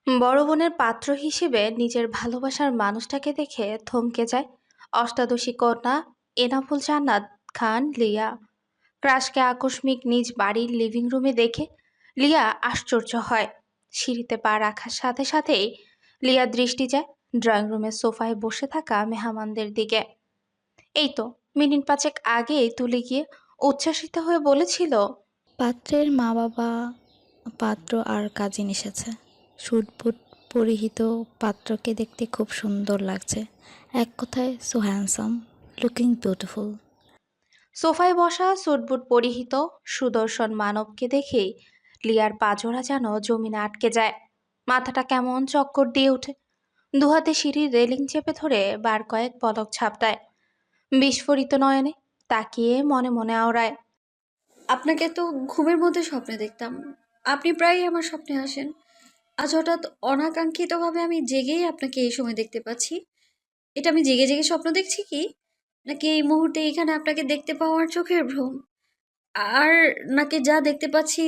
বড় বোনের পাত্র হিসেবে নিজের ভালোবাসার মানুষটাকে দেখে থমকে যায় অষ্টাদশী কন্যা এনাফুল জান্নাত খান লিয়া। ক্রাশকে আকস্মিক নিজ বাড়ির লিভিং রুমে দেখে লিয়া আশ্চর্য হয়। সিঁড়িতে পা রাখার সাথে সাথেই লিয়ার দৃষ্টি যায় ড্রয়িং রুমের সোফায় বসে থাকা মেহমানদের দিকে। এই তো মিনিট পাঁচেক আগেই তুলে গিয়ে উচ্ছ্বাসিত হয়ে বলেছিল, পাত্রের মা-বাবা, পাত্র আর কাজিন এসেছে। স্যুট-বুট পরিহিত পাত্রকে দেখতে খুব সুন্দর লাগছে। এক কথায় সো হ্যান্ডসাম, লুকিং বিউটিফুল। সোফায় বসা সুটবুট পরিহিত সুদর্শন মানবকে দেখেই লিয়ার পাজোড়া যেন জমিনে আটকে যায়। মাথাটা কেমন চক্কর দিয়ে ওঠে। দুহাতে সিঁড়ির রেলিং চেপে ধরে বার কয়েক পলক ঝাপটায়। বিস্ফোরিত নয়নে তাকিয়ে মনে মনে আওড়ায়, আপনাকে তো ঘুমের মধ্যে স্বপ্নে দেখতাম। আপনি প্রায়ই আমার স্বপ্নে আসেন। আজ হঠাৎ অনাকাঙ্ক্ষিতভাবে আমি জেগেই আপনাকে এই সময় দেখতে পাচ্ছি। এটা আমি জেগে জেগে স্বপ্ন দেখছি কি, নাকি এই মুহূর্তে এখানে আপনাকে দেখতে পাওয়ার চোখের ভ্রম? আর নাকি যা দেখতে পাচ্ছি,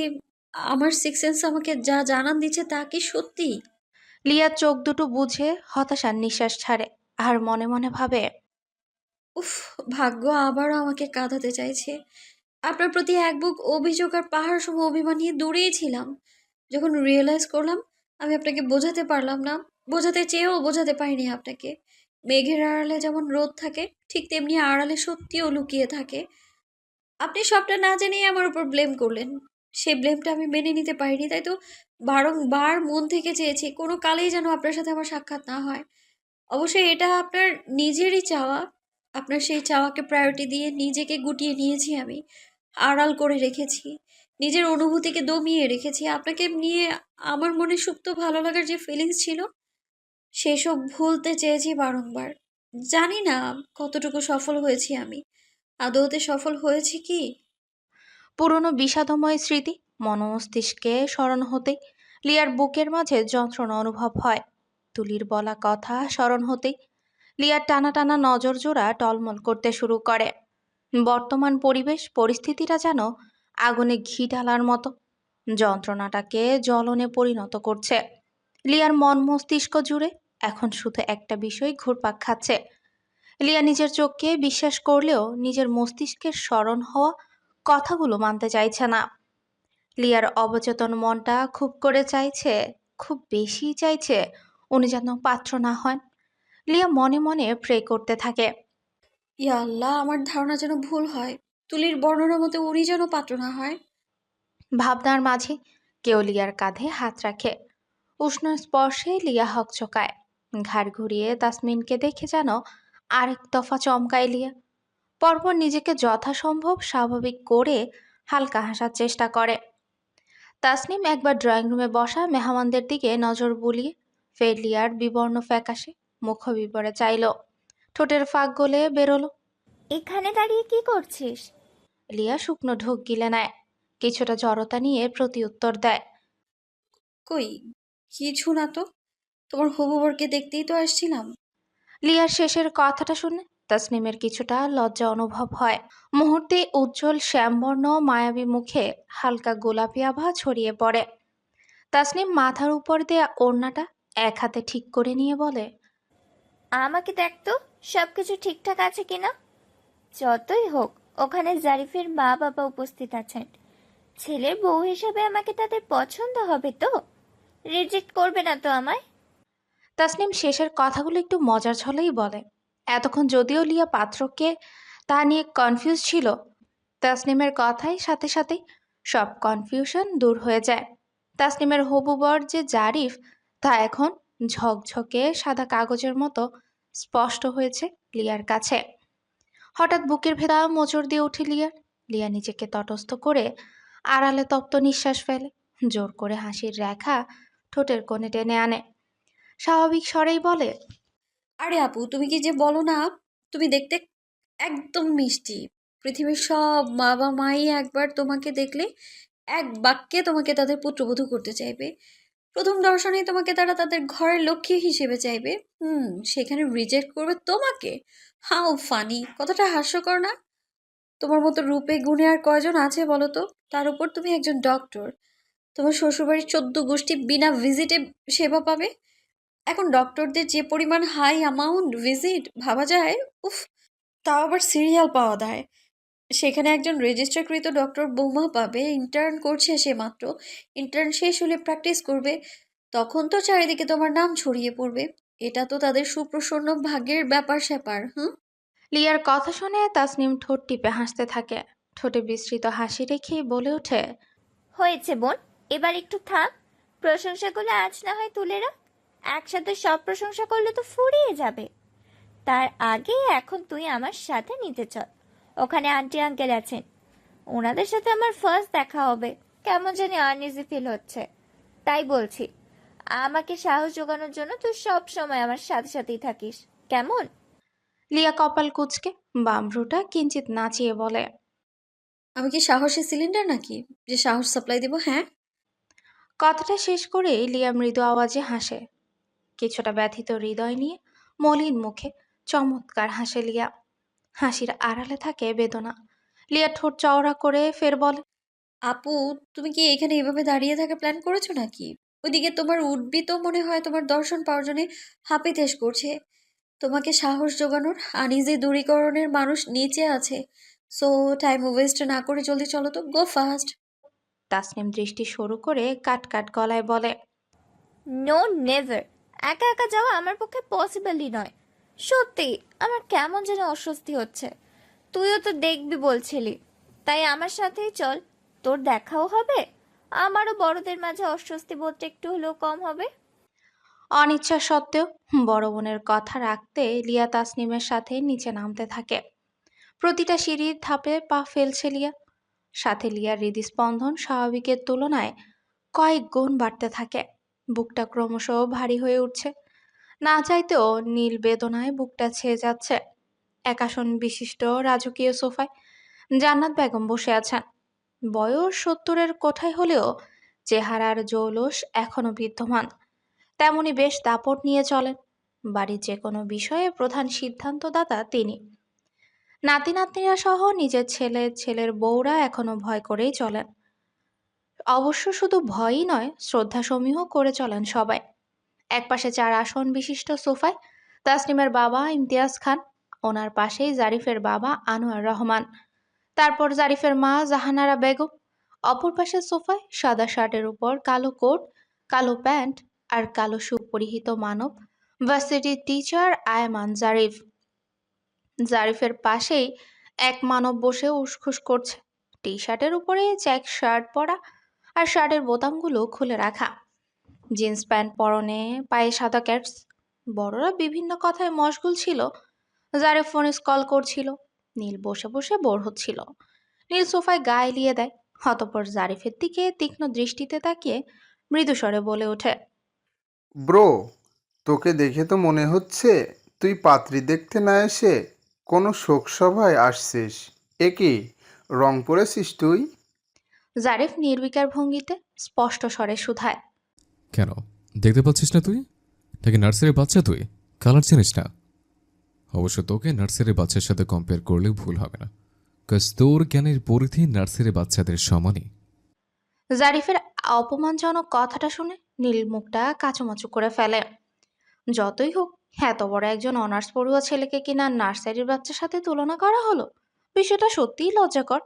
আমার সিক্স সেন্স আমাকে যা জানান দিচ্ছে তা কি সত্যি? লিয়ার চোখ দুটো বুঝে হতাশার নিঃশ্বাস ছাড়ে আর মনে মনে ভাবে, উফ, ভাগ্য আবারও আমাকে কাঁদাতে চাইছে। আপনার প্রতি এক বুক অভিযোগ আর পাহাড় সম অভিমান নিয়ে দূরেই ছিলাম। যখন রিয়েলাইজ করলাম আমি আপনাকে বোঝাতে পারলাম না, বোঝাতে চেয়েও বোঝাতে পারিনি আপনাকে। মেঘের আড়ালে যেমন রোদ থাকে, ঠিক তেমনি আড়ালে সত্যিও লুকিয়ে থাকে। আপনি সবটা না জেনেই আমার উপর ব্লেম করলেন। সেই ব্লেমটা আমি মেনে নিতে পারিনি, তাই তো বারংবার মন থেকে চেয়েছি কোনো কালেই যেন আপনার সাথে আমার সাক্ষাৎ না হয়। অবশ্যই এটা আপনার নিজেরই চাওয়া। আপনার সেই চাওয়াকে প্রায়োরিটি দিয়ে নিজেকে গুটিয়ে নিয়েছি আমি। আড়াল করে রেখেছি। নিজের অনুভূতিকে দমিয়ে রেখেছি। আপনাকে নিয়ে আমার মনে সুপ্ত ভালো লাগার যে ফিলিংস ছিল, সেসব ভুলতে চেয়েছি বারংবার। জানি না কতটুকু সফল হয়েছি আমি। আদৌতে সফল হয়েছি কি? পুরনো বিষাদময় স্মৃতি মস্তিষ্কে স্মরণ হতেই লিয়ার বুকের মাঝে যন্ত্রণা অনুভব হয়। তুলির বলা কথা স্মরণ হতেই লিয়ার টানা টানা নজর জোড়া টলমল করতে শুরু করে। বর্তমান পরিবেশ পরিস্থিতিটা যেন আগুনে ঘি ঢালার মতো যন্ত্রণাটাকে জ্বলনে পরিণত করছে। লিয়ার মন মস্তিষ্ক জুড়ে এখন শুধু একটা বিষয় ঘুরপাক খাচ্ছে। লিয়া নিজের চোখকে বিশ্বাস করলেও নিজের মস্তিষ্কের স্মরণ হওয়া কথাগুলো মানতে চাইছে না। লিয়ার অবচেতন মনটা খুব করে চাইছে, খুব বেশি চাইছে উনি যেন পাত্র না হন। লিয়া মনে মনে প্রে করতে থাকে, ইয়া আল্লাহ, আমার ধারণা যেন ভুল হয়। তুলির বর্ণনা মতে উনি যেন পাত্র না হয়। ভাবনার মাঝে কেউ লিয়ার কাঁধে হাত রাখে। উষ্ণ স্পর্শে লিয়া হকচকায়। ঘাড় ঘুরিয়ে তাসমিনকে দেখে যেন আরেক দফা চমকায় লিয়া। পরপর নিজেকে যথাসম্ভব স্বাভাবিক করে হালকা হাসার চেষ্টা করে। তাসনিম একবার ড্রয়িং রুমে বসা মেহমানদের দিকে নজর বুলিয়ে ফের লিয়ার বিবর্ণ ফ্যাকাশে মুখ বিবরে চাইল। ঠোঁটের ফাঁক গলে বেরোলো, এখানে দাঁড়িয়ে কি করছিস? লিয়া শুকনো ঢোক গিলে নেয়। কিছুটা জড়তা নিয়ে প্রতিউত্তর দেয়, কই, কিছু না তো। তোমার হবু বরকে দেখতেই তো আসছিলাম। লিয়ার শেষের কথাটা শুনে তাসনিমের কিছুটা লজ্জা অনুভব হয়। মুহূর্তে উজ্জ্বল শ্যামবর্ণ মায়াবী মুখে হালকা গোলাপি আভা ছড়িয়ে পড়ে। তাসনিম মাথার উপর দেয়া ওড়নাটা এক হাতে ঠিক করে নিয়ে বলে, আমাকে দেখ তো, সবকিছু ঠিকঠাক আছে কিনা। যতই হোক, ওখানে জারিফের মা বাবা উপস্থিত আছেন। ছেলের বউ হিসেবে আমাকে তাদের পছন্দ হবে তো? রিজেক্ট করবে না তো আমায়? তাসনিম শেষের কথাগুলো একটু মজার ছলেই বলে। এতক্ষণ যদিও লিয়া পাত্রকে তা নিয়ে কনফিউজ ছিল, তাসনিমের কথাই সাথে সাথে সব কনফিউশন দূর হয়ে যায়। তাসনিমের হবু বর যে জারিফ তা এখন ঝকঝকে সাদা কাগজের মতো স্পষ্ট হয়েছে লিয়ার কাছে। হঠাৎ বুকের ভেতর মোচড় দিয়ে উঠে লিয়ার। লিয়া নিজেকে তটস্থ করে আড়ালে তপ্ত নিঃশ্বাস ফেলে। জোর করে হাসির রেখা ঠোঁটের কোণে টেনে আনে। স্বাভাবিক স্বরেই বলে, আরে আপু, তুমি কি যে বলো না, তুমি দেখতে একদম মিষ্টি। পৃথিবীর সব বাবা মাই একবার তোমাকে দেখলে এক বাক্যে তোমাকে তাদের পুত্রবধূ করতে চাইবে। প্রথম দর্শনেই তোমাকে তারা তাদের ঘরের লক্ষ্মী হিসেবে চাইবে। সেখানে রিজেক্ট করবে তোমাকে? How funny! কতটা হাস্যকর না? তোমার মতো রূপে গুণে আর কয়জন আছে বলো তো? তার উপর তুমি একজন ডক্টর। তোমার শ্বশুরবাড়ির 14 গোষ্ঠী বিনা ভিজিটে সেবা পাবে। এখন ডক্টরদের যে পরিমাণ হাই অ্যামাউন্ট ভিজিট ভাবা যায়। উফ, তাও আবার সিরিয়াল পাওয়া যায়। সেখানে একজন রেজিস্টারকৃত ডক্টর বৌমা পাবে, ইন্টার্ন করছে সে মাত্র। ইন্টার্ন শেষ হলে প্র্যাকটিস করবে, তখন তো চারিদিকে তোমার নাম ছড়িয়ে পড়বে। এটা তো তাদের সুপ্রসন্ন ভাগ্যের ব্যাপার স্যাপার। হুম। লিয়ার কথা শুনে তাসনিম ঠোঁট টিপে হাসতে থাকে। ঠোঁটে বিস্তৃত হাসি রেখেই বলে ওঠে, হয়েছে বোন, এবার একটু থাম। প্রশংসাগুলো আজ না হয় তুলে রাখ। একসাথে সব প্রশংসা করলে তো ফুরিয়ে যাবে। তার আগে এখন তুই আমার সাথে নিতে চল। ওখানে আন্টি আঙ্কেল আছেন, ওনাদের সাথে আমার ফার্স্ট দেখা হবে। কেমন জানি আনইজি ফিল হচ্ছে। তাই বলছি, আমাকে সাহস জোগানোর জন্য তুই সব সময় আমার সাথে সাথেই থাকিস, কেমন? লিয়া কপাল কুঁচকে বাম ভ্রুটা কিঞ্চিত নাচিয়ে বলে, আমি কি সাহসের সিলিন্ডার নাকি যে সাহস সাপ্লাই দিব? হ্যাঁ। কথাটা শেষ করেই লিয়া মৃদু আওয়াজে হাসে। কিছুটা ব্যথিত হৃদয় নিয়ে মলিন মুখে চমৎকার হাসে লিয়া। হাসির আড়ালে থাকে বেদনা। লিয়া ঠোঁট চওড়া করে ফের বলে, আপু, তুমি কি এখানে এভাবে দাঁড়িয়ে থাকা প্ল্যান করেছো নাকি? ওইদিকে তোমার উঠবি তো মনে হয় তোমার দর্শন পাওয়ার জন্য হাপিত্তেশ করছে। তোমাকে সাহস জোগানোর আনিজি দূরীকরণের মানুষ নিচে আছে। সো টাইম ওয়েস্ট না করে জলদি চলো তো, গো ফাস্ট। তাসনিম দৃষ্টি সরু করে কাট কাট গলায় বলে, নো, নেভার। একা একা যাওয়া আমার পক্ষে পসিবলই নয়। সত্যি আমার কেমন যেন অস্বস্তি হচ্ছে। তুইও তো দেখবি বলছিলি, তাই আমার সাথেই চল। তোর দেখাও হবে, আমারও বড়দের মাঝে অস্বস্তি বোধটা একটু হলেও কম হবে। অনিচ্ছা সত্ত্বেও বড় বোনের কথা রাখতে লিয়া তাসনিমের সাথে নিচে নামতে থাকে। প্রতিটা সিঁড়ির ধাপে পা ফেলছে লিয়া। সাথে লিয়ার হৃদস্পন্দন স্বাভাবিকের তুলনায় কয়েক গুণ বাড়তে থাকে। বুকটা ক্রমশ ভারী হয়ে উঠছে। না চাইতেও নীল বেদনায় বুকটা ছেয়ে যাচ্ছে। একাসন বিশিষ্ট রাজকীয় সোফায় জান্নাত বেগম বসে আছেন। বয়স 70-এর কোঠায় হলেও চেহারার জৌলস এখনো বিদ্যমান। তেমনি বেশ দাপট নিয়ে চলেন। বাড়ির যে কোনো বিষয়ে প্রধান সিদ্ধান্তদাতা তিনি। নাতি নাতনিরা সহ নিজের ছেলে ছেলের বউরা এখনো ভয় করেই চলেন। অবশ্য শুধু ভয়ই নয়, শ্রদ্ধা সমীহ করে চলেন সবাই। একপাশে 4 আসন বিশিষ্ট সোফায় তাসনিমের বাবা ইমতিয়াজ খান, ওনার পাশেই জারিফের বাবা আনোয়ার রহমান, তারপর জারিফের মা জাহানারা বেগম। অপর পাশের সোফায় সাদা শার্টের উপর কালো কোট, কালো প্যান্ট আর কালো শু পরিহিত মানব ভার্সিটির টিচার আয়মান জারিফ। জারিফের পাশেই এক মানব বসে উসখুস করছে। টি শার্টের উপরে চেক শার্ট পরা আর শার্টের বোতামগুলো খুলে রাখা। জিন্স প্যান্ট পরনে, পায়ে সাদা ক্যাটস। বড়রা বিভিন্ন কথায় মশগুল ছিল। জারিফ ফোনে কল করছিল। নীল বসে বসে বোর হচ্ছিল। নীল সোফায় গা এলিয়ে দেয়। অতঃপর জারিফের দিকে তীক্ষ্ণ দৃষ্টিতে তাকিয়ে মৃদুস্বরে বলে ওঠে, ব্রো, তোকে দেখে তো মনে হচ্ছে তুই পাত্রী দেখতে না এসে কোনো শোকসভায় আসছিস। এ কি, রং পড়েছিস তুই? জারিফ নির্বিকার ভঙ্গিতে স্পষ্ট স্বরে শুধায়, কেন, দেখতে পাচ্ছিস না তুই? নাকি নার্সারির বাচ্চা তুই? কালার চিনিস না? অবশ্য তোকে নার্সারির বাচ্চার সাথে কম্পেয়ার করলেও ভুল হবে না, কাজ তোর জ্ঞানের পরিধি নার্সারি বাচ্চাদের সমানই। জারিফের অপমানজনক কথাটা শুনে নীল মুখটা কাচুমাচু করে ফেলে। যতই হোক, এত বড় একজন অনার্স পড়ুয়া ছেলেকে কিনা নার্সারির বাচ্চার সাথে তুলনা করা হলো, বিষয়টা সত্যিই লজ্জাকর।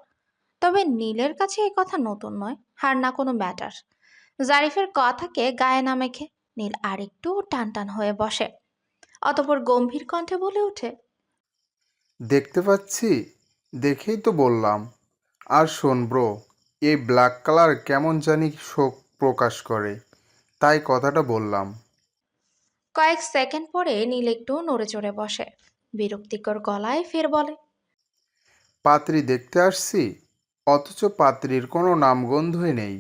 তবে নীলের কাছে এ কথা নতুন নয়, আর না কোনো ম্যাটার। জারিফের কথাকে গায়ে না মেখে নীল আরেকটু টান টান হয়ে বসে। অতঃপর গম্ভীর কণ্ঠে বলে ওঠে, দেখতে পাচ্ছি, দেখেই তো বললাম। আর শোন ব্রো, এই ব্ল্যাক কালার কেমন জানি শোক প্রকাশ করে, তাই কথাটা বললাম। কয়েক সেকেন্ড পরে নীল একটু নড়ে চড়ে বসে। বিরক্তিকর গলায় ফের বলে, পাত্রী দেখতে আসছি, অথচ পাত্রীর কোনো নামগন্ধই নেই।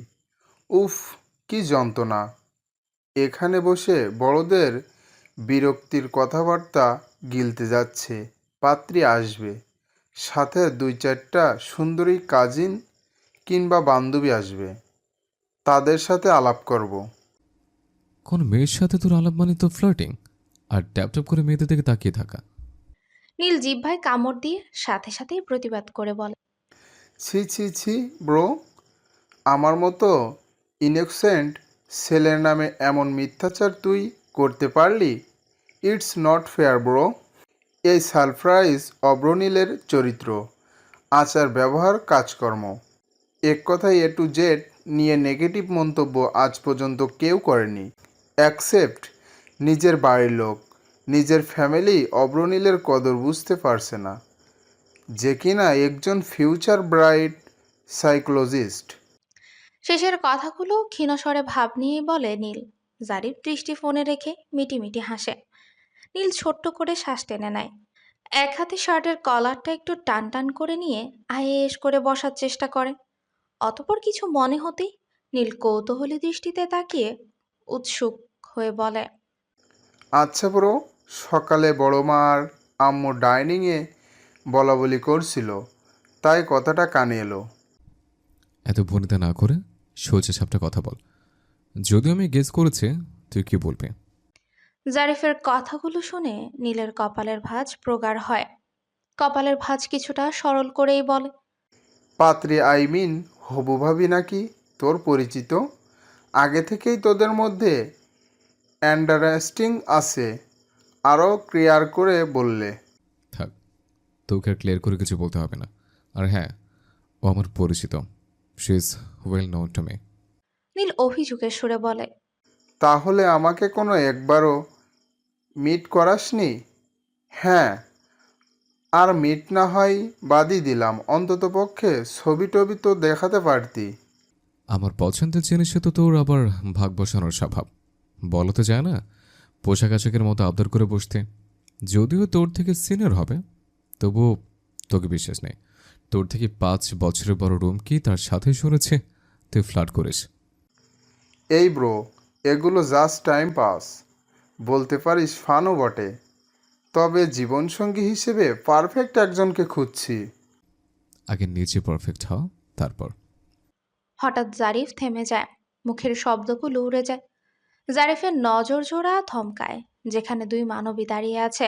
উফ, কি যন্ত্রণা! এখানে বসে বড়দের বিরক্তির কথাবার্তা গিলতে যাচ্ছে। পাত্রী আসবে, সাথে 2-4টা সুন্দরী কাজিন কিংবা বান্ধবী আসবে, তাদের সাথে আলাপ করব। কোন মেয়ের সাথে তোর আলাপ মানে তো ফ্লার্টিং, আর ট্যাপ ট্যাপ করে মেয়েদের দিকে তাকিয়ে থাকা। নীল জিহ্বায় কামড় দিয়ে সাথে সাথেই প্রতিবাদ করে বলে, ছি ছি ছি ব্রো, আমার মতো ইনোসেন্ট ছেলের নামে এমন মিথ্যাচার তুই করতে পারলি? It's not fair bro. এই সারপ্রাইজ অব্রনীলের চরিত্র, আচার ব্যবহার কাজকর্ম, এক কথায় এ টু জেড নিয়ে নেগেটিভ মন্তব্য আজ পর্যন্ত কেউ করেনি, অ্যাকসেপ্ট নিজের বাড়ির লোক, নিজের ফ্যামিলি অব্রনীলের কদর বুঝতে পারছে না, যে কিনা একজন ফিউচার ব্রাইট সাইকোলজিস্ট। শেষের কথাগুলো ক্ষীণস্বরে ভাব নিয়ে বলে নীল। জারিফ দৃষ্টি ফোনে রেখে মিটিমিটি হাসে। নীল ছোট্ট করে শ্বাস টেনে নেয়। এক হাতে শার্টের কলারটা একটু টান টান করে নিয়ে আয়েশ করে বসার চেষ্টা করে। অতঃপর কিছু মনে হতেই নীল কৌতূহলী দৃষ্টিতে তাকিয়ে উৎসুক হয়ে বলে, আচ্ছা ব্রো, সকালে বড় মার আম্মু ডাইনিংয়ে বলাবলি করছিল, তাই কথাটা কানে এলো। এত ভনিতা না করে সোজা সাপটা কথা বল। যদিও আমি গেস করেছি তুই কি বলবি। জারিফের কথাগুলো শুনে নীলের কপালের ভাঁজ প্রগাঢ় হয়। কপালের ভাঁজ কিছুটা সরল করেই বলে, পাত্রী আই মিন হবু ভাবি নাকি তোর পরিচিত? আগে থেকেই তোদের মধ্যে অ্যান্ডারস্ট্যান্ডিং আছে। আরও ক্লিয়ার করে বললে। থাক, তোকে আর ক্লিয়ার করে কিছু বলতে হবে না। আর হ্যাঁ, ও আমার পরিচিত। She is well known to me. Neel অভিযোগের সুরে বলে, তাহলে আমাকে কোনো একবারও মিট করাসনি? হ্যাঁ, আর মিট না হয় বাদই দিলাম, অন্তত পক্ষে ছবি টবি তো দেখাতে পারতি। আমার পছন্দের জিনিসে তো তোর আবার ভাগ বসানোর স্বভাব। বলো তো যায় না পোশাক আশাকের মতো আবদার করে বসতে। যদিও তোর থেকে সিনিয়র হবে, তবুও তোকে বিশ্বাস নেই। তোর থেকে 5 বছরের বড় রুম কি তার সাথে শুনেছে তুই ফ্লার্ট করিস। এই ব্রো, এগুলো জাস্ট টাইম পাস, বলতে পারিস ফানও বটে, তবে জীবনসঙ্গী হিসেবে পারফেক্ট একজনকে খুঁজছি। আগে নিজে পারফেক্ট হও, তারপর। হঠাৎ জারিফ থেমে যায়। মুখের শব্দগুলো উড়ে যায়। জারিফের নজর জোড়া থমকায় যেখানে দুই মানবী দাঁড়িয়ে আছে।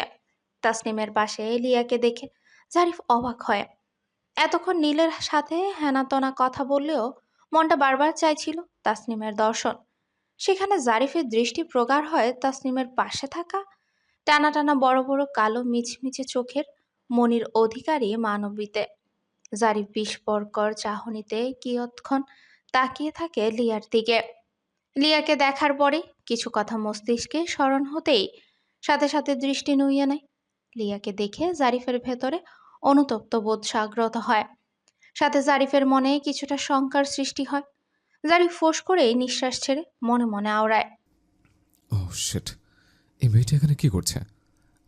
তাসনিমের পাশে লিয়াকে দেখে জারিফ অবাক হয়। এতক্ষণ নীলের সাথে হেনাতনা কথা বললেও মনটা বারবার চাইছিল তাসনিমের দর্শন। সেখানে জারিফের দৃষ্টি প্রগাঢ় হয় তাসনিমের পাশে থাকা টানা টানা বড় বড় কালো মিচমিচে চোখের মনির অধিকারী মানবীতে। জারিফ বিস্ফোরকর চাহনিতে কিয়ৎক্ষণ তাকিয়ে থাকে লিয়ার দিকে। লিয়াকে দেখার পরে কিছু কথা মস্তিষ্কে স্মরণ হতেই সাথে সাথে দৃষ্টি নুইয়ে নেয়। লিয়াকে দেখে জারিফের ভেতরে অনুতপ্ত বোধ জাগ্রত হয়। সাথে জারিফের মনে কিছুটা শঙ্কার সৃষ্টি হয়। জারিফ ফোঁস করেই নিঃশ্বাস ছেড়ে মনে মনে আওড়ায়, ও শিট, এই মেয়েটা এখানে কি করছে?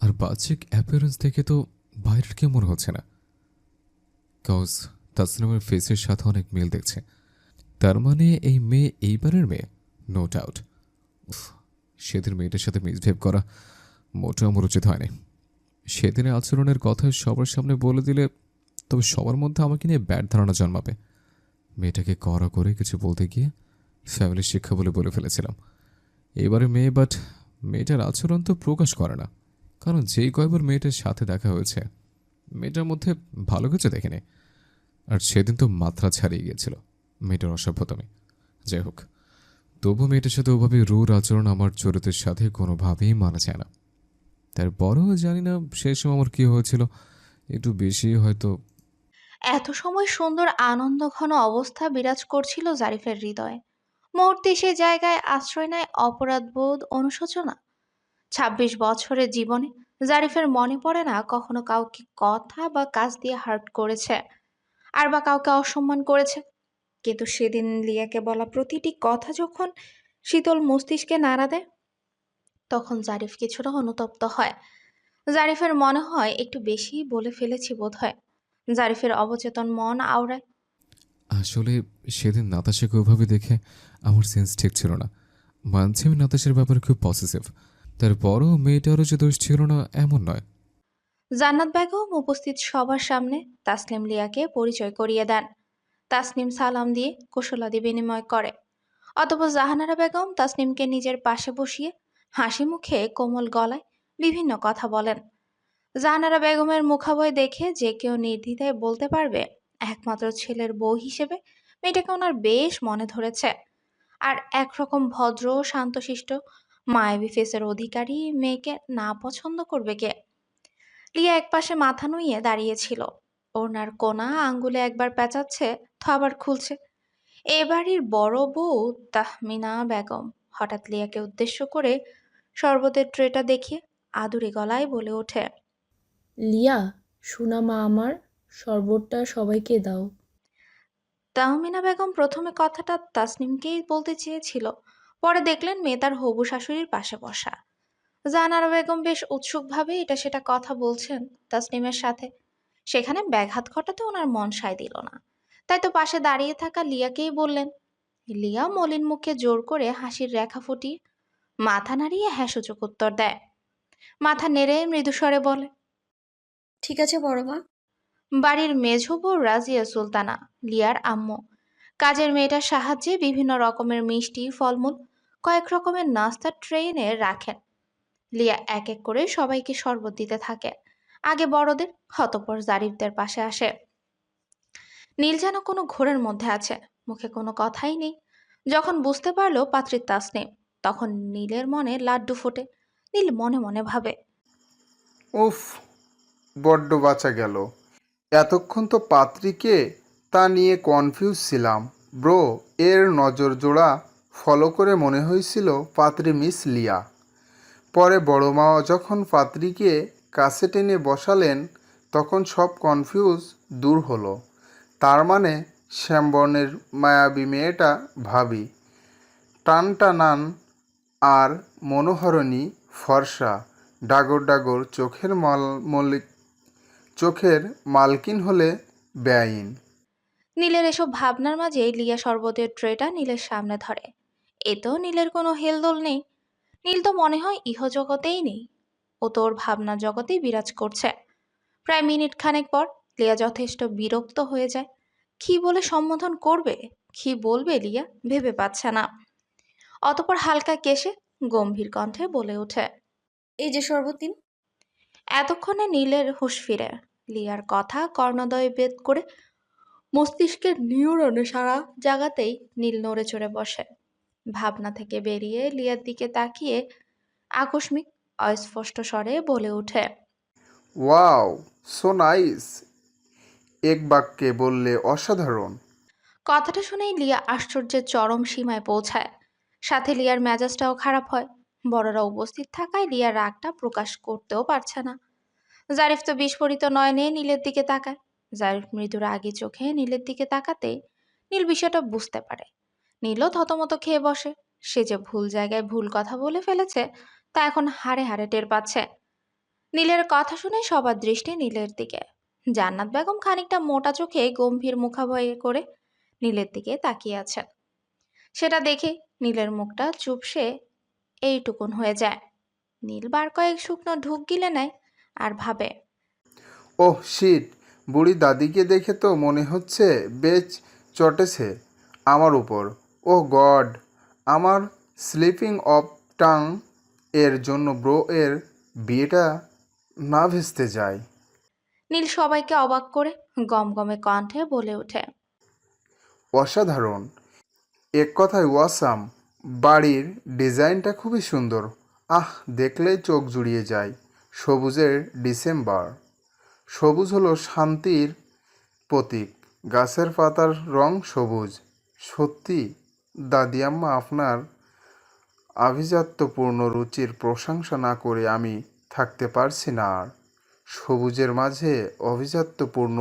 আর বাহ্যিক অ্যাপিয়ারেন্স দেখে তো বাইরের কেউ মনে হচ্ছে না। কজ তাসলিমের ফেসের সাথে অনেক মিল দেখছে। তার মানে এই মেয়ে এইবারের মেয়ে, নো ডাউট। সেদিন মেয়েটার সাথে মিসবিহেভ করা মোটেও আমার উচিত হয়নি। সেদিনের আচরণের কথা সবার সামনে বলে দিলে তবে সবার মধ্যে আমাকে নিয়ে ব্যাড ধারণা জন্মাবে। মেয়েটাকে কড়া করে কিছু বলতে গিয়ে ফ্যামিলির শিক্ষা বলে বলে ফেলেছিলাম। এবারে মেয়ে, বাট মেয়েটার আচরণ তো প্রকাশ করে না। কারণ যেই কয়বার মেয়েটার সাথে দেখা হয়েছে মেয়েটার মধ্যে ভালো কিছু দেখেনি। আর সেদিন তো মাত্রা ছাড়িয়ে গিয়েছিল মেয়েটার অসভ্যতামি। যাই হোক, তবু মেয়েটার সাথে ওভাবে রূঢ় আচরণ আমার চরিত্রের সাথে কোনোভাবেই মানা যায় না। তারপরেও জানি না সেই সময় আমার কী হয়েছিল, একটু বেশি হয়তো। এত সময় সুন্দর আনন্দ ঘন অবস্থা বিরাজ করছিল জারিফের হৃদয়ে। মুহূর্তে সে জায়গায় আশ্রয় নেয় অপরাধবোধ, অনুশোচনা। ২৬ বছরের জীবনে জারিফের মনে পড়ে না কখনো কাউকে কথা বা কাজ দিয়ে হার্ট করেছে, আর বা কাউকে অসম্মান করেছে। কিন্তু সেদিন লিয়াকে বলা প্রতিটি কথা যখন শীতল মস্তিষ্কে নাড়া দেয়, তখন জারিফ কিছুটা অনুতপ্ত হয়। জারিফের মনে হয় একটু বেশি বলে ফেলেছি বোধহয়। জারিফের অবচেতন মন আওড়ায়, আসলে সেদিন নাতাশাকে ওইভাবে দেখে আমার সেন্স ঠিক ছিল না। মানছি আমি নাতাশার ব্যাপারে খুব পসেসিভ, তারপরও মেয়েটারও যে দোষ ছিল না এমন নয়। জান্নাত বেগম উপস্থিত সবার সামনে তাসনিম লিয়াকে পরিচয় করিয়ে দেন। তাসনিম সালাম দিয়ে কুশলাদি বিনিময় করে। অতঃপর জাহানারা বেগম তাসনিমকে নিজের পাশে বসিয়ে হাসি মুখে কোমল গলায় বিভিন্ন কথা বলেন। জাহানারা বেগমের মুখাবয় দেখে যে কেউ নির্দ্বিধায় বলতে পারবে একমাত্র ছেলের বউ হিসেবে মেয়েটাকে ওনার বেশ মনে ধরেছে। আর একরকম ভদ্র শান্তশিষ্ট মায়াবী ফেসের অধিকারী মেয়েকে না পছন্দ করবে কে? লিয়া একপাশে মাথা নুইয়ে দাঁড়িয়েছিল। ওড়নার কোনা আঙ্গুলে একবার পেঁচাচ্ছে তো আবার খুলছে। এ বাড়ির বড় বউ তাহমিনা বেগম হঠাৎ লিয়াকে উদ্দেশ্য করে শরবতের ট্রেটা দেখিয়ে আদুরে গলায় বলে ওঠে, লিয়া, সোনা মা আমার, শরবতটা সবাইকে দাও। তাহমিনা বেগম প্রথমে কথাটা তাসনিমকেই বলতে চেয়েছিল, পরে দেখলেন মেয়ে তার হবু শাশুড়ির পাশে বসা। জাহানারা বেগম বেশ উৎসুকভাবে এটা সেটা কথা বলছেন তাসনিমের সাথে। সেখানে ব্যাঘাত ঘটাতে ওনার মন সায় দিল না, তাই তো পাশে দাঁড়িয়ে থাকা লিয়াকেই বললেন। লিয়া মলিন মুখে জোর করে হাসির রেখা ফুটিয়ে মাথা নাড়িয়ে হ্যাঁ সূচক উত্তর দেয়। মাথা নেড়ে মৃদুস্বরে বলে, ঠিক আছে বড় মা। বাড়ির মেঝো বউ রাজিয়া সুলতানা, লিয়ার আম্মু, কাজের মেয়েটার সাহায্যে বিভিন্ন রকমের মিষ্টি ফলমূল কয়েক রকমের নাস্তার ট্রেনে রাখেন। লিয়া এক এক করে সবাইকে শরবত দিতে থাকে। আগে বড়দের, অতঃপর জারিফদের পাশে আসে। নীল যেন কোনো ঘোরের মধ্যে আছে, মুখে কোনো কথাই নেই। যখন বুঝতে পারলো পাত্রী তাসনিম, তখন নীলের মনে লাড্ডু ফোটে। নীল মনে মনে ভাবে, উফ, বড্ড বাঁচা গেল। এতক্ষণ তো পাত্রীকে তা নিয়ে কনফিউজ ছিলাম। ব্রো, এর নজর জোড়া ফলো করে মনে হয়েছিল পাত্রী মিস লিয়া। পরে বড় মা যখন পাত্রীকে কাছে টেনে বসালেন, তখন সব কনফিউজ দূর হলো। তার মানে শ্যামবর্ণের মায়াবী মেয়েটা ভাবি, টানটানান আর মনোহরণী, ফর্সা, ডাগর ডাগর চোখের মালকিন হলে বেআইন। নীলের এসব ভাবনার মাঝে লিয়া শরবতের ট্রেটা নীলের সামনে ধরে। এতেও নীলের কোনো হেলদোল নেই। নীল তো মনে হয় ইহজগতেই নেই, ও তোর ভাবনা জগতেই বিরাজ করছে। প্রায় মিনিট খানেক পর লিয়া যথেষ্ট বিরক্ত হয়ে যায়। কি বলে সম্বোধন করবে, কি বলবে লিয়া ভেবে পাচ্ছে না। অতঃপর হালকা কেশে গম্ভীর কণ্ঠে বলে ওঠে, এই যে শরবত দিন। এতক্ষণে নীলের হুঁশ ফিরে। লিয়ার কথা কর্ণদয় ভেদ করে মস্তিষ্কের নিউরনে সারা জাগাতেই নীল নড়ে চড়ে বসে। ভাবনা থেকে বেরিয়ে লিয়ার দিকে তাকিয়ে আকস্মিক অস্পষ্ট স্বরে বলে ওঠে, ওয়াও, সো নাইস। এক বাক্যে বললে অসাধারণ। কথাটা শুনেই লিয়া আশ্চর্যের চরম সীমায় পৌঁছায়। সাথে লিয়ার মেজাজটাও খারাপ হয়। বড়রা উপস্থিত থাকায় লিয়ার রাগটা প্রকাশ করতেও পারছে না। জারিফ তো বিস্ফোরিত নয়নে নীলের দিকে তাকায়। জারিফ মৃদু রাগী চোখে নীলের দিকে তাকাতেই নীল বিষয়টা বুঝতে পারে। নীলও থতমত খেয়ে বসে। সে যে ভুল জায়গায় ভুল কথা বলে ফেলেছে তা এখন হাড়ে হাড়ে টের পাচ্ছে। নীলের কথা শুনে সবার দৃষ্টি নীলের দিকে। জান্নাত বেগম খানিকটা মোটা চোখে গম্ভীর মুখাবয় করে নীলের দিকে তাকিয়ে আছেন। সেটা দেখে নীলের মুখটা চুপসে এইটুকুন হয়ে যায়। নীল বার কয়েক শুকনো ঢুক গিলে নেয় আর ভাবে, ওহ শিট, বুড়ি দাদিকে দেখে তো মনে হচ্ছে বেশ চটেছে আমার উপর। ও গড, আমার স্লিপিং অফ টাং এর জন্য ব্রো এর বিয়েটা না ভেস্তে যায়। নীল সবাইকে অবাক করে গমগমে কণ্ঠে বলে ওঠে, অসাধারণ, এক কথায় ওয়াসাম। বাড়ির ডিজাইনটা খুবই সুন্দর। আহ, দেখলেই চোখ জুড়িয়ে যায়। সবুজের ডিসেম্বর। সবুজ হলো শান্তির প্রতীক। গাছের পাতার রং সবুজ। সত্যি দাদিয়াম্মা, আপনার আভিজাত্যপূর্ণ রুচির প্রশংসা না করে আমি থাকতে পারছি না আর। সবুজের মাঝে অভিজাত্যপূর্ণ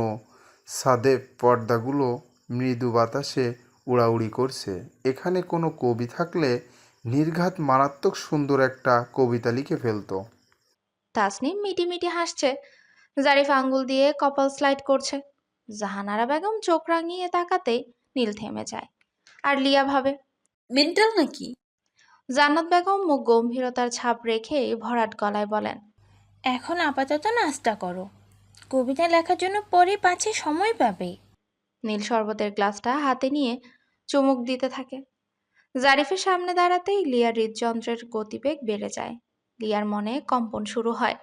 সাদে পর্দাগুলো মৃদু বাতাসে উড়াউড়ি করছে। এখানে কোনো কবি থাকলে নির্ঘাত মারাত্মক সুন্দর একটা কবিতা লিখে ফেলতো। তাসনিম মিটিমিটি হাসছে। জারিফ আঙ্গুল দিয়ে কপাল স্লাইড করছে। জাহানারা বেগম চোখ রাঙিয়ে তাকাতেই নীল থেমে যায়। আর লিয়া ভাবে, মেন্টাল নাকি? জান্নাত বেগম মুখ গম্ভীরতার ছাপ রেখে ভরাট গলায় বলেন, এখন আপাতত নাস্তা করো, কবিতা লেখার জন্য পরে পাছে সময় পাবে। নীল শরবতের গ্লাসটা হাতে নিয়ে চুমুক দিতে থাকে। জারিফের সামনে দাঁড়াতেই লিয়ার হৃদযন্ত্রের গতিবেগ বেড়ে যায়। লিয়ার মনে কম্পন শুরু হয়।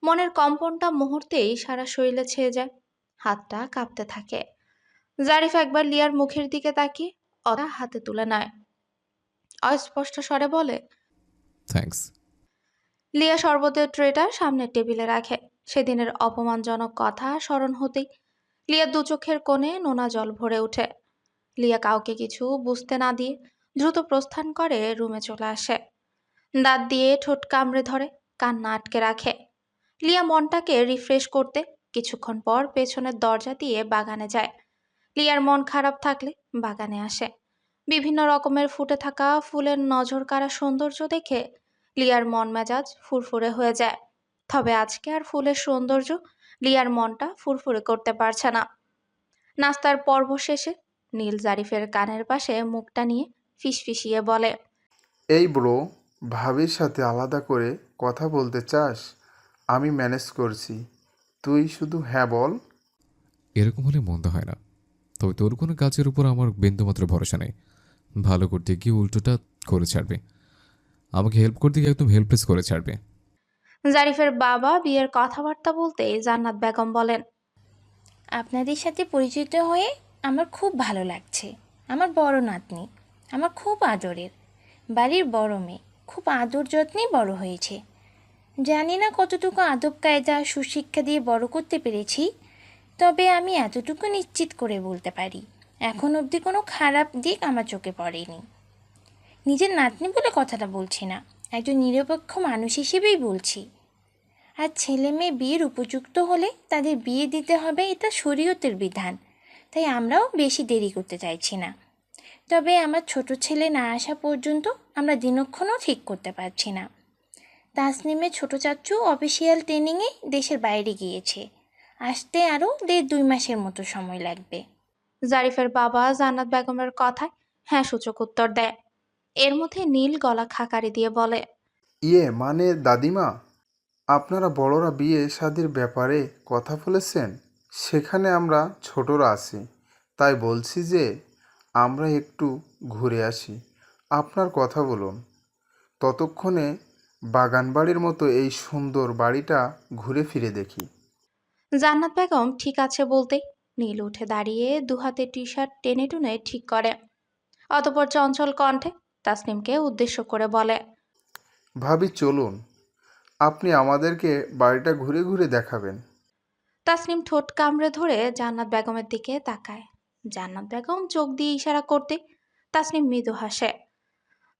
মনের কম্পনটা মুহূর্তেই সারা শরীরে ছেয়ে যায়। হাতটা কাঁপতে থাকে। জারিফ একবার লিয়ার মুখের দিকে তাকিয়ে ওটা হাতে তুলে নেয়। অস্পষ্ট স্বরে বলে। থ্যাঙ্কস। লিয়া শরবতের ট্রেটা সামনের টেবিলে রাখে। সেদিনের অপমানজনক কথা স্মরণ হতেই লিয়ার দু চোখের কোণে নোনা জল ভরে ওঠে। লিয়া কাউকে কিছু বুঝতে না দিয়ে দ্রুত প্রস্থান করে রুমে চলে আসে। দাঁত দিয়ে ঠোঁট কামড়ে ধরে, কান্না আটকে রাখে। লিয়া মনটাকে রিফ্রেশ করতে কিছুক্ষণ পর পেছনের দরজা দিয়ে বাগানে যায়। লিয়ার মন খারাপ থাকলে বাগানে আসে। বিভিন্ন রকমের ফুটে থাকা ফুলের নজর কাড়া সৌন্দর্য দেখে লিয়ার মন মেজাজ ফুরফুরে হয়ে যায়। তবে আজকে আর ফুলের সৌন্দর্য লিয়ার মনটা ফুরফুরে করতে পারছে না। নাস্তার পর্ব শেষে নীল জারিফের কানের পাশে মুখটা নিয়ে ফিসফিসিয়ে বলে। এই ব্রো, ভাবির সাথে আলাদা করে কথা বলতে চাস? আমি ম্যানেজ করছি, তুই শুধু হ্যাঁ বল। এরকম হলে মন্দ হয় না, তবে তোর কোনো কাজের উপর আমার বিন্দুমাত্র ভরসা নেই। ভালো করতে গিয়ে উল্টোটা করে ছাড়বে, আমাকে হেল্প করতে গিয়ে একদম হেল্পলেস করে ছাড়বে। জারিফের বাবা বিয়ের কথাবার্তা বলতে জান্নাত বেগম বলেন। আপনাদের সাথে পরিচিত হয়ে আমার খুব ভালো লাগছে। আমার বড় নাতনি, আমার খুব আদরের, বাড়ির বড় মেয়ে, খুব আদর যত্নে বড় হয়েছে। জানি না কতটুকু আদব কায়দা সুশিক্ষা দিয়ে বড় করতে পেরেছি, তবে আমি এতটুকু নিশ্চিত করে বলতে পারি এখন অবধি কোনো খারাপ দিক আমার চোখে পড়েনি। নিজের নাতনি বলে কথাটা বলছি না, একজন নিরপেক্ষ মানুষ হিসেবেই বলছি। আর ছেলে মেয়ে বিয়ের উপযুক্ত হলে তাদের বিয়ে দিতে হবে, এটা শরীয়তের বিধান। তাই আমরাও বেশি দেরি করতে চাইছি না। তবে আমার ছোট ছেলে না আসা পর্যন্ত আমরা দিনক্ষণও ঠিক করতে পারছি না। তাসনিমের ছোট চাচু অফিসিয়াল ট্রেনিংয়ে দেশের বাইরে গিয়েছে, আসতে আরও 1.5-2 মাসের মতো সময় লাগবে। জারিফের বাবা জান্নাত বেগমের কথায় হ্যাঁ সূচক উত্তর দেয়। এর মধ্যে নীল গলা খাকারি দিয়ে বলে। মানে দাদিমা, আপনারা বড়রা বিয়ে শাদির ব্যাপারে কথা বলেছেন? সেখানে আমরা ছোটরা আছি, তাই বলছি যে আমরা একটু ঘুরে আসি। আপনার কথা বলুন, ততক্ষণে বাগানবাড়ির মতো এই সুন্দর বাড়িটা ঘুরে ফিরে দেখি। জান্নাত বেগম ঠিক আছে বলতেই নীল উঠে দাঁড়িয়ে দুহাতে টি শার্ট টেনে টুনে ঠিক করে। অতঃপর চঞ্চল কণ্ঠে তাসনিমকে উদ্দেশ্য করে বলে। ভাবি চলুন, আপনি আমাদেরকে বাড়িটা ঘুরে ঘুরে দেখাবেন। তাসনিম ঠোঁট কামড়ে ধরে জান্নাত বেগমের দিকে তাকায়। জান্নাত বেগম চোখ দিয়ে ইশারা করতে তাসনিম মৃদু হাসে।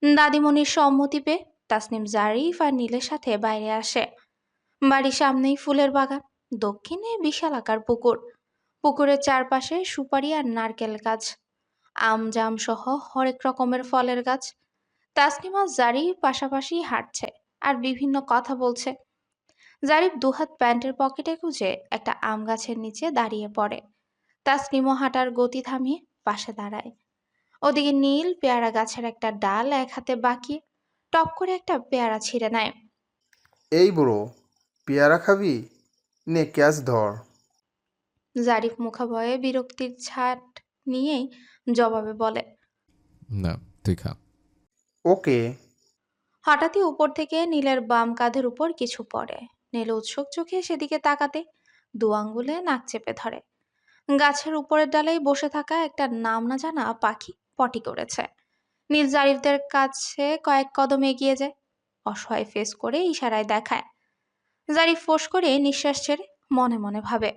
দাদিমণির সম্মতি পেয়ে তাসনিম জারিফ আর নীলের সাথে বাইরে আসে। বাড়ির সামনেই ফুলের বাগান, দক্ষিণে বিশালাকার পুকুর। পুকুরের চারপাশে সুপারি আর নারকেল গাছ, আম জাম সহ হরেক রকমের ফলের গাছ। তাসনিম আর জারিফ পাশাপাশি হাঁটছে আর বিভিন্ন কথা বলছে। জারিফ দুহাত প্যান্টের পকেটে গুঁজে একটা আম গাছের নিচে দাঁড়িয়ে পড়ে। তাসনিমও হাঁটার গতি থামিয়ে পাশে দাঁড়ায়। ওদিকে নীল পেয়ারা গাছের একটা ডাল এক হাতে বাঁকিয়ে টপ করে একটা পেয়ারা ছিঁড়ে নেয়। এই ব্রো, পেয়ারা খাবি? নে ক্যাচ ধর। জারিফ মুখাভয়ে বিরক্তির ছাট নিয়েই জবাবে বলে। না, তুই খা। ওকে। হঠাৎই উপর থেকে নীলের বাম কাঁধের উপর কিছু পড়ে। নীল উৎসুক চোখে সেদিকে তাকাতে দু আঙ্গুলে নাক চেপে ধরে। গাছের উপরের ডালেই বসে থাকা একটা নাম না জানা পাখি পটি করেছে। নীল জারিফদের কাছে কয়েক কদম এগিয়ে যায়, অসহায় ফেস করে ইশারায় দেখায়। জারিফ ফোঁস করে নিঃশ্বাস ছেড়ে মনে মনে ভাবে।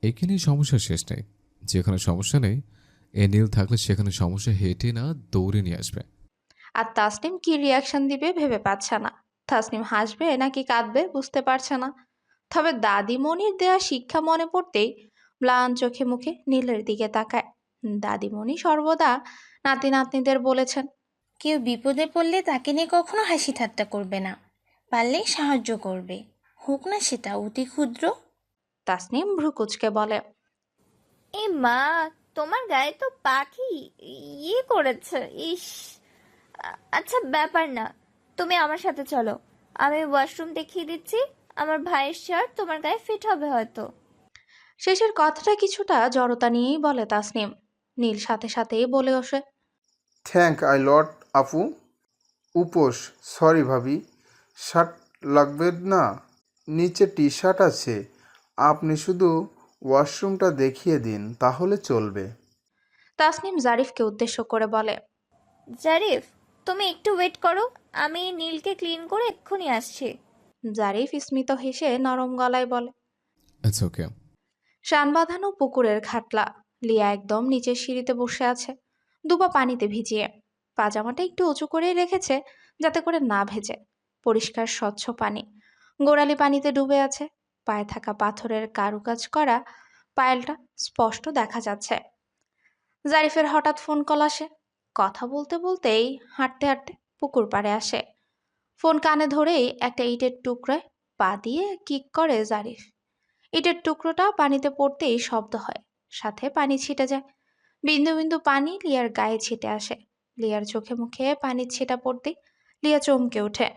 এখানেই সমস্যার শেষ নেই। যেখানে সমস্যা নেই, এ নীল থাকলে সেখানে সমস্যা হেঁটে না দৌড়ে নিয়ে আসবে। আর তাসনিম কি রিয়াকশন দিবে ভেবে পাচ্ছে না। তাসনিম হাসবে নাকি কাঁদবে বুঝতে পারছে না। তবে দাদিমণির দেয়া শিক্ষা মনে পড়তেই ম্লান চোখে মুখে নীলের দিকে তাকায়। দাদিমণি সর্বদা নাতি নাতনিদের বলেছেন, কেউ বিপদে পড়লে তাকে নিয়ে কখনো হাসি ঠাট্টা করবে না, পারলে সাহায্য করবে, হোক না সেটা অতি ক্ষুদ্র। তাসনিম ভ্রুকুচকে বলে। এই মা, তোমার গায়ে তো পাখি করেছে। ইস, আচ্ছা ব্যাপার না, তুমি আমার সাথে চলো, আমি ওয়াশরুম দেখিয়ে দিচ্ছি। আমার ভাইয়ের শার্ট তোমার গায়ে ফিট হবে হয়তো। শেষের কথাটা কিছুটা জড়তা নিয়েই বলে তাসনিম। নীল সাথে সাথেই বলে ওঠে। থ্যাংক আই লট আপু। উপোস, সরি ভাবি, শার্ট লাগবে না, নিচে টি শার্ট আছে, আপনি শুধু ওয়াশরুমটা দেখিয়ে দিন তাহলে চলবে। তাসনিম জারিফকে উদ্দেশ্য করে বলে। জারিফ, তুমি একটু ওয়েট করো, আমি নীলকে ক্লিন করে এক্ষুনি আসছি। জারিফ স্মিত হেসে নরম গলায় বলে। It's okay. শান বাঁধানো পুকুরের ঘাটলা। লিয়া একদম নিচের সিঁড়িতে বসে আছে, দুপা পানিতে ভিজিয়ে। পাজামাটা একটু উঁচু করেই রেখেছে যাতে করে না ভেজে। পরিষ্কার স্বচ্ছ পানি, গোড়ালি পানিতে ডুবে আছে। পায়ে থাকা পাথরের কারুকাজ করা পায়েলটা স্পষ্ট দেখা যাচ্ছে। জারিফের হঠাৎ ফোন কল আসে। কথা বলতে বলতেই হাঁটতে হাঁটতে পুকুর পাড়ে আসে। ফোন কানে ধরেই একটা ইটের টুকরায় পা দিয়ে কিক করে জারিফ। ইটের টুকরোটা পানিতে পড়তেই শব্দ হয়, সাথে পানি ছিটে যায়। বিন্দু বিন্দু পানি লিয়ার গায়ে ছিটে আসে। লিয়ার চোখে মুখে পানির ছিটা পড়তেই লিয়া চমকে ওঠে।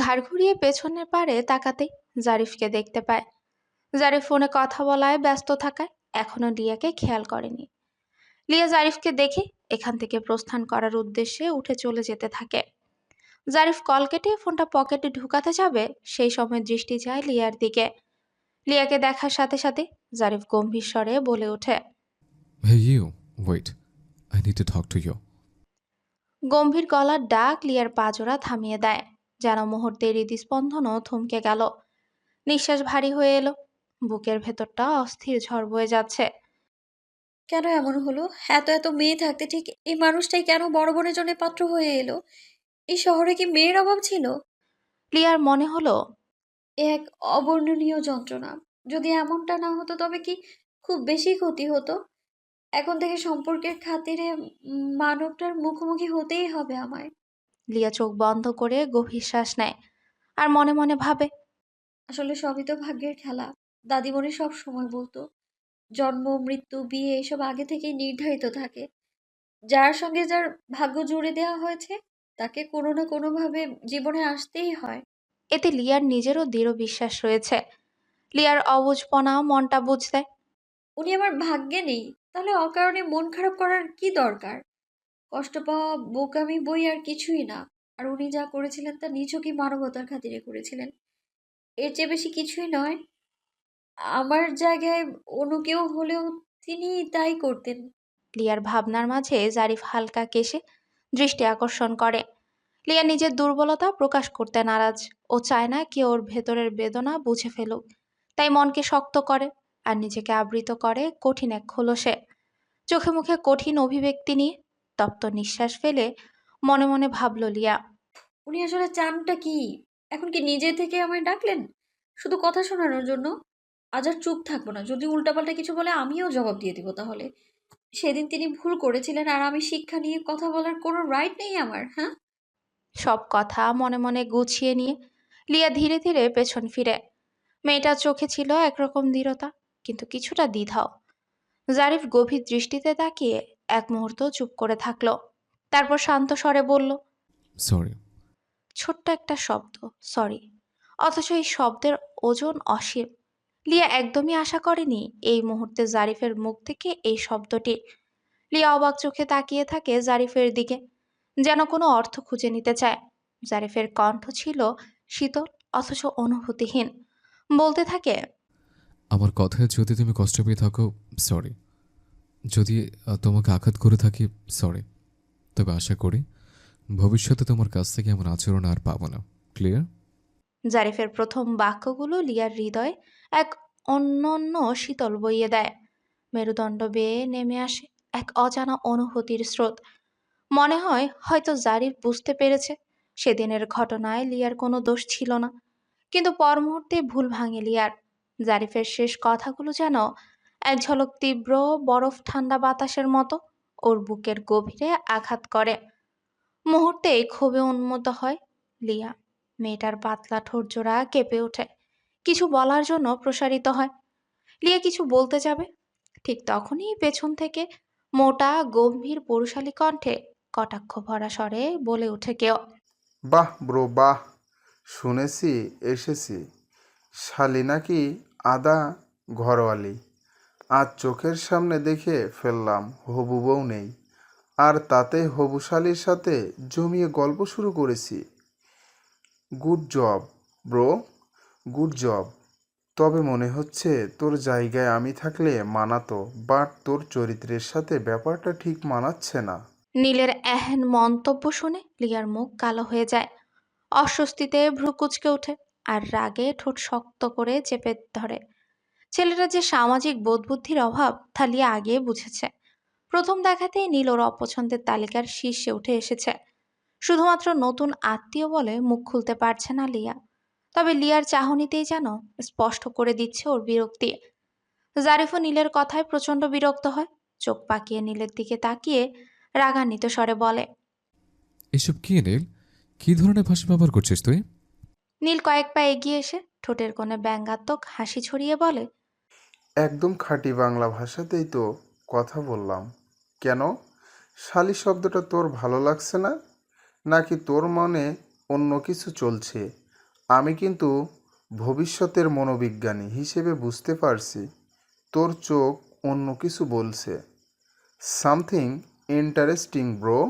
ঘাড় ঘুরিয়ে পেছনের পাড়ে তাকাতেই জারিফকে দেখতে পায়। জারিফ ফোনে কথা বলায় ব্যস্ত থাকায় এখনো লিয়াকে খেয়াল করেনি। লিয়া জারিফকে দেখে এখান থেকে প্রস্থান করার উদ্দেশ্যে উঠে চলে যেতে থাকে। জারিফ কল কেটে ফোনটা পকেটে ঢুকাতে যাবে, সেই সময় দৃষ্টি যায় লিয়ার দিকে। লিয়াকে দেখার সাথে সাথে জারিফ গম্ভীর স্বরে বলে ওঠে। Hey you, wait, I need to talk to you. গম্ভীর গলার ডাক লিয়ার পাজোড়া থামিয়ে দেয়, যেন মুহূর্তে হৃদস্পন্দনও থমকে গেল। নিঃশ্বাস ভারী হয়ে এলো, বুকের ভেতরটা অস্থির ঝড় বয়ে যাচ্ছে। কেন এমন হলো? এত এত মেয়ে থাকতে ঠিক এই মানুষটাই কেন বড় বোনের জন্য পাত্র হয়ে এলো? এই শহরে কি মেয়ের অভাব ছিল? লিয়ার মনে হলো এ এক অবর্ণনীয় যন্ত্রণা। যদি এমনটা না হতো তবে কি খুব বেশি ক্ষতি হতো? এখন থেকে সম্পর্কের খাতিরে মানবটার মুখোমুখি হতেই হবে আমায়। লিয়া চোখ বন্ধ করে গভীর শ্বাস নেয় আর মনে মনে ভাবে, আসলে সবই তো ভাগ্যের খেলা। দাদিমণি সব সময় বলতো, জন্ম, মৃত্যু, বিয়ে এসব আগে থেকেই নির্ধারিত থাকে। যার সঙ্গে যার ভাগ্য জুড়ে দেওয়া হয়েছে তাকে কোনো না কোনোভাবে জীবনে আসতেই হয়। এতে লিয়ার নিজেরও দৃঢ় বিশ্বাস রয়েছে। লিয়ার অবুঝপনা মনটা বুঝ দেয়। উনি আমার ভাগ্যে নেই, তাহলে অকারণে মন খারাপ করার কি দরকার? কষ্ট পাওয়া, বোকামি বই আর কিছুই না। আর উনি যা করেছিলেন তা নিছকই মানবতার খাতিরে করেছিলেন, এর চেয়ে বেশি কিছুই নয়। আমার জায়গায় অন্য কেউ হলেও তিনি তাই করতেন। লিয়ার ভাবনার মাঝে জারিফ হালকা কেশে দৃষ্টি আকর্ষণ করে। লিয়া নিজের দুর্বলতা প্রকাশ করতে নারাজ। ও চায় না কেউ ওর ভেতরের বেদনা বুঝে ফেলুক, তাই মনকে শক্ত করে আর নিজেকে আবৃত করে কঠিন এক খোলসে। চোখে মুখে কঠিন অভিব্যক্তি নিয়ে তপ্ত নিঃশ্বাস ফেলে মনে মনে ভাবল লিয়া। উনি আসলে চানটা কি? এখন কি নিজে থেকে আমায় ডাকলেন শুধু কথা শোনানোর জন্য? আজ আর চুপ থাকবো না। যদি উল্টাপাল্টা কিছু বলে আমিও জবাব দিয়ে দিব তাহলে। সেদিন তিনি ভুল করেছিলেন আর আমি শিক্ষা নিয়ে কথা বলার কোনো রাইট নেই আমার, হ্যাঁ? সব কথা মনে মনে গুছিয়ে নিয়ে লিয়া ধীরে ধীরে পেছন ফিরে। মেয়েটার চোখে ছিল একরকম দৃঢ়তা, কিন্তু কিছুটা দ্বিধাও। জারিফ গভীর দৃষ্টিতে তাকিয়ে এক মুহূর্ত চুপ করে থাকলো, তারপর শান্ত স্বরে বলল, সরি। ছোট্ট একটা শব্দ, সরি, অথচ এই শব্দের ওজন অসীম। লিয়া একদমই আশা করেনি এই মুহূর্তে জারিফের মুখ থেকে এই শব্দটি। লিয়া অবাক চোখে তাকিয়ে থাকে জারিফের দিকে, যেন কোনো অর্থ খুঁজে নিতে চায়। জারিফের কণ্ঠ ছিল শীতল অথচ অনুভূতিহীন। বলতে থাকে, আমার কথায় যদি তুমি কষ্ট পেয়ে থাকো, সরি। যদি তোমাকে আঘাত করে থাকি, সরি। তবে আশা করি ভবিষ্যতে তোমার কাছ থেকে এমন আচরণ আর পাবো না। ক্লিয়ার? জারিফের প্রথম বাক্যগুলো লিয়ার হৃদয়ে এক অনন্য শীতল বইয়ে দেয়। মেরুদণ্ড বেয়ে নেমে আসে এক অজানা অনুভূতির স্রোত। মনে হয় হয়তো জারিফ বুঝতে পেরেছে সেদিনের ঘটনায় লিয়ার কোনো দোষ ছিল না। কিন্তু পর মুহূর্তে ভুল ভাঙে লিয়ার। জারিফের শেষ কথাগুলো যেন এক ঝলক তীব্র বরফ ঠান্ডা বাতাসের মতো ওর বুকের গভীরে আঘাত করে। মুহূর্তেই ক্ষোভে উন্মত্ত হয় লিয়া। মেয়েটার পাতলা ঠোঁট জোড়া কেঁপে ওঠে, কিছু বলার জন্য প্রসারিত হয়। লিয়া কিছু বলতে যাবে, ঠিক তখনই পেছন থেকে মোটা গম্ভীর পুরুষালী কণ্ঠে কটাক্ষ ভরা স্বরে বলে ওঠে কেউ। বাহ ব্রো বাহ, শুনেছি এসেছি। শালি নাকি আদা ঘরওয়ালি। আজ চোখের সামনে দেখে ফেললাম হবু বউ নেই, আর তাতে হবু শালির সাথে জমিয়ে গল্প শুরু করেছি। Good job bro, good job. তবে মনে হচ্ছে তোর জায়গায় আমি থাকলে মানাতো, বাট তোর চরিত্রের সাথে ব্যাপারটা ঠিক মানাচ্ছে না। নীলের এহেন মন্তব্য শুনে লিয়ার মুখ কালো হয়ে যায়। অস্বস্তিতে ভ্রু কুঁচকে ওঠে আর রাগে ঠোঁট শক্ত করে চেপে ধরে। ছেলেটা যে সামাজিক বোধবুদ্ধির অভাব তা লিয়া আগেই বুঝেছে। প্রথম দেখাতেই নীল ওর অপছন্দের তালিকার শীর্ষে উঠে এসেছে। শুধুমাত্র নতুন আত্মীয় বলে মুখ খুলতে পারছে না লিয়া। তবে লিয়ার চাহনিতেই যেন স্পষ্ট করে দিচ্ছে ওর বিরক্তি। জারিফও নীলের কথায় প্রচণ্ড বিরক্ত হয়। চোখ পাকিয়ে নীলের দিকে তাকিয়ে রাগান্বিত স্বরে বলে, এসব কি নীল? কি ধরনের ভাষা ব্যবহার করছিস তুই? নীল কয়েক পা এগিয়ে এসে ঠোঁটের কোণে ব্যঙ্গাত্মক হাসি ছড়িয়ে বলে, একদম খাঁটি বাংলা ভাষাতেই তো কথা বললাম। কেন? শালি শব্দটা তোর ভালো লাগছে না, নাকি তোর মনে অন্য কিছু চলছে? আমি কিন্তু ভবিষ্যতের মনোবিজ্ঞানী হিসেবে বুঝতে পারছি তোর চোখ অন্য কিছু বলছে। Something interesting bro.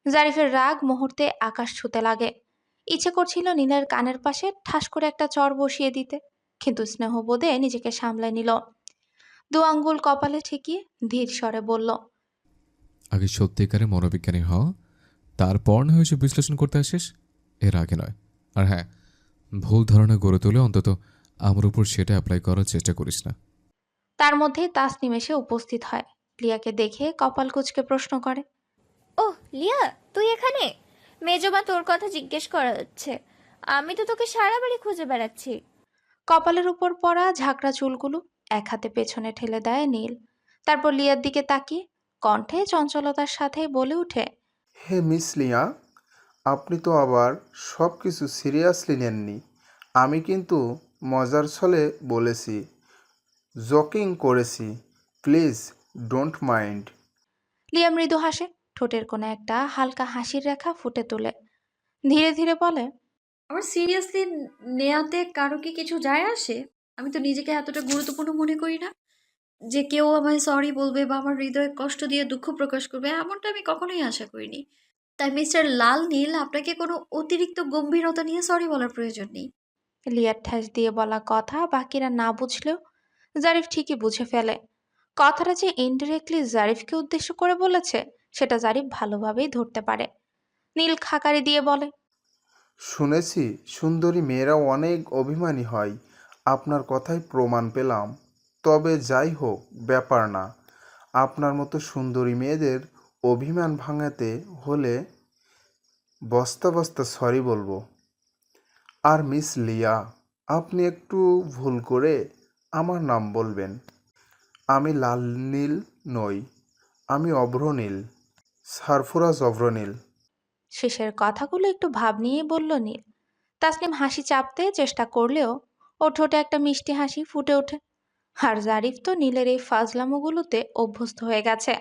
জারিফের রাগ মুহূর্তে আকাশ ছুতে লাগে। ইচ্ছে করছিল নীলের কানের পাশে ঠাস করে একটা চর বসিয়ে দিতে, কিন্তু স্নেহবোধে নিজেকে সামলে নিল। দু আঙ্গুল কপালে ঠেকিয়ে ধীর স্বরে বলল, আগে সত্যিকারে মনোবিজ্ঞানী হ, তারপর না হয়েছে বিশ্লেষণ করতে আসিস, এর আগে নয়। আর হ্যাঁ, ভুল ধারণা গড়ে তুলে অন্তত আমার উপর সেটা অ্যাপ্লাই করার চেষ্টা করিস না। তার মধ্যেই তাসনিম এসে উপস্থিত হয়। লিয়াকে দেখে কপাল কুঁচকে প্রশ্ন করে, ওহ লিয়া, তুই এখানে? মেজমা তোর কথা জিজ্ঞেস করা হচ্ছে। আমি তো তোকে সারা বাড়ি খুঁজে বেড়াচ্ছি। কপালের উপর পড়া ঝাঁকড়া চুলগুলো এক হাতে পেছনে ঠেলে দেয় নীল। তারপর লিয়ার দিকে তাকিয়ে কণ্ঠে চঞ্চলতার সাথে বলে ওঠে, হে মিস লিয়া, আপনি তো আবার সব কিছু সিরিয়াসলি নেননি। আমি কিন্তু মজার ছলে বলেছি, জকিং করেছি। Please don't mind. লিয়া মৃদু হাসে, ঠোঁটের কোণে একটা হালকা হাসির রেখা ফুটে তোলে। ধীরে ধীরে বলে, আমার সিরিয়াসলি নেয়াতে কারো কি কিছু যায় আসে? আমি তো নিজেকে এতটা গুরুত্বপূর্ণ মনে করি না যে কেউ আমায় সরি বলবে বা আমার হৃদয়ে কষ্ট দিয়ে দুঃখ প্রকাশ করবে, এমনটা আমি কখনোই আশা করিনি। তাই মিস্টার লাল নীল, আপনাকে কোনো অতিরিক্ত গম্ভীরতা নিয়ে সরি বলার প্রয়োজন নেই। লিয়ার ঠেস দিয়ে বলা কথা বাকিরা না বুঝলেও জারিফ ঠিকই বুঝে ফেলে। কথাটা যে ইনডিরেক্টলি জারিফকে উদ্দেশ্য করে বলেছে সেটা জারিফ ভালোভাবেই ধরতে পারে। নীল খাকারি দিয়ে বলে, শুনেছি সুন্দরী মেয়েরা অনেক অভিমানী হয়, আপনার কথাই প্রমাণ পেলাম। তবে যাই হোক, ব্যাপার না। আপনার মতো সুন্দরী মেয়েদের অভিমান ভাঙাতে হলে বস্তা বস্তা সরি বলবো। আর মিস লিয়া, আপনি একটু ভুল করে আমার নাম বলবেন। আমি লাল নীল নই, আমি অভ্রনীল, সারফরাজ অভ্রনীল। শেষের কথাগুলো একটু ভাব নিয়ে বলল নীল। তাসনিম হাসি চাপতে চেষ্টা করলেও ওর ঠোঁটে একটা মিষ্টি হাসি ফুটে ওঠে। আর জারিফ তো নীলের এই ফাজলামোগুলোতে অভ্যস্ত হয়ে গেছে।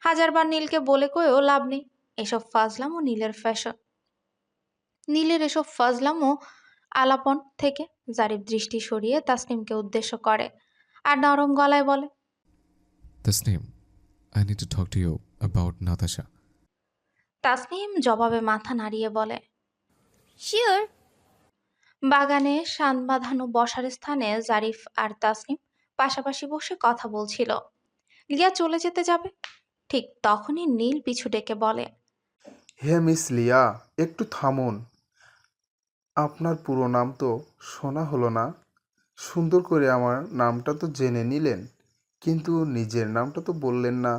হাজারবার নীলকে বলে কয়েও লাভ নেই, এসব ফাজলামো নীলের ফ্যাশন। নীলের এসব ফাজলামো আলাপন থেকে জারিফ দৃষ্টি সরিয়ে তাসনিমকে উদ্দেশ্য করে আর নরম গলায় বলে, Tasnim, I need to talk to you about Natasha. Tasnim জবাবে মাথা নাড়িয়ে বলে, শিওর। বাগানে শান বাঁধানো বসার স্থানে জারিফ আর তাসনিম পাশাপাশি বসে কথা বলছিল। লিয়া চলে যেতে যাবে, ঠিক তখনই নীল পিছু ডেকে বলে, হে মিস লিয়া, একটু থামুন। আপনার পুরো নাম তো শোনা হলো না। সুন্দর করে আমার নামটা তো জেনে নিলেন, কিন্তু নিজের নামটা তো বললেন না।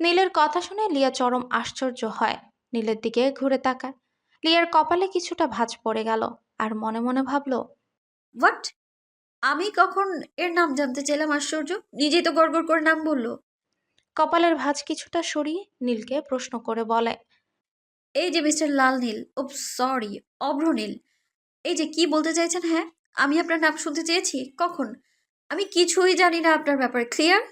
নীলের কথা শুনে লিয়া চরম আশ্চর্য হয়। নীলের দিকে ঘুরে তাকায়। লিয়ার কপালে কিছুটা ভাঁজ পড়ে গেল আর মনে মনে ভাবল, হোয়াট? আমি কখন এর নাম জানতে চাইলাম? আশ্চর্য, নিজেই তো গড়গড় করে নাম বললো। কপালের ভাঁজ কিছুটা সরিয়ে নীলকে প্রশ্ন করে বলে, এই যে মিস্টার লাল নীল, ও সরি, অভ্র নীল, এই যে কি বলতে চাইছেন? হ্যাঁ, আমি আপনার নাম শুনতে চেয়েছি কখন? আমি কিছুই জানি না আপনার ব্যাপারে, ক্লিয়ার?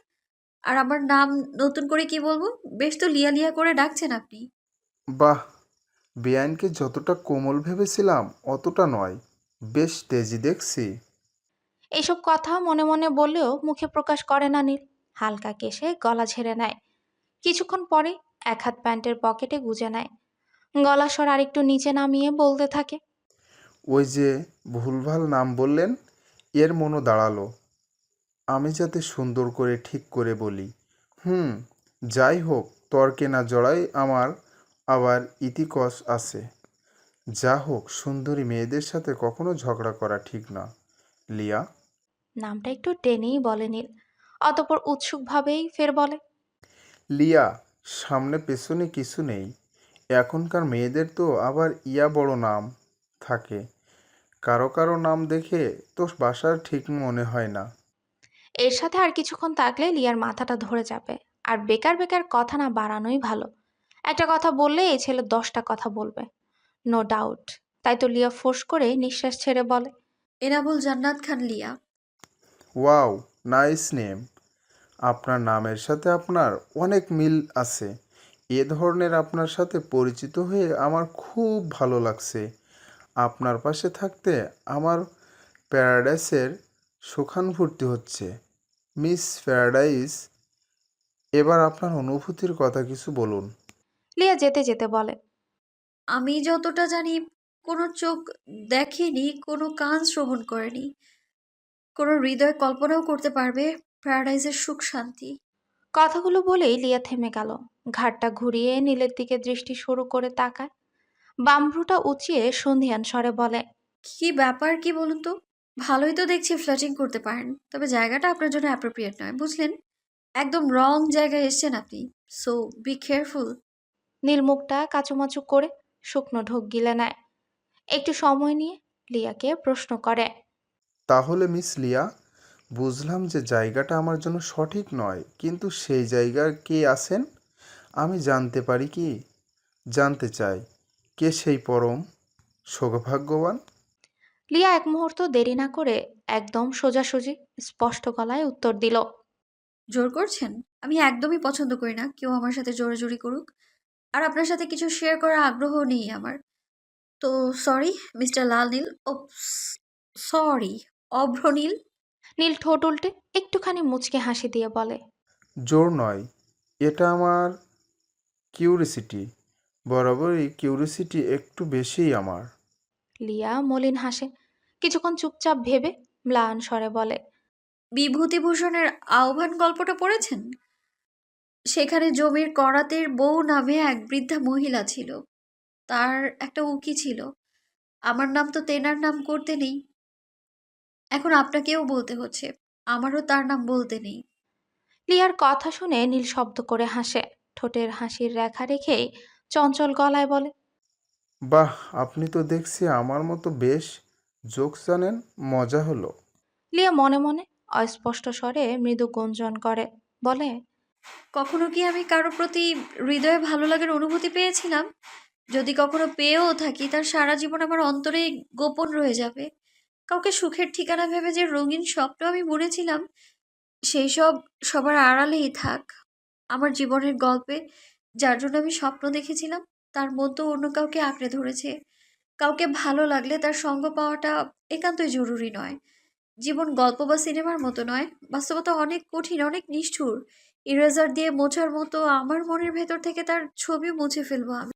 আর আমার নাম নতুন করে কি বলবো? বেশ তো লিয়া লিয়া করে ডাকছেন আপনি। বাহ, বেআইনকে যতটা কোমল ভেবেছিলাম অতটা নয়। বেশ তেজি দেখছি। এইসব কথা মনে মনে বললেও মুখে প্রকাশ করে না নীল। হালকা কেশে গলা ঝেড়ে নেয়। কিছুক্ষণ পরে এক হাত প্যান্টের পকেটে গুজে নেয়। গলা স্বর আরেকটু নিচে নামিয়ে বলতে থাকে, ওই যে ভুলভাল নাম বললেন, এর মনও দাঁড়ালো। আমি যাতে সুন্দর করে ঠিক করে বলি। যাই হোক, তর্কে না জড়াই আমার আবার ইতিকস আছে। যা হোক, সুন্দরী মেয়েদের সাথে কখনো ঝগড়া করা ঠিক না। লিয়া, নামটা একটু টেনেই বলে নীল। অতঃপর উৎসুকভাবেই ফের বলে, লিয়া, সামনে পেছনে কিছু নেই। এখনকার মেয়েদের তো আবার ইয়া বড় নাম থাকে। কারো কারো নাম দেখে তো বাসার ঠিক মনে হয় না। এর সাথে আর কিছুক্ষণ থাকলে লিয়ার মাথাটা ধরে যাবে। আর বেকার বেকার কথা না বাড়ানোই ভালো। একটা কথা বললে এই ছেলে 10টা কথা বলবে, নো ডাউট। তাই তো লিয়া ফোর্স করে নিঃশ্বাস ছেড়ে বলে, এনাবুল জান্নাত খান লিয়া। Wow, nice name. আপনার নামের সাথে আপনার অনেক মিল আছে। এ ধরনের আপনার সাথে পরিচিত হয়ে আমার খুব ভালো লাগছে। আপনার পাশে থাকতে আমার প্যারাডাইসের সুখানুভূতি হচ্ছে। মিস প্যারাডাইস, এবার আপনার অনুভূতির কথা কিছু বলুন। লিয়া যেতে যেতে বলে, আমি যতটা জানি, কোনো চোখ দেখেনি, কোনো কান শ্রবণ করেনি, কোনো হৃদয় কল্পনাও করতে পারবে প্যারাডাইসের সুখ শান্তি। কথাগুলো বলেই লিয়া থেমে গেল। ঘাটটা ঘুরিয়ে নীলের দিকে দৃষ্টি শুরু করে তাকায়। বামভ্রুটা উঁচিয়ে সন্ধিয়ান স্বরে বলে, কি ব্যাপার কি বলুন তো? ভালোই তো দেখছি ফ্লার্টিং করতে পারেন, তবে জায়গাটা আপনার জন্য অ্যাপ্রোপ্রিয়েট নয়, বুঝলেন? একদম রং জায়গায় এসেছেন আপনি। So be careful. নীল মুখটা কাচুমাচু করে শুকনো ঢোক গিলে নেয়। একটু সময় নিয়ে লিয়াকে প্রশ্ন করে, তাহলে মিস লিয়া, বুঝলাম যে জায়গাটা আমার জন্য সঠিক নয়, কিন্তু সেই জায়গার কে আছেন আমি জানতে পারি কি? জানতে চাই, কে সেই পরম সৌভাগ্যবান? লিয়া এক মুহূর্ত দেরি না করে একদম সোজাসুজি স্পষ্ট গলায় উত্তর দিল, জোর করছেন? আমি একদমই পছন্দ করি না কেউ আমার সাথে জোরাজুরি করুক। আর আপনার সাথে কিছু শেয়ার করার আগ্রহ নেই আমার। তো সরি মিস্টার লাল নীল, ও সরি, অভ্র নীল। নীল ঠোঁট উল্টে একটুখানি মুচকে হাসি দিয়ে বলে, জোর নয়, এটা আমার কিউরিসিটি। বরাবরই কিউরিসিটি একটু বেশিই আমার। লিয়া মলিন হাসে। কিছুক্ষণ চুপচাপ ভেবে ম্লান স্বরে বলে, বিভূতিভূষণের আহ্বান গল্পটা পড়েছেন? সেখানে জমির করাতের বউ নামে এক বৃদ্ধা মহিলা ছিল। তার একটা উকি ছিল। আমার নাম তো তেনার নাম করতে নেই। এখন আপনাকেও বলতে হচ্ছে, আমারও তার নাম বলতে নেই। লিয়ার কথা শুনে নীল শব্দ করে হাসে। ঠোঁটের হাসির রেখা রেখেই চঞ্চল গলায় বলে, বাহ, আপনি তো দেখছি আমার মতো বেশ জোকস জানেন। মজা হলো। লিয়া মনে মনে অস্পষ্ট স্বরে মৃদু গুঞ্জন করে, বলে, কখনো কি আমি কারো প্রতি হৃদয়ে ভালো লাগার অনুভূতি পেয়েছিলাম? যদি কখনো পেয়েও থাকি, তার সারা জীবন আমার অন্তরে গোপন রয়ে যাবে। কাউকে সুখের ঠিকানা ভেবে যে রঙিন স্বপ্ন আমি বুনেছিলাম, সেই সব সবার আড়ালেই থাক। আমার জীবনের গল্পে যার জন্য আমি স্বপ্ন দেখেছিলাম, তার মধ্যে অন্য কাউকে আঁকড়ে ধরেছে। কাউকে ভালো লাগলে তার সঙ্গ পাওয়াটা একান্তই জরুরি নয়। জীবন গল্প বা সিনেমার মতো নয়, বাস্তবতা অনেক কঠিন, অনেক নিষ্ঠুর। ইরেজার দিয়ে মোছার মতো আমার মনের ভেতর থেকে তার ছবি মুছে ফেলবো আমি।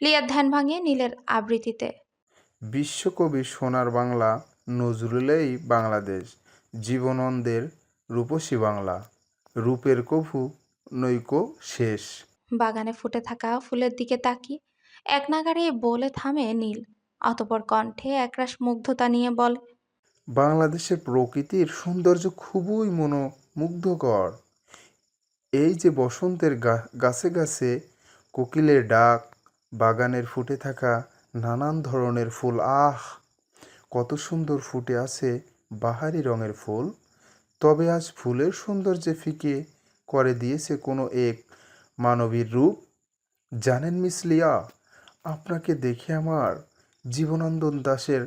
লিয়ার ধ্যান ভাঙিয়ে নীলের আবৃত্তিতে, বিশ্বকবি সোনার বাংলা, নজরুলেই বাংলাদেশ, জীবনন্দের রূপসী বাংলা, রূপের কভু নৈকো শেষ। বাগানে ফুটে থাকা ফুলের দিকে তাকিয়ে এক নাগাড়ে বলে থামে নীল। অতপর কণ্ঠে একরাশ মুগ্ধতা নিয়ে বলে, বাংলাদেশের প্রকৃতির সৌন্দর্য খুবই মনোমুগ্ধকর। এই যে বসন্তের গাছে গাছে কোকিলের ডাক, বাগানের ফুটে থাকা নানান ধরনের ফুল, আহ, কত সুন্দর ফুটে আছে বাহারি রঙের ফুল। তবে আজ ফুলের সৌন্দর্যে ফিকে করে দিয়েছে কোনো এক মানবীর রূপ। জানেন মিস লিয়া, আপনাকে দেখে আমার জীবনানন্দ দাশের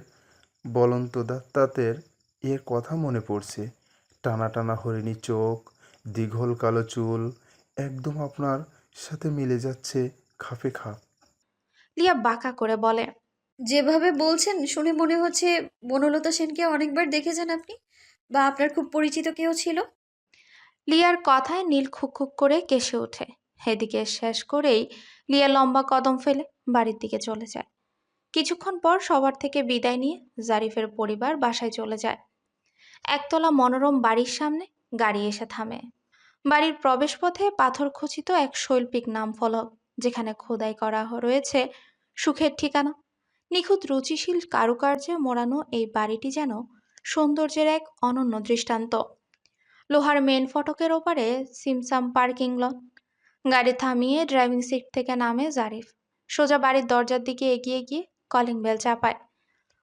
বলন্ত দাত্তাতের এর কথা মনে পড়ছে। টানা টানা হরিণী চোখ, দীঘল কালো চুল, একদম আপনার সাথে মিলে যাচ্ছে খাপে খাপ। লিয়া বাঁকা করে বলে, যেভাবে বলছেন শুনে মনে হচ্ছে বনলতা সেনকে অনেকবার দেখেছেন আপনি, বা আপনার খুব পরিচিত কেউ ছিল। লিয়ার কথায় নীল খুক খুক করে কেসে ওঠে। এদিকে শেষ করেই লিয়া লম্বা কদম ফেলে বাড়ির দিকে চলে যায়। কিছুক্ষণ পর সবার থেকে বিদায় নিয়ে জারিফের পরিবার বাসায় চলে যায়। একতলা মনোরম বাড়ির সামনে গাড়ি এসে থামে। বাড়ির প্রবেশপথে পাথর খচিত এক শৈল্পিক নাম ফলক, যেখানে খোদাই করা রয়েছে সুখের ঠিকানা। নিখুঁত রুচিশীল কারুকার্যে মোড়ানো এই বাড়িটি যেন সৌন্দর্যের এক অনন্য দৃষ্টান্ত। লোহার মেন ফটকের ওপারে সিমসাম পার্কিং লট। গাড়ি থামিয়ে ড্রাইভিং সিট থেকে নামে জারিফ। সোজা বাড়ির দরজার দিকে এগিয়ে গিয়ে কলিং বেল চাপায়।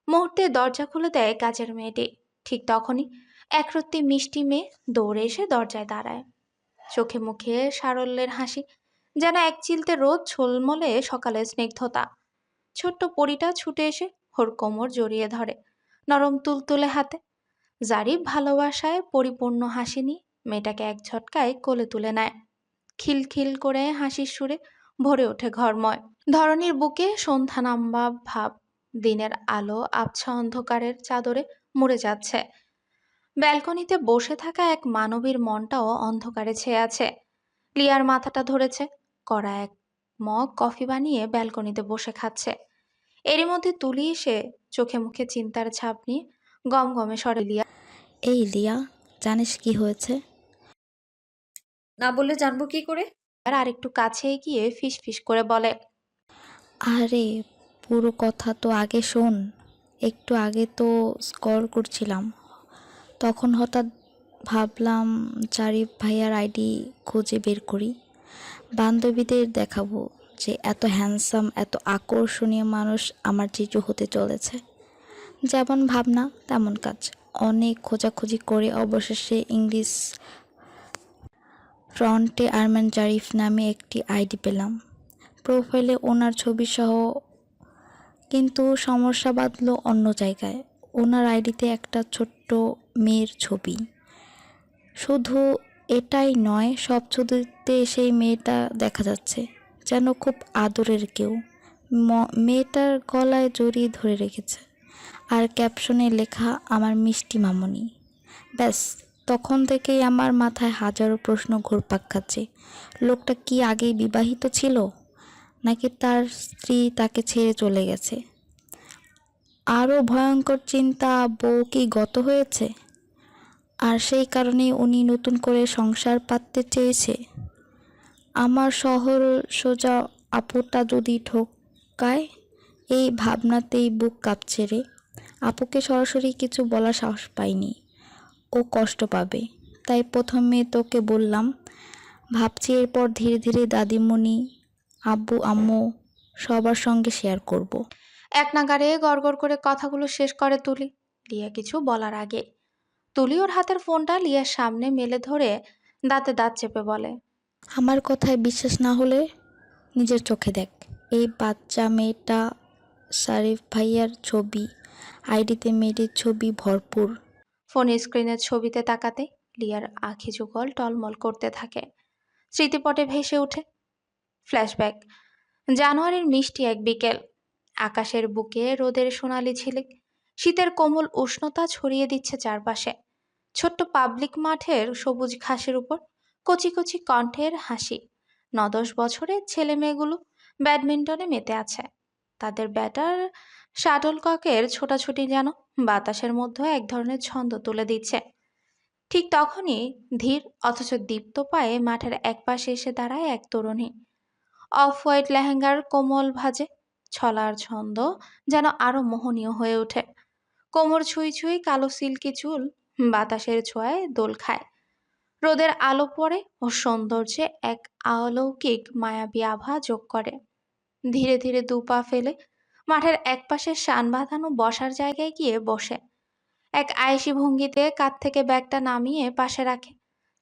মুহূর্তে দরজা খুলে দেয় কাজের মেয়েটি। ঠিক তখনই একরত্তি মিষ্টি মেয়ে দৌড়ে এসে দরজায় দাঁড়ায়। চোখে মুখে সারল্যের হাসি, যেন এক চিলতে রোদ ঝলমলে সকালের স্নিগ্ধতা। ছোট্ট পরীটা ছুটে এসে ওর কোমর জড়িয়ে ধরে নরম তুলতুলে হাতে। জারিফ ভালোবাসায় পরিপূর্ণ হাসি নিয়ে মেয়েটাকে এক ঝটকায় কোলে তুলে নেয়। খিলখিল করে হাসির সুরে ভরে ওঠে ঘরময়। ধরনীর বুকে সন্ধ্যা নামবা ভাব। দিনের আলো আবছা অন্ধকারের চাদরে মুড়ে যাচ্ছে। ব্যালকনিতে বসে থাকা এক মানবীর মনটাও অন্ধকারে ছেয়ে আছে। লিয়ার মাথাটা ধরেছে, কড়া এক মগ কফি বানিয়ে ব্যালকনিতে বসে খাচ্ছে। এরই মধ্যে তুলি এসে চোখে মুখে চিন্তার ছাপ নিয়ে গমগমে স্বরে লিয়া এই লিয়া, জানিস কি হয়েছে? না বললে জানবো কি করে? আর একটু কাছে গিয়ে ফিস ফিস করে বলে, আরে পুরো কথা তো আগে শোন। একটু আগে তো স্কল করছিলাম, তখন হঠাৎ ভাবলাম জারিফ ভাইয়ার আইডি খুঁজে বের করি, বান্ধবীদের দেখাবো যে এত হ্যান্ডসাম এত আকর্ষণীয় মানুষ আমার জিজু হতে চলেছে। যেমন ভাবনা তেমন কাজ। অনেক খোঁজাখুঁজি করে অবশেষে ইংলিশ ফ্রন্টে আরমান জারিফ নামে একটি আইডি পেলাম। প্রোফাইলে ওনার ছবি সহ, কিন্তু সমস্যা বাঁধলো অন্য জায়গায়। ওনার আইডিতে একটা ছোট্ট মেয়ের ছবি। শুধু এটাই নয়, সব ছবিতে সেই মেয়েটা দেখা যাচ্ছে যেন খুব আদরের কেউ। মেয়েটার গলায় জড়িয়ে ধরে রেখেছে, আর ক্যাপশনে লেখা আমার মিষ্টি মামনি। ব্যাস, তখন থেকেই আমার মাথায় হাজারো প্রশ্ন ঘুরপাক খাচ্ছে। লোকটা কি আগেই বিবাহিত ছিল, নাকি তার স্ত্রী তাকে ছেড়ে চলে গেছে? আরও ভয়ঙ্কর চিন্তা, বউ কি গত হয়েছে আর সেই কারণেই উনি নতুন করে সংসার পাততে চেয়েছে? আমার শহর সোজা আপুটা যদি ঠকায়, এই ভাবনাতেই বুক কাঁপছে রে। আপুকে সরাসরি কিছু বলার সাহস পাইনি, ও কষ্ট পাবে। তাই প্রথমে তোকে বললাম, ভাবছি এরপর ধীরে ধীরে দাদিমণি, আব্বু আম্মু সবার সঙ্গে শেয়ার করব। এক নাগারে গড়গড় করে কথাগুলো শেষ করে তুলি। লিয়া কিছু বলার আগে তুলি ওর হাতের ফোনটা লিয়ার সামনে মেলে ধরে দাঁতে দাঁত চেপে বলে, আমার কথায় বিশ্বাস না হলে নিজের চোখে দেখ। এই বাচ্চা মেয়েটা শারিফ ভাইয়ার ছবি, আইডিতে মেয়েটির ছবি ভরপুর। ফোনের স্ক্রিনের ছবিতে তাকাতে লিয়ার আখি যুগল টলমল করতে থাকে। স্মৃতিপটে ভেসে ওঠে ফ্ল্যাশব্যাক। জানুয়ারির মিষ্টি এক বিকেল। আকাশের বুকে রোদের সোনালি ঝিলিক শীতের কোমল উষ্ণতা ছড়িয়ে দিচ্ছে চারপাশে। ছোট্ট পাবলিক মাঠের সবুজ ঘাসের উপর কচি কচি কণ্ঠের হাসি। 9-10 বছরের ছেলে মেয়েগুলো ব্যাডমিন্টনে মেতে আছে। তাদের ব্যাটার শাটলককের ছোটাছুটি যেন বাতাসের মধ্যে এক ধরনের ছন্দ তুলে দিচ্ছে। ঠিক তখনই ধীর অথচ দীপ্ত পায়ে মাঠের একপাশে এসে দাঁড়ায় এক তরুণী। অফ হোয়াইট লেহেঙ্গার কোমল ভাঁজে ছলার ছন্দ যেন আরো মোহনীয় হয়ে ওঠে। কোমর ছুঁই ছুঁই কালো সিল্কি চুল বাতাসের ছোঁয়ায় দোল খায়। রোদের আলো পড়ে ও সৌন্দর্যে এক অলৌকিক মায়াবী আভা যোগ করে। ধীরে ধীরে দুপা ফেলে মাঠের একপাশে শান বাঁধানো বসার জায়গায় গিয়ে বসে। এক আয়েসি ভঙ্গিতে কাঁধ থেকে ব্যাগটা নামিয়ে পাশে রাখে।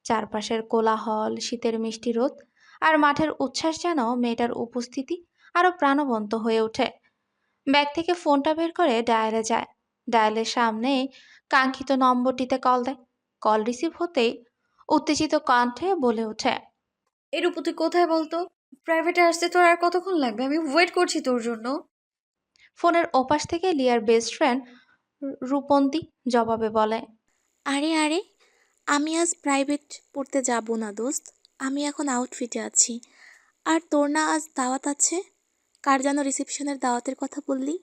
চারপাশের কোলাহল, শীতের মিষ্টি রোদ আর মাঠের উচ্ছ্বাস যেন মেয়েটার উপস্থিতি আরো প্রাণবন্ত হয়ে ওঠে। ব্যাগ থেকে ফোনটা বের করে ডায়ালে যায়। ডায়ালের সামনে কাঙ্ক্ষিত নম্বরটিতে কল দেয়। কল রিসিভ হতেই উত্তেজিত কণ্ঠে বলে ওঠে, এর উপর তুই কোথায় বলতো? প্রাইভেটে আসতে তোর আর কতক্ষণ লাগবে? আমি ওয়েট করছি তোর জন্য। ফোনের ওপাশ থেকে লিয়ার বেস্ট ফ্রেন্ড রূপন্তী জবাবে বলে, আরে আরে, আমি আজ প্রাইভেট পড়তে যাব না দোস্ত, আমি এখন আউটফিটে আছি। আর তোর না আজ দাওয়াত আছে? কার যেন রিসেপশনের দাওয়াতের কথা বললি?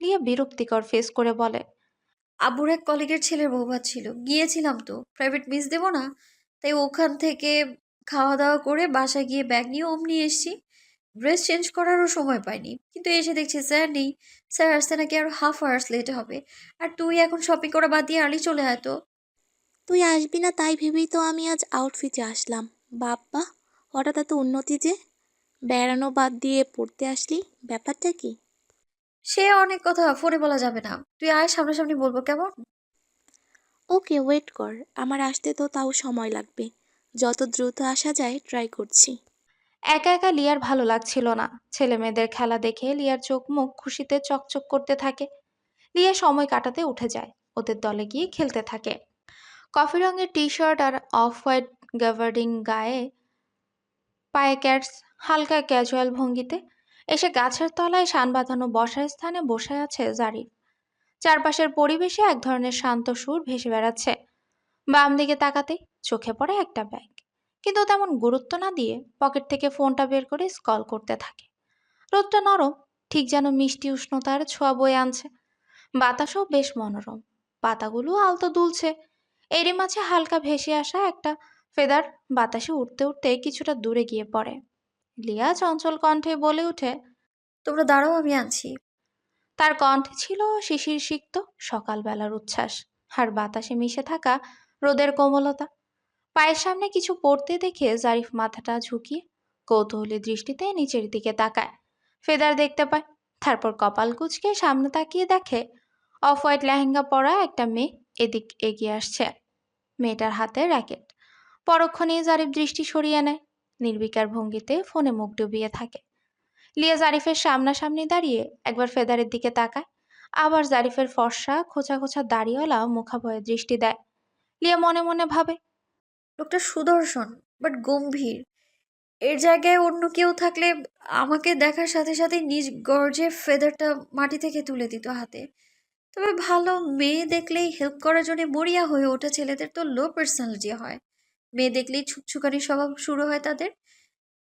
লিয়া বিরক্তিকর ফেস করে বলে, আব্বুর এক কলিগের ছেলের বউ ছিল, গিয়েছিলাম তো। প্রাইভেট মিস দেবো না? তাই ওখান থেকে খাওয়া দাওয়া করে বাসায় গিয়ে ব্যাগ নিয়ে অমনি এসেছি। ড্রেস চেঞ্জ করারও সময় পাইনি, কিন্তু এসে দেখছি স্যার নেই। স্যার আসতে নাকি আরো হাফ আওয়ার্স লেট হবে। আর তুই এখন শপিং করা বাদ দিয়ে আর্লি চলে আয় তো। তুই আসবি না তাই ভেবেই তো আমি আজ আউটফিটে আসলাম। বাপ্পা, হঠাৎ এত উন্নতি যে! বেড়ানো বাদ দিয়ে পড়তে আসলি, ব্যাপারটা কি? সে অনেক কথা ফোনে বলা যাবে না, তুই আয়, সামনাসামনি বলবো কেমন? ওকে, ওয়েট কর। আমার আসতে তো তাও সময় লাগবে। যত দ্রুত আসা যায় ট্রাই করছি। একা একা লিয়ার ভালো লাগছিল না। ছেলে মেয়েদের খেলা দেখে লিয়ার চোখ মুখ খুশিতে চকচক করতে থাকে। লিয়া সময় কাটাতে উঠে যায়, ওদের দলে গিয়ে খেলতে থাকে। কফি রঙের টি শার্ট আর অফ হোয়াইট গাভার্ডিং গায়ে, পায়ে ক্যাটস, হালকা ক্যাজুয়াল ভঙ্গিতে এসে গাছের তলায় শান বাঁধানো বসার স্থানে বসে আছে জারিফ। চারপাশের পরিবেশে এক ধরনের শান্ত সুর ভেসে বেড়াচ্ছে। বাম দিকে তাকাতেই চোখে পড়ে একটা ব্যাগ, কিন্তু তেমন গুরুত্ব না দিয়ে পকেট থেকে ফোনটা বের করে স্ক্রল করতে থাকে। রোদটা নরম, ঠিক যেন মিষ্টি উষ্ণতার ছোঁয়া বয়ে আনছে। বাতাসও বেশ মনোরম, পাতাগুলো আলতো দুলছে। এরই মাঝে হালকা ভেসে আসা একটা ফেদার বাতাসে উঠতে উঠতে কিছুটা দূরে গিয়ে পড়ে। লিয়া চঞ্চল কণ্ঠে বলে ওঠে, তোমরা দাঁড়াও, আমি আনছি। তার কণ্ঠে ছিল শিশির সিক্ত সকালবেলার উচ্ছ্বাস, আর বাতাসে মিশে থাকা রোদের কোমলতা। পায়ের সামনে কিছু পড়তে দেখে জারিফ মাথাটা ঝুঁকিয়ে কৌতূহলী দৃষ্টিতে নিচের দিকে তাকায়। ফেদার দেখতে পায়। তারপর কপাল কুঁচকে সামনে তাকিয়ে দেখে অফ হোয়াইট লেহেঙ্গা পরা একটা মেয়ে এদিক এগিয়ে আসছে। মেয়েটার হাতে র্যাকেট। পরক্ষণেই জারিফ দৃষ্টি সরিয়ে নেয়। নির্বিকার ভঙ্গিতে ফোনে মুখ ডুবিয়ে থাকে। লিয়া জারিফের সামনাসামনি দাঁড়িয়ে একবার ফেদারের দিকে তাকায়, আবার জারিফের ফর্সা খোঁচা খোঁচা দাড়িওয়ালা মুখাভয়ে দৃষ্টি দেয়। লিয়া মনে মনে ভাবে, লোকটা সুদর্শন, বাট গম্ভীর। এর জায়গায় অন্য কেউ থাকলে আমাকে দেখার সাথে সাথে নিজ গর্জে ফেদারটা মাটি থেকে তুলে দিত হাতে। তবে ভালো মেয়ে দেখলেই হেল্প করার জন্য মরিয়া হয়ে ওঠা ছেলেদের তো লো পার্সোনালিটি হয়। মেয়ে দেখলেই ছুকছুকানি স্বভাব শুরু হয় তাদের।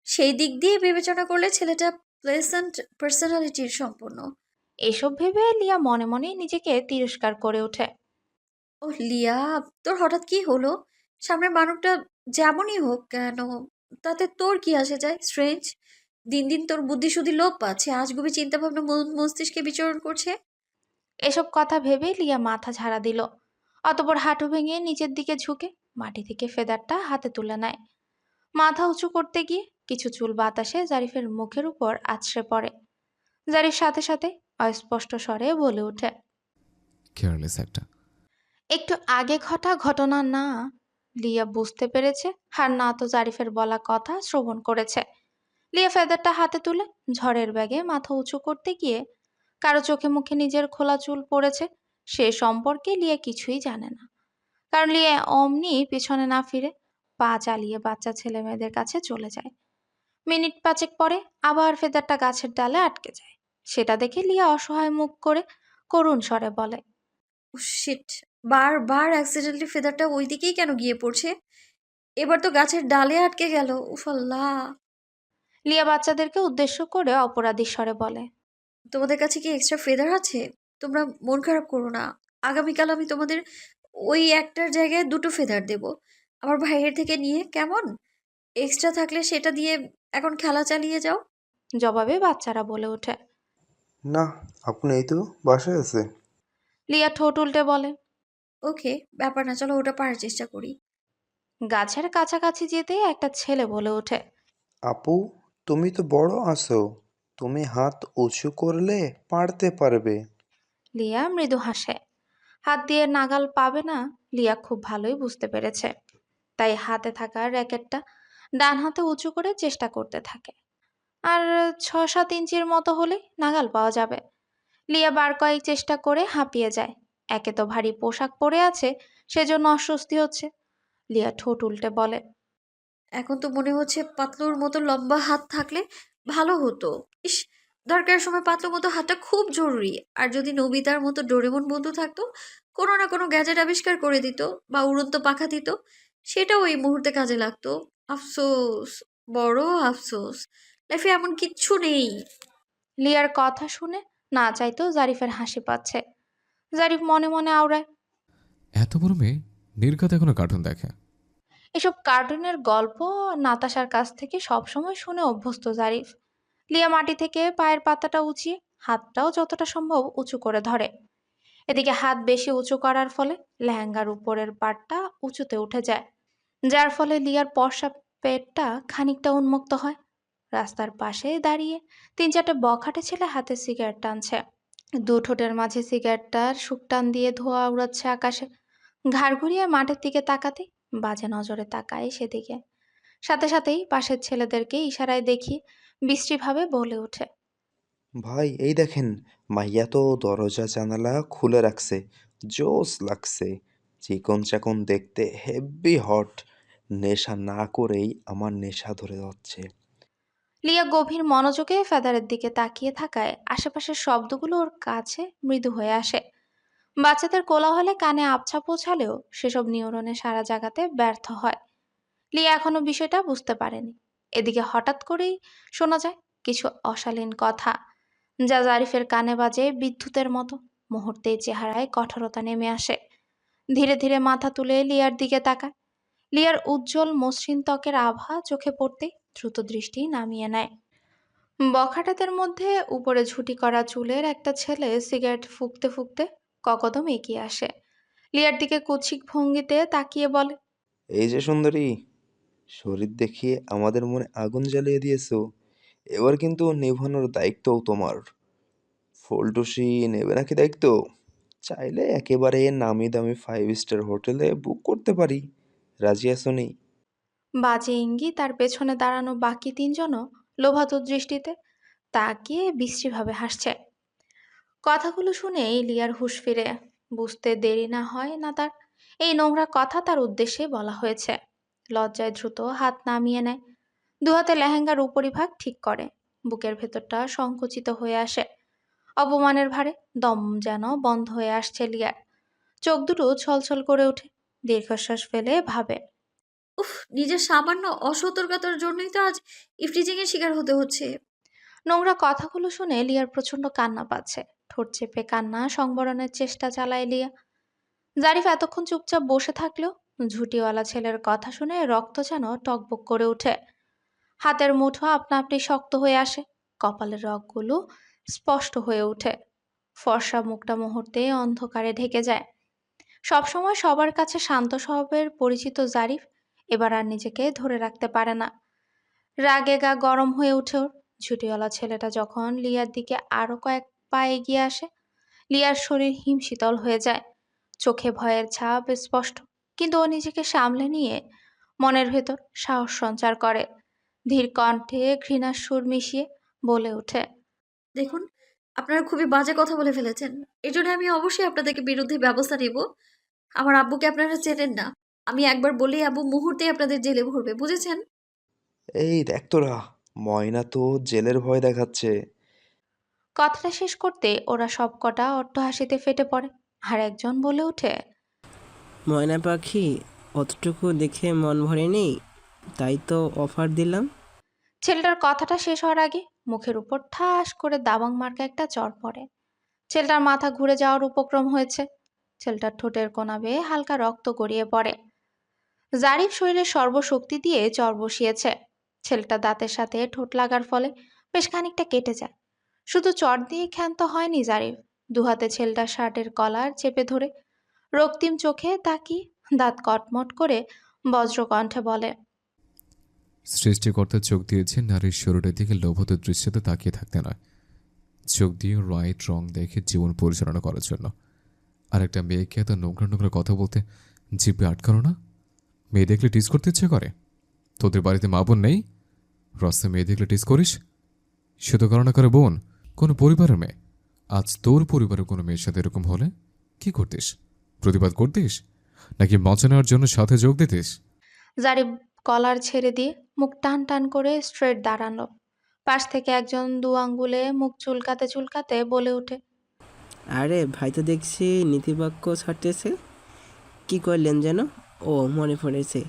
সেই দিক দিয়ে বিবেচনা করলে ছেলেটা প্লেজেন্ট পার্সোনালিটির সম্পন্ন। এসব ভেবে লিয়া মনে মনে নিজেকে তিরস্কার করে ওঠে। ও লিয়া, তোর হঠাৎ কি হলো? সামনের মানুষটা যেমনই হোক কেন, তাতে তোর কি আসে যায়? স্ট্রেঞ্জ। দিন দিন তোর বুদ্ধি শুদ্ধি লোপ পাচ্ছে, আজগুবি চিন্তা ভাবনা মস্তিষ্কে বিচরণ করছে। এসব কথা ভেবে লিয়া মাথা ঝাড়া দিল। অতপর হাঁটু ভেঙে নিচের দিকে ঝুঁকে মাটি থেকে ফেদারটা হাতে তুলে নেয়। মাথা উঁচু করতে গিয়ে কিছু চুল বাতাসে জারিফের মুখের উপর আছড়ে পড়ে। জারিফ সাথে সাথে অস্পষ্ট স্বরে বলে ওঠে, কেয়ারলেস একটা। একটু আগে ঘটা ঘটনা না। লিয়া বুঝতে পেরেছে, আর না তো জারিফের বলা কথা শ্রবণ করেছে। লিয়া ফেদারটা হাতে তুলে ঝড়ের ব্যাগে মাথা উঁচু করতে গিয়ে কারো চোখে মুখে নিজের খোলা চুল পড়েছে সে সম্পর্কে লিয়া কিছুই জানে না। কারণ লিয়া অমনি পিছনে না ফিরে পা চালিয়ে বাচ্চা ছেলে মেয়েদের কাছে চলে যায়। মিনিট পাঁচেক পরে আবার ফেদারটা গাছের ডালে আটকে যায়। সেটা দেখে লিয়া অসহায় মুখ করে করুণ স্বরে বলে, শিট, বারবার অ্যাক্সিডেন্টলি ফেদারটা ওই দিকেই কেন গিয়ে পড়ছে? এবার তো গাছের ডালে আটকে গেল, উফ আল্লাহ। লিয়া বাচ্চাদেরকে উদ্দেশ্য করে অপরাধী স্বরে বলে, তোমাদের কাছে কি এক্সট্রা ফেদার আছে? তোমরা মন খারাপ করো না, আগামীকাল আমি তোমাদের ওই একটার জায়গায় দুটো ফেদার দেব আমার ভাইয়ের থেকে নিয়ে, কেমন? এক্সট্রা থাকলে সেটা দিয়ে এখন খেলা চালিয়ে যাও। জবাবে বাচ্চারা বলে ওঠে। না, আপনি এই তো বাসায় আছে। লিয়া ঠোঁট উল্টে বলে, ওকে, ব্যাপার না, চলো ওটা পারার চেষ্টা করি। গাছের কাছাকাছি যেতে একটা ছেলে বলে ওঠে, আপু, তুমি তো বড় আছো, তুমি হাত উঁচু করলে পারতে পারবে। লিয়া মৃদু হাসে। হাত দিয়ে নাগাল পাবে না লিয়া খুব ভালোই বুঝতে পেরেছে, তাই হাতে থাকা র্যাকেটটা ডান হাতে উঁচু করে চেষ্টা করতে থাকে। আর 6-7 ইঞ্চির মতো হলে নাগাল পাওয়া যাবে। লিয়া বার কয়েক চেষ্টা করে হাঁপিয়ে যায়। একে তো ভারী পোশাক পরে আছে, সেজন্য অস্বস্তি হচ্ছে। লিয়া ঠোঁট উল্টে বলে, এখন তো মনে হচ্ছে পাতলুর মতো লম্বা হাত থাকলে ভালো হতো। ইস, দরকারের সময় পাতলুর মতো হাতটা খুব জরুরি। আর যদি নবিতার মতো ডোরেমন বন্ধু থাকতো, কোনো না কোনো গ্যাজেট আবিষ্কার করে দিত বা উড়ন্ত পাখা দিত, সেটাও এই মুহূর্তে কাজে লাগতো। আফসোস, বড় আফসোস, লাইফে এমন কিচ্ছু নেই। লিয়ার কথা শুনে না চাইতেও জারিফের হাসি পাচ্ছে। জারিফ মনে মনে আওড়ায়, এত বড় মেয়ে নির্ঘাত এখনো কার্টুন দেখে। এসব কার্টুনের গল্প নাতাশার কাছ থেকে সবসময় শুনে অভ্যস্ত জারিফ। লিয়া মাটি থেকে পায়ের পাতাটা উঁচিয়ে হাতটাও যতটা সম্ভব উঁচু করে ধরে। এদিকে হাত বেশি উঁচু করার ফলে লেহেঙ্গার উপরের পাটটা উঁচুতে উঠে যায়, যার ফলে লিয়ার পর্সা পেটটা খানিকটা উন্মুক্ত হয়। রাস্তার পাশে দাঁড়িয়ে ৩-৪টে বখাটে ছেলে হাতে সিগারেট টানছে। দু ঠোঁটের মাঝে সিগারেটটার শুকটান দিয়ে ধোঁয়া উড়াচ্ছে আকাশে। ঘাড় ঘুরিয়ে মাঠের দিকে তাকাতে বাজে নজরে তাকায় সেদিকে। সাথে সাথেই পাশের ছেলেদেরকে ইশারায় দেখি বিশ্রীভাবে বলে ওঠে, ভাই এই দেখেন, মাইয়া তো দরজা জানালা খুলে রাখছে, জোস লাগছে, চিকন চাকন দেখতে হেব্বি হট। নেশা না করেই আমার নেশা ধরে যাচ্ছে। লিয়া গভীর মনোযোগে ফেদারের দিকে তাকিয়ে থাকায় আশেপাশের শব্দগুলো ওর কাছে মৃদু হয়ে আসে। বাচ্চাদের কোলাহলে কানে আবছা পৌঁছালেও সেসব নিউরনে সাড়া জাগাতে ব্যর্থ হয়। লিয়া এখনো বিষয়টা বুঝতে পারেনি। এদিকে হঠাৎ করেই শোনা যায় কিছু অশালীন কথা, যা জারিফের কানে বাজে বিদ্যুতের মতো। মুহূর্তেই চেহারায় কঠোরতা নেমে আসে। ধীরে ধীরে মাথা তুলে লিয়ার দিকে তাকায়। লিয়ার উজ্জ্বল মসৃণ ত্বকের আভা চোখে পড়তেই দ্রুত দৃষ্টি নামিয়ে নেয়। বখাটেদের মধ্যে উপরে ঝুঁটি করা চুলের একটা ছেলে সিগারেট ফুঁকতে ফুঁকতে ককদম এগিয়ে আসে। লিয়ার দিকে কুৎসিক ভঙ্গিতে তাকিয়ে বলে, এই যে সুন্দরী, শরীর দেখিয়ে আমাদের মনে আগুন জ্বালিয়ে দিয়েছো। এবার কিন্তু নেভানোর দায়িত্বও তোমার। ফুলটুসি নেবে নাকি দায়িত্ব? চাইলে একেবারে নামি দামি 5 স্টার হোটেলে বুক করতে পারি। রাজি আছো নি? বাজে ইঙ্গিত তার পেছনে দাঁড়ানো বাকি তিনজনও লোভাতুর দৃষ্টিতে তাকিয়ে বিশ্রীভাবে হাসছে। কথাগুলো শুনেই লিয়ার হুঁশ ফিরে। বুঝতে দেরি না হয় না তার। এই নোংরা কথা তার উদ্দেশ্যে বলা হয়েছে। লজ্জায় দ্রুত হাত নামিয়ে নেয়। দুহাতে লেহেঙ্গার উপরিভাগ ঠিক করে। বুকের ভেতরটা সংকুচিত হয়ে আসে। অপমানের ভারে দম যেন বন্ধ হয়ে আসছে লিয়ার। চোখ দুটো ছলছল করে ওঠে। দীর্ঘশ্বাস ফেলে ভাবে, উফ, নিজের সামান্য অসতর্কতার জন্যই তো আজ ইফটিজিং এর শিকার হতে হচ্ছে। নোংরা কথাগুলো শুনে লিয়ার প্রচন্ড কান্না পাচ্ছে। ঠোঁট চেপে কান্না সংবরণের চেষ্টা চালায় লিয়া। জারিফ এতক্ষণ চুপচাপ বসে থাকলেও ঝুঁটিওয়ালা ছেলের কথা শুনে রক্ত যেন টকবক করে ওঠে। হাতের মুঠো আপনা আপনি শক্ত হয়ে আসে। কপালের রগগুলো স্পষ্ট হয়ে ওঠে। ফর্সা মুখটা মুহূর্তে অন্ধকারে ঢেকে যায়। সবসময় সবার কাছে শান্ত স্বভাবের পরিচিত জারিফ এবার আর নিজেকে ধরে রাখতে পারে না। রাগে গা গরম হয়ে ওঠে ওর। ঝুঁটিওয়ালা ছেলেটা যখন লিয়ার দিকে আরো কয়েক পা এগিয়ে আসে, লিয়ার শরীর হিমশীতল হয়ে যায়। চোখে ভয়ের ছাপ স্পষ্ট, কিন্তু ও নিজেকে সামলে নিয়ে মনের ভেতর সাহস সঞ্চার করে। ধীর কণ্ঠে ঘৃণার সুর মিশিয়ে বলে ওঠে, দেখুন, আপনারা খুবই বাজে কথা বলে ফেলেছেন। এই জন্য আমি অবশ্যই আপনাদেরকে বিরুদ্ধে ব্যবস্থা নেব। আমার আব্বুকে আপনারা চেনেন না। আমি একবার বলেই আব্বু মুহূর্তেই আপনাদের জেলে ভরবে, বুঝেছেন? এই দেখ তোরা, ময়না তো জেলের ভয় দেখাচ্ছে। কথাটা শেষ করতে ওরা সবকটা অট্টহাসিতে ফেটে পড়ে। আর একজন বলে ওঠে, ময়না পাখি, অতটুকু দেখে মন ভরেনি, তাই তো অফার দিলাম। ছেলেটার কথাটা শেষ হওয়ার আগে মুখের উপর ঠাস করে দাবাং মার্কা একটা চড় পড়ে। ছেলেটার মাথা ঘুরে যাওয়ার উপক্রম হয়েছে। ছেলেটার ঠোঁটের কোনা বেয়ে হালকা রক্ত গড়িয়ে পড়ে। জারিফ শরীরের সর্বশক্তি দিয়ে চর বসিয়েছে। ছেলেটা দাঁতের সাথে ঠোঁট লাগার ফলে বেশ খানিকটা কেটে যায়। শুধু চর দিয়ে ক্ষান্ত হয়নি জারিফ, দুহাতে ছেলেটার শার্টের কলার চেপে ধরে রক্তিম চোখে তাকিয়ে দাঁত কটমট করে বজ্রকণ্ঠে বলে, সৃষ্টিকর্তা চোখ দিয়েছে নারীর শরীরের দিকে লোভত দৃশ্যতে তাকিয়ে থাকতে নয়, চোখ দিয়ে রাইট রং দেখে জীবন পরিচালনা করার জন্য। আর একটা মেয়েকে এত নোংরা নোংরা কথা বলতে জিভে আটকানো না? মেয়ে দেখলে টিজ করতে ইচ্ছে করে? তোদের বাড়িতে মা বোন নেই? রাস্তায় মেয়ে দেখলে টিজ করিস? সে তো কারো না করে বোন, কোনো পরিবারের মেয়ে। আজ তোর পরিবারের কোনো মেয়ের সাথে এরকম হলে কি করতিস? প্রতিবাদ করতিস, নাকি মজা নেওয়ার জন্য সাথে যোগ দিতিস? জারিফ কলার ছেড়ে দিয়ে মুখ টান টান করে স্ট্রেট দাঁড়ানো। পাশ থেকে একজন দু আঙ্গুলে মুখ চুলকাতে চুলকাতে বলে ওঠে, আরে ভাই তো দেখছি নীতিবাক্য ছাড়তেছে। কি করলেন যেন? ও মনে পড়েছে,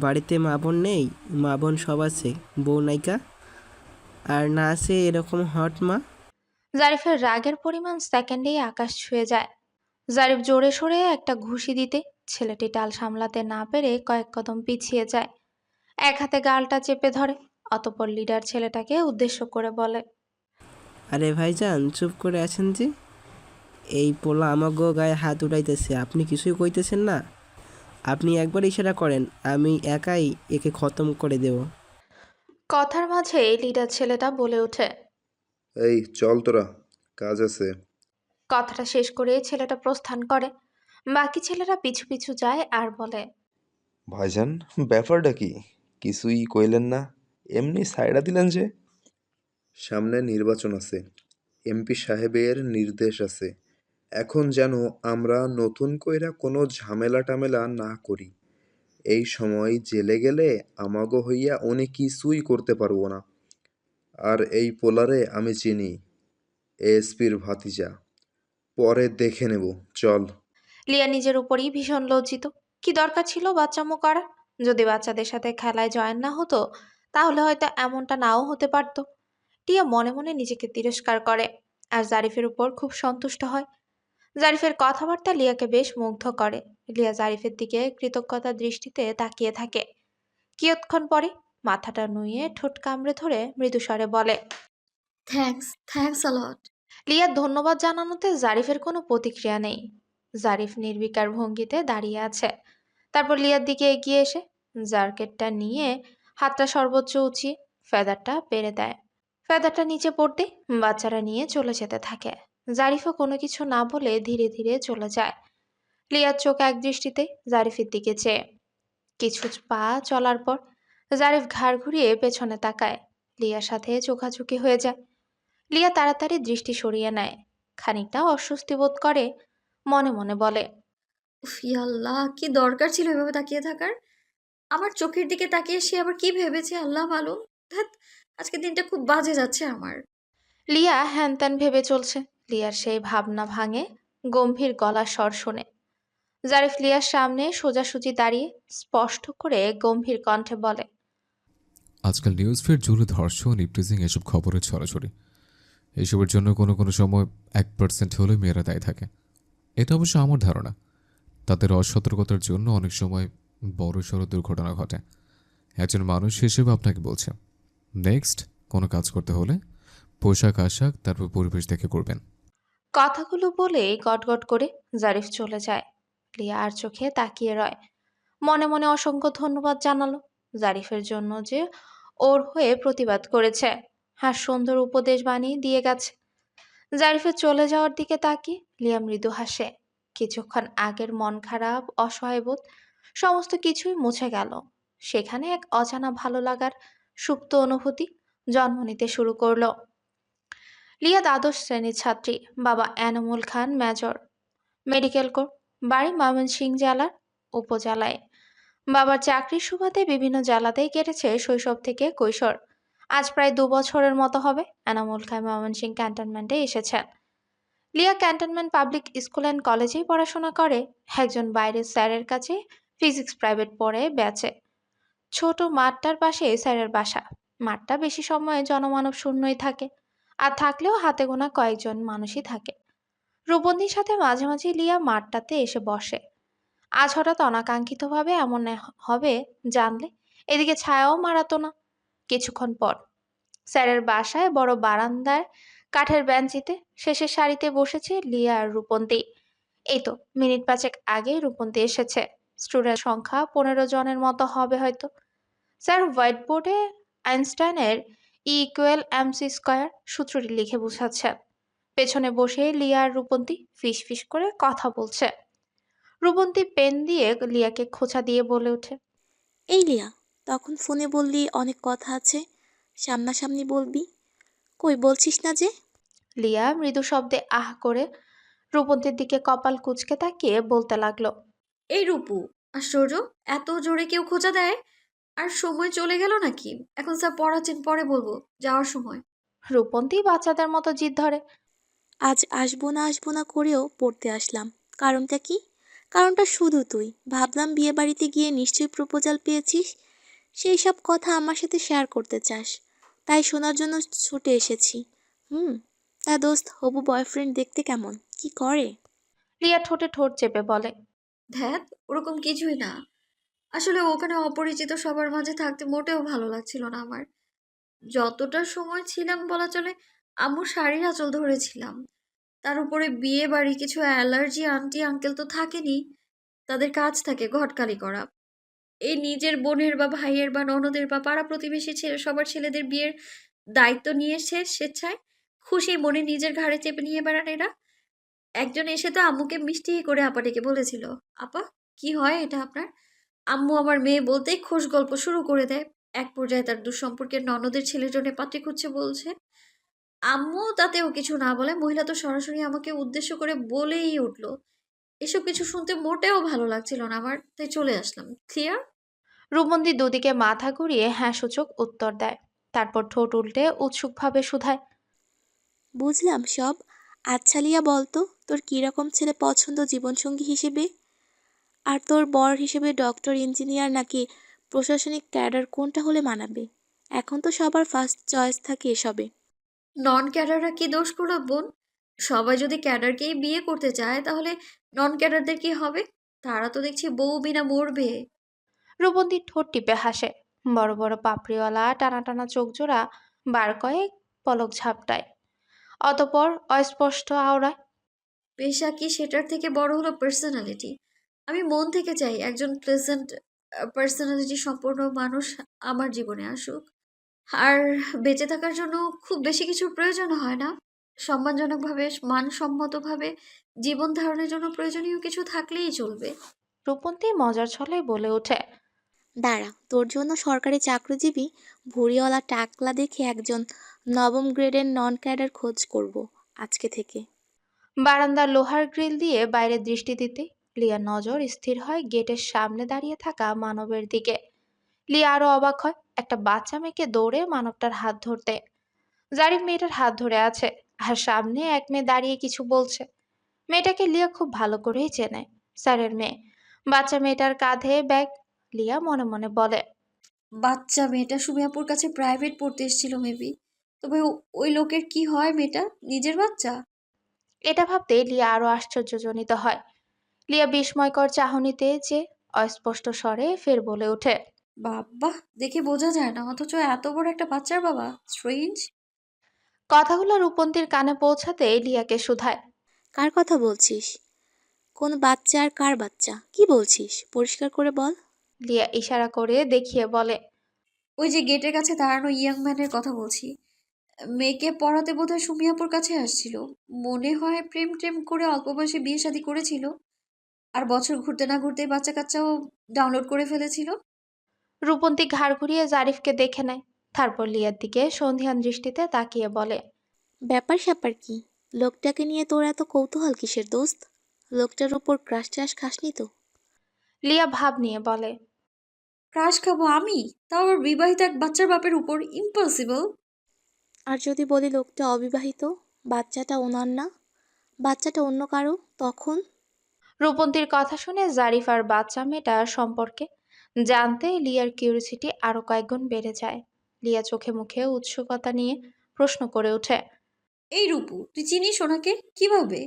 বাড়িতে মা বোন নেই, মা বোন সব আছে, বউ নাইকা। আর না আছে এরকম হট মা। জারিফের রাগের পরিমাণ সেকেন্ডেই আকাশ ছুঁয়ে যায়। জারিফ জোরে সরে একটা ঘুষি দিতে ছেলেটি টাল সামলাতে না পেরে কয়েক কদম পিছিয়ে যায়, এক হাতে গালটা চেপে ধরে। অতঃপর লিডার ছেলেটাকে উদ্দেশ্য করে বলে, আরে ভাইজান চুপ করে আছেন যে, এই পোলা আমাগো গায়ে হাত উঠাইতেছে, আপনি কিছুই কইতেছেন না। আপনি একবার ইশারা করেন, আমি একাই একে খতম করে দেব। কথার মাঝে লিডার ছেলেটা বলে ওঠে। এই চল তোরা, কাজ আছে। কথাটা শেষ করে ছেলেটা প্রস্থান করে। বাকি ছেলেরা পিছু পিছু যায় আর বলে, ভাইজান ব্যাপারটা কি? কিছুই কইলেন না, এমনি সাইডা দিলেন যে? সামনে নির্বাচন আছে, এমপি সাহেবের নির্দেশ আছে, এখন যেন আমরা নতুন কইরা কোনো ঝামেলা টামেলা না করি। এই সময় জেলে গেলে আমাগো হইয়া উনি কিছুই করতে পারবো না। আর এই পোলারে আমি চিনি, এসপির ভাতিজা, পরে দেখে নেব। চল। লিয়া নিজের উপরই ভীষণ লজ্জিত। কি দরকার ছিল বাচ্চামো করার? যদি বাচ্চাদের সাথে খেলায় জয়েন না হতো তাহলে হয়তো এমনটা নাও হতে পারত। টিয়া মনে মনে নিজেকে তিরস্কার করে আর জারিফের উপর খুব সন্তুষ্ট হয়। জারিফের কথাবার্তা লিয়াকে বেশ মুগ্ধ করে। লিয়া জারিফের দিকে কৃতজ্ঞতার দৃষ্টিতে তাকিয়ে থাকে। কিয়ৎক্ষণ পরে মাথাটা নুয়ে ঠোঁট কামড়ে ধরে মৃদুস্বরে বলে, থ্যাঙ্কস আলট। লিয়ার ধন্যবাদ জানানোতে জারিফের কোনো প্রতিক্রিয়া নেই। জারিফ নির্বিকার ভঙ্গিতে দাঁড়িয়ে আছে। তারপর লিয়ার দিকে এগিয়ে এসে জার্কেটটা নিয়ে হাতটা সর্বোচ্চ উঁচিয়ে ফেদারটা পেরে দেয়। ফেদারটা নিচে পড়তে বাচ্চারা নিয়ে চলে যেতে থাকে। জারিফও কোনো কিছু না বলে ধীরে ধীরে চলে যায়। লিয়ার চোখ এক দৃষ্টিতে জারিফের দিকে চেয়ে। কিছু পা চলার পর জারিফ ঘাড় ঘুরিয়ে পেছনে তাকায়। লিয়ার সাথে চোখাচোখি হয়ে যায়। লিয়া তাড়াতাড়ি দৃষ্টি সরিয়ে নেয়, খানিকটা অস্বস্তি বোধ করে। মনে মনে বলে, উফ আল্লাহ, কি দরকার ছিল এভাবে তাকিয়ে থাকার? আমার চোখের দিকে তাকিয়ে সে আবার কি ভেবেছে আল্লাহ মালুম। ধ্যাৎ, আজকে দিনটা খুব বাজে যাচ্ছে আমার। লিয়া হ্যান ত্যান ভেবে চলছে। লিয়ার সেই ভাবনা ভাঙে গম্ভীর গলার স্বর শুনে। জারিফ লিয়ার সামনে সোজাসুজি দাঁড়িয়ে স্পষ্ট করে গম্ভীর কণ্ঠে বলে, আজকাল নিউজ ফিড জুড়ে ধর্ষণ, ইপটিজিং এসব খবরের ছড়াছড়ি। এসবের জন্য কোনো কোনো সময় 1% হলেও মেয়েরা দায়ী থাকে। এটা অবশ্য আমার ধারণা। তাদের অসতর্কতার জন্য অনেক সময় বড়সড় দুর্ঘটনা ঘটে। একজন মানুষ হিসেবে আপনাকে বলছে, নেক্সট কোনো কাজ করতে হলে পোশাক আশাক তারপর পরিবেশ দেখে করবেন। কথাগুলো বলে গটগট করে জারিফ চলে যায়। লিয়া আর চোখে তাকিয়ে রয়। মনে মনে অসংখ্য ধন্যবাদ জানালো জারিফের জন্য যে ওর হয়ে প্রতিবাদ করেছে, আর সুন্দর উপদেশ বানিয়ে দিয়ে গেছে। জারিফের চলে যাওয়ার দিকে তাকিয়ে লিয়া মৃদু হাসে। কিছুক্ষণ আগের মন খারাপ, অসহায় বোধ সমস্ত কিছুই মুছে গেল। সেখানে এক অজানা ভালো লাগার সুপ্ত অনুভূতি জন্ম নিতে শুরু করলো। লিয়া দ্বাদশ শ্রেণীর ছাত্রী। বাবা এনামুল খান মেজর, মেডিকেল কোর। বাড়ি ময়মনসিংহ জেলার উপজেলায়। বাবার চাকরির সুবাদে বিভিন্ন জেলাতেই কেটেছে শৈশব থেকে কৈশোর। আজ প্রায় 2 বছরের মতো হবে এনামুল খান ময়মনসিংহ ক্যান্টনমেন্টে এসেছেন। লিয়া ক্যান্টনমেন্ট পাবলিক স্কুল অ্যান্ড কলেজেই পড়াশোনা করে। একজন বাইরের স্যারের কাছে ফিজিক্স প্রাইভেট পড়ে ব্যাচে। ছোট মাঠটার পাশে স্যারের বাসা। মাঠটা বেশি সময় জনমানব শূন্যই থাকে, আর থাকলেও হাতে গোনা কয়েকজন মানুষই থাকে। রূপন্দির সাথে মাঝে মাঝে লিয়া মাঠটাতে এসে বসে। আজ হঠাৎ অনাকাঙ্ক্ষিতভাবে এমন হবে জানলে এদিকে ছায়াও মারাতো না। কিছুক্ষণ পর স্যারের বাসায় বড় বারান্দায় কাঠের বেঞ্চিতে শেষের সারিতে বসেছে লিয়া আর রূপন্তী। এই তো মিনিট 5 আগেই রূপন্তী এসেছে। স্টুডেন্ট সংখ্যা 15 জনের মতো হবে হয়তো। স্যার হোয়াইট বোর্ডে আইনস্টাইনের E=mc² সূত্রটি লিখে বোঝাচ্ছেন। পেছনে বসে লিয়া আর রূপন্তী ফিস ফিস করে কথা বলছে। রূপন্তী পেন দিয়ে লিয়াকে খোঁচা দিয়ে বলে ওঠে, এই লিয়া, তখন ফোনে বললি অনেক কথা আছে, সামনাসামনি বলবি। কই বলছিস না যে? লিয়া মৃদু শব্দে আহ করে রূপন্তীর দিকে কপাল কুঁচকে তাকিয়ে বলতে লাগলো, এই রূপু, আশ্চর্য, এত জোরে কেউ খোঁচা দেয়? আর সময় চলে গেল নাকি? এখন স্যার পড়াচ্ছেন, পরে বলবো, যাওয়ার সময়। রূপন্তী বাচ্চাদের মতো জিদ ধরে। আজ আসবো না করেও পড়তে আসলাম। কারণটা কি? কারণটা শুধু তুই। ভাবলাম বিয়ে বাড়িতে গিয়ে নিশ্চয়ই প্রপোজাল পেয়েছিস, সেই সব কথা আমার সাথে শেয়ার করতে চাস, তাই শোনার জন্য ছুটে এসেছি। তা দোস্ত, হবু বয়ফ্রেন্ড দেখতে কেমন, কি করে? লিয়া ঠোঁটে ঠোঁট চেপে বলে, ধ্যাত, ওরকম কিছুই না। আসলে ওখানে অপরিচিত সবার মাঝে থাকতে মোটেও ভালো লাগছিল না আমার। যতটা সময় ছিলাম বলা চলে আম্মুর শাড়ির আঁচল ধরেছিলাম। তার উপরে বিয়ে বাড়ি, কিছু অ্যালার্জি আন্টি আঙ্কেল তো থাকেনি। তাদের কাজ থাকে ঘটকালি করা। এই নিজের বোনের বা ভাইয়ের বা ননদের বা পাড়া প্রতিবেশী ছেলে সবার ছেলেদের বিয়ের দায়িত্ব নিয়েছে স্বেচ্ছায়, খুশি মনে নিজের ঘাড়ে চেপে নিয়ে বেড়ান এরা। একজন এসে তো আম্মুকে মিষ্টি করে আপা ডেকে বলেছিল, আপা, কি হয় এটা আপনার? আম্মু আমার মেয়ে বলতেই খোশ গল্প শুরু করে দেয়। এক পর্যায়ে তার দুঃসম্পর্কের ননদের ছেলের জন্য পাত্রী খুঁজছে বলছে। আম্মু তাতেও কিছু না বলে মহিলা তো সরাসরি আমাকে উদ্দেশ্য করে বলেই উঠলো। এসব কিছু শুনতে মোটেও ভালো লাগছিল না আমার, তাই চলে আসলাম। ক্লিয়ার? রূপবতী দুদিকে মাথা ঘুরিয়ে হ্যাঁ সূচক উত্তর দেয়, তারপর ঠোঁট উল্টে উৎসুকভাবে শুধায়। বুঝলাম সব। আচ্ছা লিয়া, বলতো তোর কীরকম ছেলে পছন্দ জীবনসঙ্গী হিসেবে? আর তোর বর হিসেবে ডক্টর, ইঞ্জিনিয়ার নাকি প্রশাসনিক ক্যাডার, কোনটা হলে মানাবে? এখন তো সবার ফার্স্ট চয়েস থাকে এসবে। নন ক্যাডাররা কি দোষ করলো বোন? সবাই যদি ক্যাডারকেই বিয়ে করতে চায় তাহলে নন ক্যাডারদের কি হবে? তারা তো দেখছি বউ বিনা মরবে। রূপবতী ঠোঁট টিপে হাসে, বড় বড় পাপড়িওয়ালা টানা টানা চোখ জোড়া বার কয়েক পলক ঝাপটায়, অতপর অস্পষ্ট আওড়ায়। পেশা কি সেটার থেকে বড় হলো পার্সোনালিটি। আমি মন থেকে চাই একজন প্লেজেন্ট পার্সোনালিটি সম্পন্ন মানুষ আমার জীবনে আসুক। আর বেঁচে থাকার জন্য খুব বেশি কিছুর প্রয়োজন হয় না। সম্মানজনকভাবে, মানসম্মতভাবে জীবন ধারণের জন্য প্রয়োজনীয় কিছু থাকলেই চলবে। রূপবতী মজার ছলে বলে ওঠে। দাঁড়া, তোর জন্য সরকারি চাকরিজীবী ভুঁড়িওয়ালা টাকলা দেখে একজন নবম গ্রেডের নন ক্যাডার খোঁজ করব আজকে থেকে। বারান্দার লোহার গ্রিল দিয়ে বাইরে দৃষ্টি দিতে লিয়ার নজর স্থির হয় গেটের সামনে দাঁড়িয়ে থাকা মানবের দিকে। লিয়া আরো অবাক হয়, একটা বাচ্চা মেয়েকে দৌড়ে মানবটার হাত ধরতে। জারিফ মেয়েটার হাত ধরে আছে, আর সামনে এক মেয়ে দাঁড়িয়ে কিছু বলছে। মেয়েটাকে লিয়া খুব ভালো করেই চেনে, স্যারের মেয়ে। বাচ্চা মেয়েটার কাঁধে ব্যাগ। লিয়া মনে মনে বলে, বাচ্চা মেয়েটা সুমিয়াপুর কাছে প্রাইভেট পড়তে এসেছিল মেবি। তবে ওই লোকের কি হয়, মেয়েটা নিজের বাচ্চা? এটা ভাবতে লিয়া আরো আশ্চর্যজনিত হয়। লিয়া বিস্ময়কর চাহনিতে যে অস্পষ্ট স্বরে ফের বলে ওঠে। বাবা, দেখে বোঝা যায় না, অথচ এত বড় একটা বাচ্চার বাবা। স্ট্রেঞ্জ। কথাগুলো রূপন্তীর কানে পৌঁছাতে লিয়াকে শুধায়। কার কথা বলছিস? কোন বাচ্চা আর কার বাচ্চা? কি বলছিস? পরিষ্কার করে বল। লিয়া ইশারা করে দেখিয়ে বলে। ওই যে গেটের কাছে দাঁড়ানো ইয়াং ম্যানের কথা বলছি। মেয়েকে পড়াতে বোধহয় সুমিয়াপুর কাছে আসছিল। মনে হয় প্রেম টেম করে অল্প বয়সে বিয়ে শাদী করেছিল। আর বছর ঘুরতে না ঘুরতেই বাচ্চা কাচ্চাও ডাউনলোড করে ফেলেছিল। রূপন্তী ঘাড় ঘুরিয়ে জারিফকে দেখে নেয়, তারপর লিয়ার দিকে সন্ধিহান দৃষ্টিতে তাকিয়ে বলে। ব্যাপার স্যাপার কি? লোকটাকে নিয়ে তোর এত কৌতূহল কিসের দোস্ত? লোকটার উপর ক্রাশ ট্রাশ খাসনি তো? লিয়া ভাব নিয়ে বলে। ক্রাশ খাবো আমি? তাও আবার বিবাহিত এক বাচ্চার বাপের উপর? ইম্পসিবল। আর যদি বলি লোকটা অবিবাহিত, বাচ্চাটা ওনার না, বাচ্চাটা অন্য কারো, তখন? রূপন্তীর কথা শুনে জারিফ আর বাচ্চা মেয়েটার সম্পর্কে জানতে লিয়ার কিউরিসিটি আরো কয়েকগুণ বেড়ে যায়। লিয়া চোখে মুখে উৎসুকতা নিয়ে প্রশ্ন করে ওঠে। এই রূপু, তুই চিনিস ওনাকে? কিভাবে?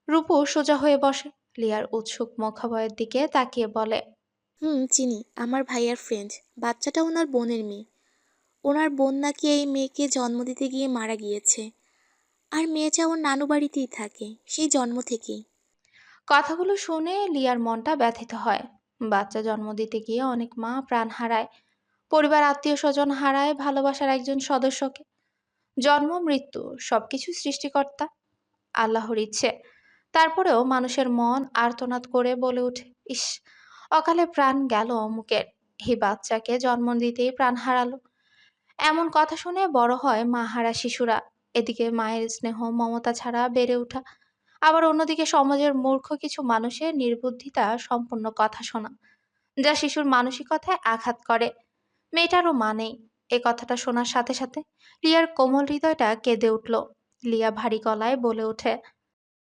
রূপু সোজা হয়ে বসে, লিয়ার উৎসুক মুখাবয়ের দিকে তাকিয়ে বলে। চিনি, আমার ভাইয়ার ফ্রেন্ড। বাচ্চাটা ওনার বোনের মেয়ে। ওনার বোন নাকি এই মেয়েকে জন্ম দিতে গিয়ে মারা গিয়েছে। আর মেয়েটা ওর নানু বাড়িতেই থাকে সেই জন্ম থেকেই। কথাগুলো শুনে লিয়ার মনটা ব্যথিত হয়। বাচ্চা জন্ম দিতে গিয়ে অনেক মা প্রাণ হারায়, পরিবার আত্মীয় স্বজন হারায় ভালোবাসার একজন সদস্যকে। জন্ম মৃত্যু সবকিছু সৃষ্টিকর্তা, আল্লাহর ইচ্ছে। তারপরেও মানুষের মন আর্তনাদ করে বলে ওঠে, ইস, অকালে প্রাণ গেল অমুকের, এই বাচ্চাকে জন্ম দিতেই প্রাণ হারালো। এমন কথা শুনে বড় হয় মা হারা শিশুরা। এদিকে মায়ের স্নেহ মমতা ছাড়া বেড়ে ওঠা, আবার অন্যদিকে সমাজের মূর্খ কিছু মানুষের নির্বুদ্ধিতা সম্পন্ন কথা শোনা, যা শিশুর মানসিকতায় আঘাত করে। মেয়েটারও মা নেই, এ কথাটা শোনার সাথে সাথে লিয়ার কোমল হৃদয়টা কেঁদে উঠল। লিয়া ভারী গলায় বলে ওঠে।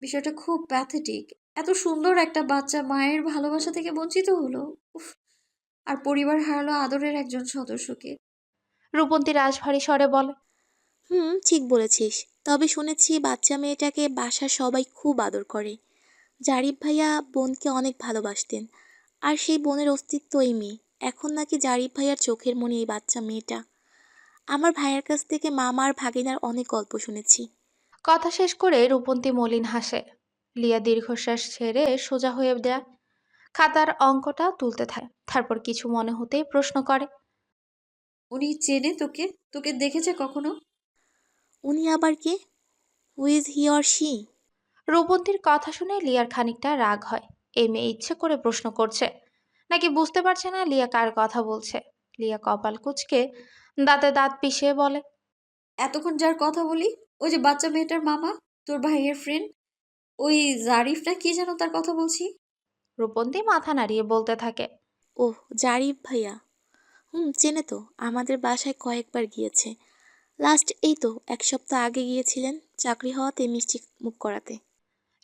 বিষয়টা খুব প্যাথেটিক। এত সুন্দর একটা বাচ্চা মায়ের ভালোবাসা থেকে বঞ্চিত হলো। উফ। আর পরিবার হারালো আদরের একজন সদস্যকে। রূপন্তী রাশভারী স্বরে বলে। ঠিক বলেছিস। তবে শুনেছি বাচ্চা মেয়েটাকে বাসার সবাই খুব আদর করে। জারিফ ভাইয়া বোনকে অনেক ভালোবাসতেন, আর সেই বোনের অস্তিত্ব এই মেয়ে। এখন নাকি জারিফ ভাইয়ার চোখের মনি এই বাচ্চা মেয়েটা। আমার ভাইয়ের কাছ থেকে মামা আর ভাগিনার অনেক গল্প শুনেছি। কথা শেষ করে রূপন্তী মলিন হাসে। লিয়া দীর্ঘশ্বাস ছেড়ে সোজা হয়ে দেয়, খাতার অঙ্কটা তুলতে থাকে। তারপর কিছু মনে হতেই প্রশ্ন করে, উনি চেনে তোকে? তোকে দেখেছে কখনো? উনি আবার কে? Who is he or she? রূপন্তীর কথা শুনে লিয়ার খানিকটা রাগ হয়। এই মেয়ে ইচ্ছে করে প্রশ্ন করছে, নাকি বুঝতে পারছে না লিয়া কার কথা বলছে। লিয়া কপাল কুঁচকে দাঁতে দাঁত পিষিয়ে বলে, এতক্ষণ যার কথা বলি, ওই যে বাচ্চা মেয়েটার মামা, তোর ভাইয়ের ফ্রেন্ড, ওই জারিফ না কি যেন তার কথা বলছি। রূপন্তী মাথা নাড়িয়ে বলতে থাকে, ওহ, জারিফ ভাইয়া। চেনে তো, আমাদের বাসায় কয়েকবার গিয়েছে। লাস্ট এই তো 1 সপ্তাহ আগে গিয়েছিলেন চাকরি হওয়াতে মিষ্টি মুখ করাতে।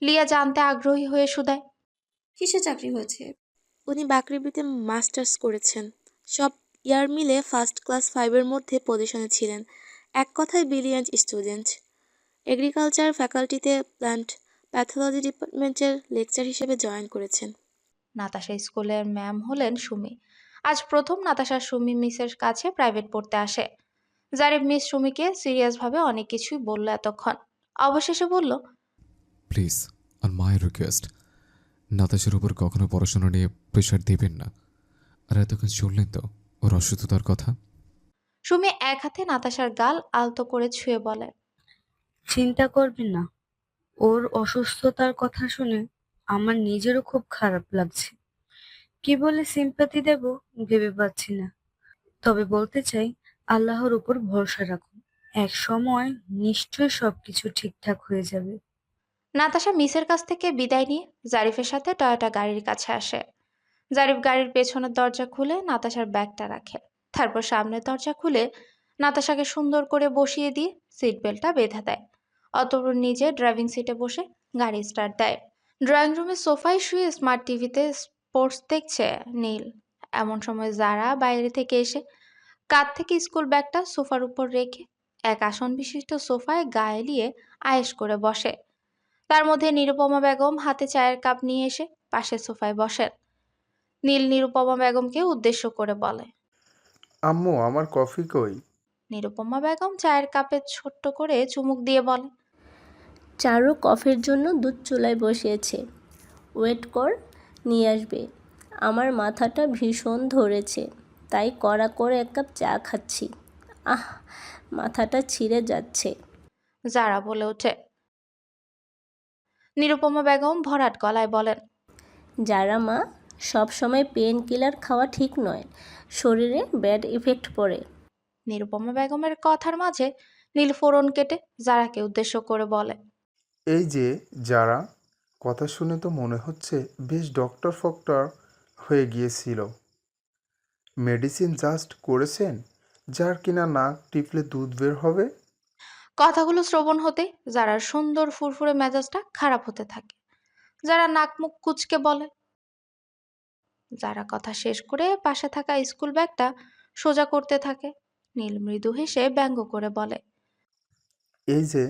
লিয়া জানতে আগ্রহী হয়ে শুধায়, কিসে চাকরি হয়েছে? উনি বাকৃবিতে মাস্টার্স করেছেন। সব ইয়ার মিলে ফার্স্ট ক্লাস 5-এর মধ্যে পজিশনে ছিলেন। এক কথায় ব্রিলিয়ান্ট স্টুডেন্ট। এগ্রিকালচার ফ্যাকাল্টিতে প্ল্যান্ট প্যাথোলজি ডিপার্টমেন্টের লেকচার হিসেবে জয়েন করেছেন। নাতাশা স্কুলের ম্যাম হলেন সুমি। আজ প্রথম নাতাশা সুমি মিসের কাছে প্রাইভেট পড়তে আসে। জারিফ মিস সুমিকে সিরিয়াসভাবে অনেক কিছুই বলল এতক্ষণ। অবশেষে বলল, প্লিজ, আর মাই রিকোয়েস্ট, নাতাশের উপর কখনো পড়াশোনা নিয়ে প্রেশার দেবেন না। আর এতক্ষণ শুনলেন তো ওর অসুস্থতার কথা। সুমি এক হাতে নাতাশার গাল আলতো করে ছুঁয়ে বলে, চিন্তা করবেন না, ওর অসুস্থতার কথা শুনে আমার নিজেরও খুব খারাপ লাগছে। কি বলে সিম্পাথি দেব ভেবে পাচ্ছি না। তবে বলতে চাই, আল্লাহর উপর ভরসা রাখুন, এক সময় নিশ্চয়ই সবকিছু ঠিকঠাক হয়ে যাবে। নাতাশা মিসের কাছ থেকে বিদায় নিয়ে জারিফের সাথে টয়োটা গাড়ির কাছে আসে। জারিফ গাড়ির পেছনের দরজা খুলে নাতাশার ব্যাগটা রাখে। তারপর সামনের দরজা খুলে নাতাশাকে সুন্দর করে বসিয়ে দিয়ে সিট বেল্টটা বেঁধে দেয়। অতঃপর নিজে ড্রাইভিং সিটে বসে গাড়ি স্টার্ট দেয়। ড্রয়িং রুমের সোফায় শুয়ে স্মার্ট টিভিতে স্পোর্টস দেখছে নীল। এমন সময় যারা বাইরে থেকে এসে কাঁধ থেকে স্কুল ব্যাগটা সোফার উপর রেখে এক আসন বিশিষ্ট সোফায় গা এলিয়ে আয়েশ করে বসে। তার মধ্যে নিরুপমা বেগম হাতে চায়ের কাপ নিয়ে এসে পাশের সোফায় বসেন। নীল নিরুপমা বেগমকে উদ্দেশ্য করে বলে, আম্মু, আমার কফি কই? নিরুপমা বেগম চায়ের কাপে ছোট্ট করে চুমুক দিয়ে বলে, চারু কফির জন্য দুধ চুলায় বসিয়েছে, ওয়েট কর, নিয়ে আসবে। আমার মাথাটা ভীষণ ধরেছে, তাই কড়া করে 1 কাপ চা খাচ্ছি। আহ, মাথাটা ছিঁড়ে যাচ্ছে। যারা বলে ওঠে। নিরুপমা বেগম ভরাট গলায় বলেন, যারা মা, সব সময় পেন কিলার খাওয়া ঠিক নয়, শরীরে ব্যাড ইফেক্ট পড়ে। নিরুপমা বেগমের কথার মাঝে নীল ফোড়ন কেটে যারাকে উদ্দেশ্য করে বলে, এই যে যারা, কথা শুনে তো মনে হচ্ছে বেশ ডক্টর ফক্টর হয়ে গিয়েছিল। মেডিসিন জাস্ট করেছেন, যার কিনা নাক টিপলে দুধ বের হবে। কথাগুলো শ্রবণ হতে যারার সুন্দর ফুরফুরে মেজাজটা খারাপ হতে থাকে। যারা নাক মুখ কুচকে বলে, যারা কথা শেষ করে পাশে থাকা স্কুল ব্যাগটা সোজা করতে থাকে। নীল মৃদু হেসে ব্যঙ্গ করে বলে, এই যে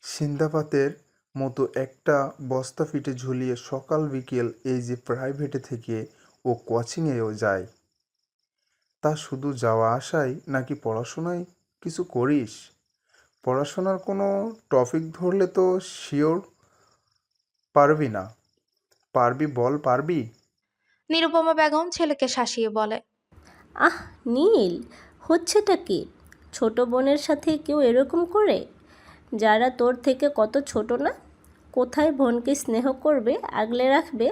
সিন্দাপাতের মতো একটা বস্তা ফিটে ঝুলিয়ে সকাল বিকেল এই যে প্রাইভেটে থেকে ও কোচিংয়েও যায়, তা শুধু যাওয়া আসাই নাকি পড়াশোনায় কিছু করিস? পড়াশোনার কোনো টপিক ধরলে তো শিওর পারবি না। পারবি বল, পারবি? নিরুপমা বেগম ছেলেকে শাসিয়ে বলে, আহ নীল, হচ্ছেটা কি? ছোট বোনের সাথে কেউ এরকম করে? যারা তোর থেকে কত ছোট না? কোথায় বোনকে স্নেহ করবে, আগলে রাখবে,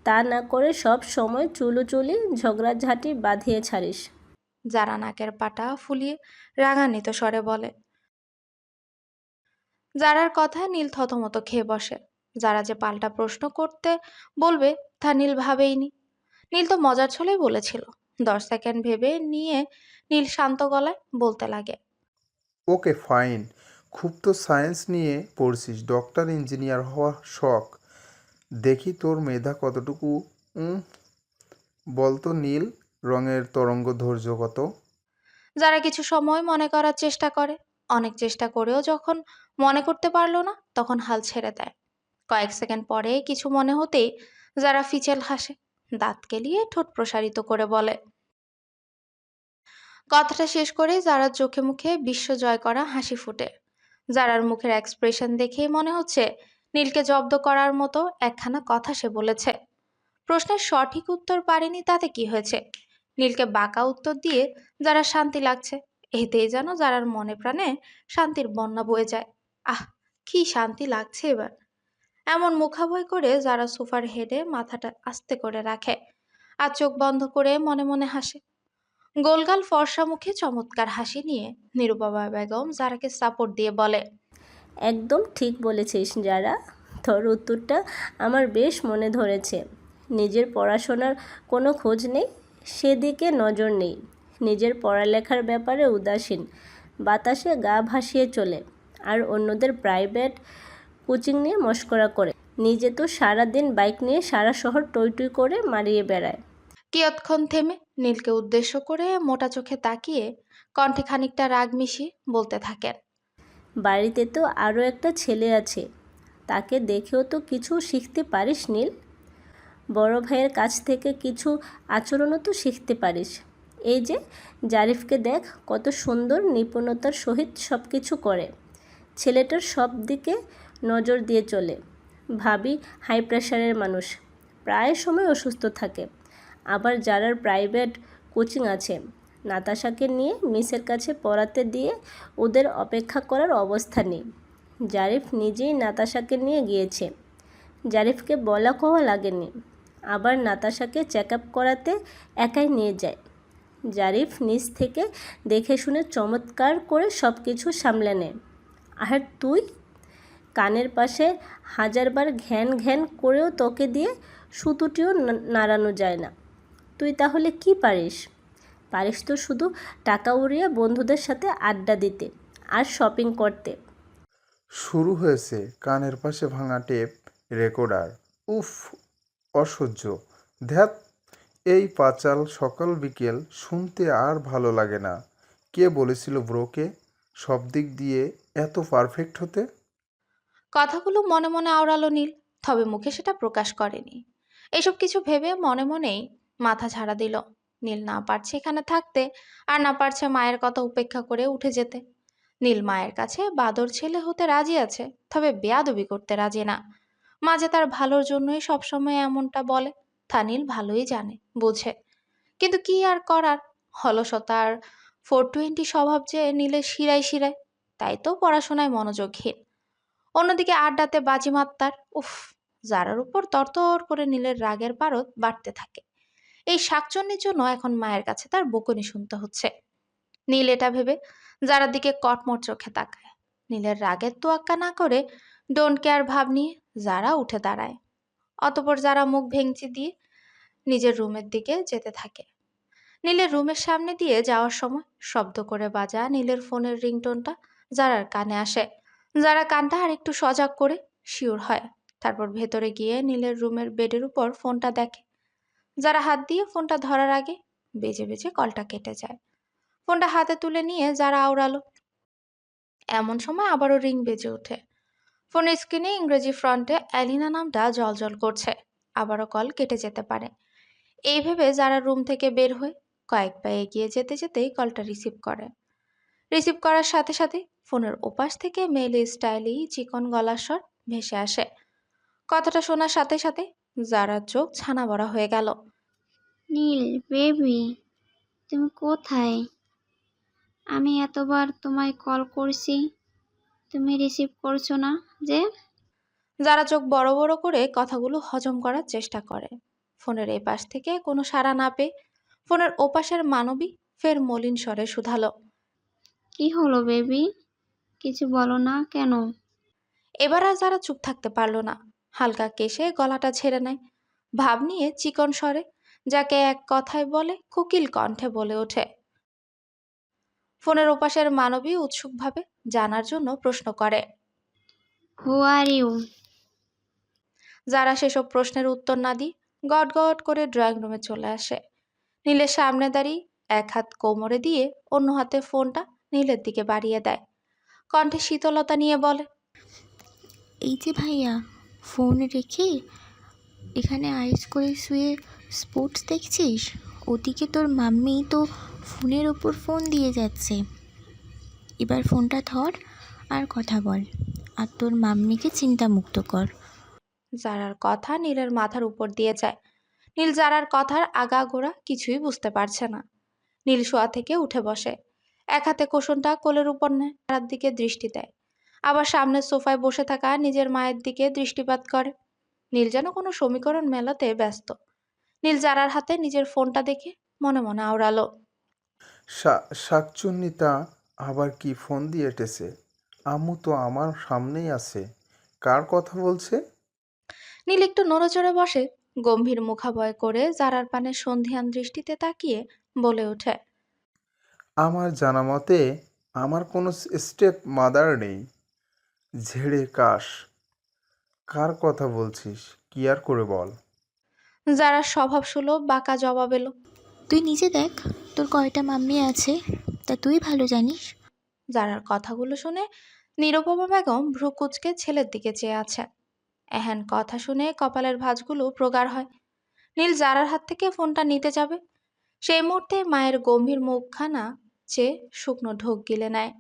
তা না করে সব সময় চুলোচুলি ঝগড়াঝাঁটি বাঁধিয়ে ছাড়িস। যারা নাকের পাটা ফুলিয়ে রাগান্বিত স্বরে বলে। যারার কথা নীল থতমত খেয়ে বসে। যারা যে পাল্টা প্রশ্ন করতে বলবে তা নীল ভাবেইনি। নীল তো মজার ছলেই বলেছিল। 10 সেকেন্ড ভেবে নিয়ে নীল শান্ত গলায় বলতে লাগে, ওকে ফাইন, খুব তো সায়েন্স নিয়ে পড়ছিস, ডক্টর ইঞ্জিনিয়ার হওয়ার শখ। দেখি তোর মেধা কতটুকু। বলতো নীল, রঙের তরঙ্গ ধৈর্য কত? যারা কিছু সময় মনে করার চেষ্টা করে, অনেক চেষ্টা করেও যখন মনে করতে পারলো না তখন হাল ছেড়ে দেয়। কয়েক সেকেন্ড পরে কিছু মনে হতেই যারা ফিচেল হাসে, দাঁত কেলিয়ে ঠোঁট প্রসারিত করে বলে। কথাটা শেষ করে যারার চোখে মুখে বিশ্ব জয় করা হাসি ফুটে। যারার মুখের এক্সপ্রেশন দেখেই মনে হচ্ছে নীলকে জব্দ করার মতো একখানা কথা সে বলেছে। প্রশ্নের সঠিক উত্তর পারেনি তাতে কি হয়েছে? নীলকে বাঁকা উত্তর দিয়ে যারা শান্তি লাগছে, এতেই যেন যারার মনে প্রাণে শান্তির বন্যা বয়ে যায়। আহ, কি শান্তি লাগছে এবার। এমন মুখাভয় করে যারা সোফার হেডে মাথাটা আস্তে করে রাখে আর চোখ বন্ধ করে মনে মনে হাসে। গোলগাল ফর্সা মুখে চমৎকার হাসি নিয়ে নিরুপমা বেগম যারাকে সাপোর্ট দিয়ে বলে, একদম ঠিক বলেছিস যারা, তোর উত্তরটা আমার বেশ মনে ধরেছে। নিজের পড়াশোনার কোনো খোঁজ নেই, সেদিকে নজর নেই, নিজের পড়ালেখার ব্যাপারে উদাসীন, বাতাসে গা ভাসিয়ে চলে, আর অন্যদের প্রাইভেট কোচিং নিয়ে মশকরা করে। নিজে তো সারাদিন বাইক নিয়ে সারা শহর টই টই করে মারিয়ে বেড়ায়। কিয়ৎক্ষণ থেমে নীলকে উদ্দেশ্য করে মোটা চোখে তাকিয়ে কণ্ঠে খানিকটা রাগ মিশিয়ে বলতে থাকেন, বাড়িতে তো আরও একটা ছেলে আছে, তাকে দেখেও তো কিছু শিখতে পারিস নীল। বড় ভাইয়ের কাছ থেকে কিছু আচরণও তো শিখতে পারিস। এই যে জারিফকে দেখ, কত সুন্দর নিপুণতার সহিত সব কিছু করে। ছেলেটার সব দিকে নজর দিয়ে চলে। ভাবি হাই প্রেশারের মানুষ, প্রায় সময় অসুস্থ থাকে। আবার যারার প্রাইভেট কোচিং আছে, নাতাশাকে নিয়ে মিসের কাছে পড়াতে দিয়ে ওদের অপেক্ষা করার অবস্থা নেই। জারিফ নিজেই নাতাশাকে নিয়ে গিয়েছে, জারিফকে বলা কওয়া লাগেনি। আবার নাতাশাকে চেক আপ করাতে একাই নিয়ে যায়। জারিফ নিজ থেকে দেখে শুনে চমৎকার করে সব কিছু সামলে নেয়। আর তুই কানের পাশে হাজারবার ঘ্যান ঘ্যান করেও তোকে দিয়ে সুতোটিও নাড়ানো যায় না। তুই তাহলে কি পারিস? পারিস তো শুধু টাকা উড়িয়ে বন্ধুদের সাথে আড্ডা দিতে আর শপিং করতে। শুরু হয়েছে কানের পাশে ভাঙা টেপ রেকর্ডার। উফ, অসহ্য। ধ্যাত, এই পাঁচাল সকাল বিকেল শুনতে আর ভালো লাগে না। কে বলেছিল ব্রোকে সব দিক দিয়ে এত পারফেক্ট হতে? কথাগুলো মনে মনে আওড়ালো নীল, তবে মুখে সেটা প্রকাশ করেনি। এসব কিছু ভেবে মনে মনেই মাথা ঝাড়া দিল। নীল না পারছে এখানে থাকতে, আর না পারছে মায়ের কথা উপেক্ষা করে উঠে যেতে। নীল মায়ের কাছে বাদর ছেলে হতে রাজি আছে, তবে বেয়াদবি করতে রাজি না। মা যে তার ভালোর জন্যই সবসময় এমনটা বলে তা নীল ভালোই জানে, বুঝে। কিন্তু কি আর করার, অলসতার 420 স্বভাব যে নীলের শিরায় শিরায়, তাই তো পড়াশোনায় মনোযোগহীন। অন্যদিকে আড্ডাতে বাজিমাত তার। উফ, যারার উপর তরতর করে নীলের রাগের পারদ বাড়তে থাকে। এই শাকচন্নির জন্য এখন মায়ের কাছে তার বকুনি শুনতে হচ্ছে। নীল এটা ভেবে যারার দিকে কটমট চোখে তাকায়। নীলের রাগের তোয়াক্কা না করে ডোন্ট কেয়ার ভাব নিয়ে যারা উঠে দাঁড়ায়। অতপর যারা মুখ ভেঙচি দিয়ে নিজের রুমের দিকে যেতে থাকে। নীলের রুমের সামনে দিয়ে যাওয়ার সময় শব্দ করে বাজা নীলের ফোনের রিংটোনটা যারার কানে আসে। যারা কানটা আর একটু সজাগ করে শিওর হয়। তারপর ভেতরে গিয়ে নীলের রুমের বেডের উপর ফোনটা দেখে। যারা হাত দিয়ে ফোনটা ধরার আগে বেজে বেজে কলটা কেটে যায়। ফোনটা হাতে তুলে নিয়ে যারা আওড়ালো। এমন সময় আবারও রিং বেজে ওঠে। ফোনের স্ক্রিনে ইংরেজি ফ্রন্টে অ্যালিনা নামটা জলজল করছে। আবারও কল কেটে যেতে পারে এই ভেবে যারা রুম থেকে বের হয়ে কয়েক পা এগিয়ে যেতে যেতেই কলটা রিসিভ করে। রিসিভ করার সাথে সাথে ফোনের ওপাশ থেকে মেয়েলি স্টাইলি চিকন গলার স্বর ভেসে আসে। কথাটা শোনার সাথে সাথে যারার চোখ ছানা বড়া হয়ে গেল। নীল বেবি, তুমি কোথায়? আমি এতবার তোমায় কল করছি, তুমি রিসিভ করছো না যে? যারা চোখ বড় বড় করে কথাগুলো হজম করার চেষ্টা করে। ফোনের এপাশ থেকে কোনো সাড়া না পেয়ে ফোনের ওপাশের মানবী ফের মলিন স্বরে শুধালো, কি হলো বেবি, কিছু বলো না কেন? এবার আর যারা চুপ থাকতে পারলো না, হালকা কেশে গলাটা ছেড়ে নেয়। ভাব নিয়ে চিকন স্বরে, যাকে এক কথায় বলে কোকিল কণ্ঠে বলে ওঠে। ফোনের ওপাশের মানবী উৎসুকভাবে জানার জন্য প্রশ্ন করে, হু আর ইউ? যারা সেসব প্রশ্নের উত্তর না দিয়ে গট গট করে ড্রয়িং রুমে চলে আসে। নীলের সামনে দাঁড়িয়ে এক হাত কোমরে দিয়ে অন্য হাতে ফোনটা নীলের দিকে বাড়িয়ে দেয়। কণ্ঠে শীতলতা নিয়ে বলে, এই যে ভাইয়া, ফোন রেখে এখানে আইস করে শুয়ে স্পোর্টস দেখছিস? ওদিকে তোর মাম্মি তো ফোনের ওপর ফোন দিয়ে যাচ্ছে। এবার ফোনটা ধর আর কথা বল, আর তোর মাম্মিকে চিন্তামুক্ত কর। জারার কথা নীলের মাথার উপর দিয়ে যায়। নীল জারার কথার আগাগোড়া কিছুই বুঝতে পারছে না। নীল শোয়া থেকে উঠে বসে, এক হাতে কুশনটা কোলের উপর নেয়, জারার দিকে দৃষ্টি দেয়, আবার সামনের সোফায় বসে থাকা নিজের মায়ের দিকে দৃষ্টিপাত করে। নীল যেন কোনো সমীকরণ মেলাতে ব্যস্ত। নীল জারার হাতে নিজের ফোনটা দেখে মনে মনে আওড়ালো, শাকচুন্নিতা আবার কি ফোন দিয়ে এটেছে? আম্মু তো আমার সামনেই আছে, কার কথা বলছে? নীল একটু নড়েচড়ে বসে, গম্ভীর মুখাবয় করে জারার পানে সন্ধিয়ান দৃষ্টিতে তাকিয়ে বলে ওঠে, আমার জানা মতে আমার কোনো স্টেপ মাদার নেই। ঝেড়ে কাশ, কার কথা বলছিস? কি আর করে বল। জারার স্বভাব সুলভ বাঁকা জবাব এলো, তুই নিজে দেখ তোর কয়টা মাম্মি আছে, তা তুই ভালো জানিস। জারার কথাগুলো শুনে নিরুপমা বেগম ভ্রু কুঁচকে ছেলের দিকে চেয়ে আছে। এহেন কথা শুনে কপালের ভাঁজগুলো প্রগাঢ় হয়। নীল জারার হাত থেকে ফোনটা নিতে যাবে, সেই মুহূর্তে মায়ের গম্ভীর মুখখানা চেয়ে শুকনো ঢোক গিলে নেয়।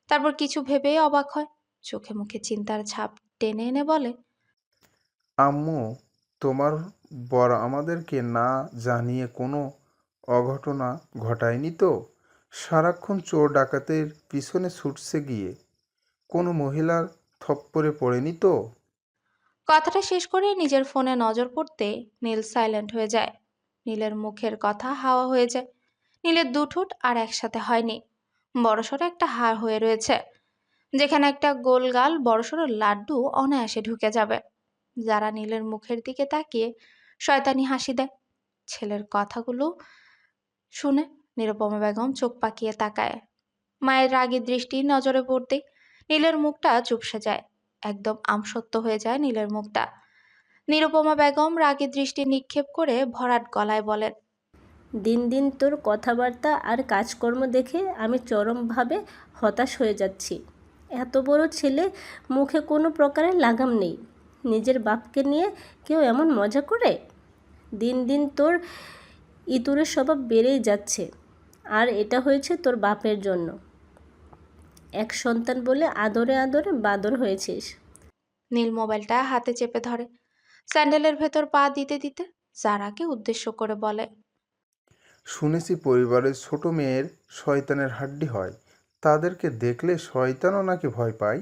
তারপর কিছু ভেবেই অবাক হয়, চোখে মুখে চিন্তার ছাপ টেনে এনে বলে, আম্মু, তোমার বর আমাদেরকে না জানিয়ে কোনো অঘটনা ঘটায়নি তো? সারাক্ষণ চোর ডাকাতের পিছনে ছুটছে গিয়ে কোনো মহিলার থপ্পড়ে পড়েনি তো? কথাটা শেষ করে নিজের ফোনে নজর পড়তে নীল সাইলেন্ট হয়ে যায়। নীলের মুখের কথা হাওয়া হয়ে যায়। নীলের দুঠোঁট আর একসাথে হয়নি, বড়সড় একটা হাড় হয়ে রয়েছে, যেখানে একটা গোলগাল বড়সড় লাড্ডু অনায়াসে ঢুকে যাবে। যারা নীলের মুখের দিকে তাকিয়ে শয়তানি হাসি দেয়। ছেলের কথাগুলো শুনে নিরুপমা বেগম চোখ পাকিয়ে তাকায়। মায়ের রাগী দৃষ্টি নজরে পড়তেই নীলের মুখটা চুপসে যায়, একদম আমসত্ব হয়ে যায় নীলের মুখটা। নিরুপমা বেগম রাগী দৃষ্টি নিক্ষেপ করে ভরাট গলায় বলেন, দিন দিন তোর কথাবার্তা আর কাজকর্ম দেখে আমি চরমভাবে হতাশ হয়ে যাচ্ছি। এত বড় ছেলে, মুখে কোনো প্রকারের লাগাম নেই। নিজের বাপকে নিয়ে কেউ এমন মজা করে? দিন দিন তোর ইতুরের স্বভাব বেড়েই যাচ্ছে, আর এটা হয়েছে তোর বাপের জন্য। এক সন্তান বলে আদরে আদরে বাদর হয়েছিস। নীল মোবাইলটা হাতে চেপে ধরে, স্যান্ডেলের ভেতর পা দিতে দিতে জারাকে উদ্দেশ্য করে বলে, শুনেছি পরিবারের ছোট মেয়ের শয়তানের হাড্ডি হয়, তাদেরকে দেখলে শয়তানও নাকি ভয় পায়।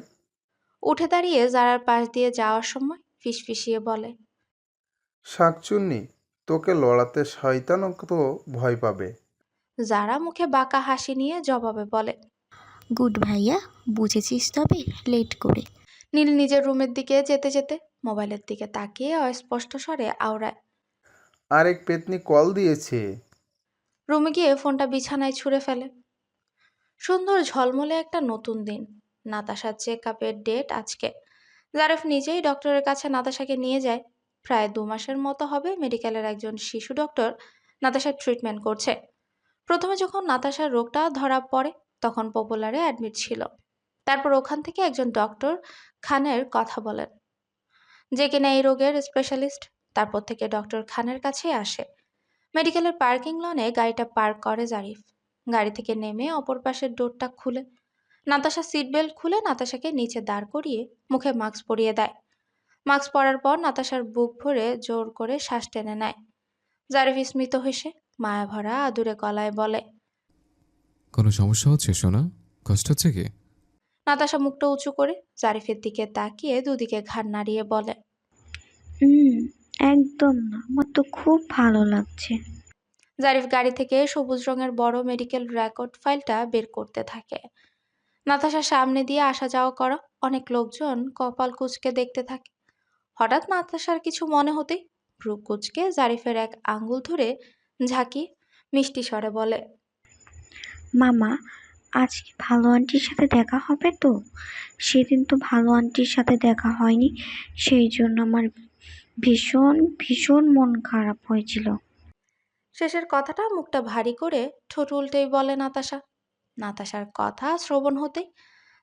উঠে দাঁড়িয়ে জারার পাশ দিয়ে যাওয়ার সময় ফিসফিসিয়ে বলে, শাকচুন্নি, তোকে লড়াতে শয়তানও তো ভয় পাবে। জারা মুখে বাঁকা হাসি নিয়ে জবাবে বলে, গুড ভাইয়া, বুঝেছিস তবে লেট করে। নীল নিজের রুমের দিকে যেতে যেতে মোবাইলের দিকে তাকিয়ে অস্পষ্ট স্বরে আওড়ায়, আরেক পেতনি কল দিয়েছে। রুমে গিয়ে ফোনটা বিছানায় ছুঁড়ে ফেলে। সুন্দর ঝলমলে একটা নতুন দিন। নাতাশার চেক আপের ডেট আজকে। জারেফ নিজেই ডক্টরের কাছে নাতাশাকে নিয়ে যায়। প্রায় 2 মাসের মতো হবে মেডিকেলের একজন শিশু ডক্টর নাতাশার ট্রিটমেন্ট করছে। প্রথমে যখন নাতাশার রোগটা ধরা পড়ে তখন পপুলারে অ্যাডমিট ছিল। তারপর ওখান থেকে একজন ডক্টর খানের কথা বলেন, যে কিনা এই রোগের স্পেশালিস্ট। তারপর থেকে ডক্টর খানের কাছেই আসে। মেডিকেলের পার্কিং লনে গাড়িটা পার্ক করে জারিফ। গাড়ি থেকে নেমে অপর পাশের ডোরটা খুলে নাতাশা সিট বেল্ট খুলে নাতাশাকে নিচে দাঁড় করিয়ে মুখে মাস্ক পরিয়ে দেয়। মাস্ক পরার পর নাতাশার বুক ভরে জোর করে শ্বাস টেনে নেয়। জারিফ স্মিত হেসে মায়া ভরা আদুরে গলায় বলে, কোনো সমস্যা হচ্ছে সোনা? কষ্ট হচ্ছে কি? নাতাশা মুখটা উঁচু করে জারিফের দিকে তাকিয়ে দুদিকে ঘাড় নাড়িয়ে বলে, একদম না, আমার তো খুব ভালো লাগছে। জারিফ গাড়ি থেকে সবুজ রঙের বড় মেডিকেল রেকর্ড ফাইলটা বের করতে থাকে। নাতাশার সামনে দিয়ে আসা যাওয়া করা অনেক লোকজন কপাল কুঁচকে দেখতে থাকে। হঠাৎ নাতাশার কিছু মনে হতেই ভ্রু কুঁচকে জারিফের এক আঙ্গুল ধরে ঝাঁকি মিষ্টি স্বরে বলে, মামা, আজকে ভালো আন্টির সাথে দেখা হবে তো? সেদিন তো ভালো আন্টির সাথে দেখা হয়নি, সেই জন্য আমার ভীষণ ভীষণ মন খারাপ হয়েছিল। শেষের কথাটা মুখটা ভারী করে ঠোঁট উল্টেই বলে নাতাশা। নাতাশার কথা শ্রবণ হতেই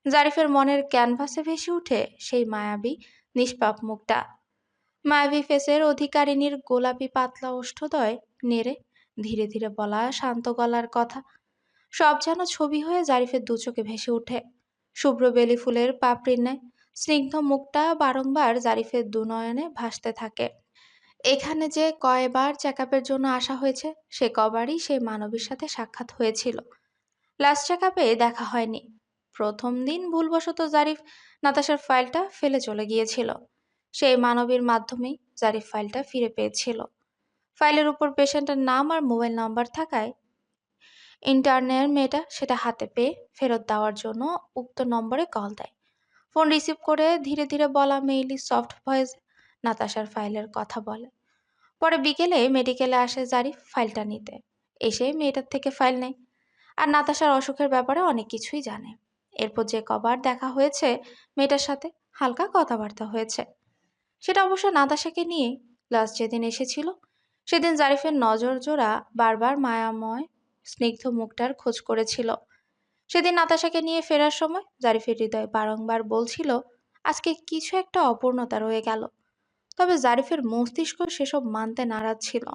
জারিফের মনের ক্যানভাসে ভেসে উঠে সেই মায়াবী নিষ্পাপ মুখটা। মায়াবী ফেসের অধিকারিণীর গোলাপি পাতলা ওষ্ঠদয় নেড়ে ধীরে ধীরে বলা শান্ত গলার কথা সব যেন ছবি হয়ে জারিফের দুচোখে ভেসে ওঠে। শুভ্র বেলি ফুলের পাপড়ির ন্যায় স্নিগ্ধ মুখটা বারংবার জারিফের দুনয়নে ভাসতে থাকে। এখানে যে কয়বার চেকআপের জন্য আসা হয়েছে সে কবারই সেই মানবীর সাথে সাক্ষাৎ হয়েছিল। লাস্ট চেকআপে দেখা হয়নি। প্রথম দিন ভুলবশত জারিফ নাতাশার ফাইলটা ফেলে চলে গিয়েছিল। সেই মানবীর মাধ্যমেই জারিফ ফাইলটা ফিরে পেয়েছিল। ফাইলের উপর পেশেন্টের নাম আর মোবাইল নাম্বার থাকায় ইন্টার্নের মেয়েটা সেটা হাতে পেয়ে ফেরত দেওয়ার জন্য উক্ত নম্বরে কল দেয়। ফোন রিসিভ করে ধীরে ধীরে বলা মেইলি সফট ভয়েসে নাতাশার ফাইলের কথা বলে। পরে বিকেলে মেডিকেলে আসে জারিফ ফাইলটা নিতে। এসে মেয়েটার থেকে ফাইল নেয় আর নাতাশার অসুখের ব্যাপারে অনেক কিছুই জানে। এরপর যে কবার দেখা হয়েছে মেয়েটার সাথে হালকা কথাবার্তা হয়েছে, সেটা অবশ্য নাতাশাকে নিয়ে। লাস্ট যেদিন এসেছিল সেদিন জারিফের নজর জোড়া বারবার মায়াময় স্নিগ্ধ মুখটার খোঁজ করেছিল। সেদিন নাতাশাকে নিয়ে ফেরার সময় জারিফের হৃদয় বারংবার বলছিল আজকে কিছু একটা অপূর্ণতা রয়ে গেল। তবে জারিফের মস্তিষ্ক সেসব মানতে নারাজ ছিল,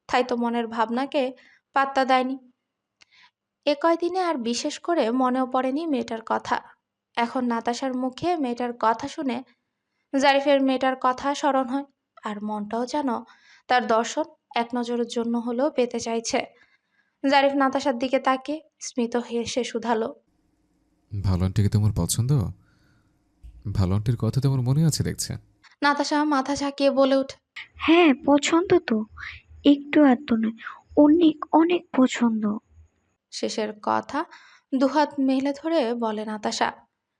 তাই তো মনের ভাবনাকে পাত্তা দেয়নি। এ কয়দিনে আর বিশেষ করে মনেও পড়েনি মেয়েটার কথা। এখন নাতাশার মুখে মেয়েটার কথা শুনে জারিফের মেয়েটার কথা স্মরণ হয়, আর মনটাও যেন তার দর্শন এক নজরের জন্য হলেও পেতে চাইছে। জারিফ নাতাশার দিকে তাকিয়ে স্মিত হেসে শুধালো, ভালো আন্টিকে তোমার পছন্দ? ভালো আন্টির কথা তোমার মনে আছে দেখছে। নাতাশা মাথা ঝাঁকিয়ে বলে ওঠে, হ্যাঁ পছন্দ তো, একটু এত নয়, অনেক অনেক পছন্দ। শেষের কথা দুহাত মেলে ধরে বলে নাতাশা।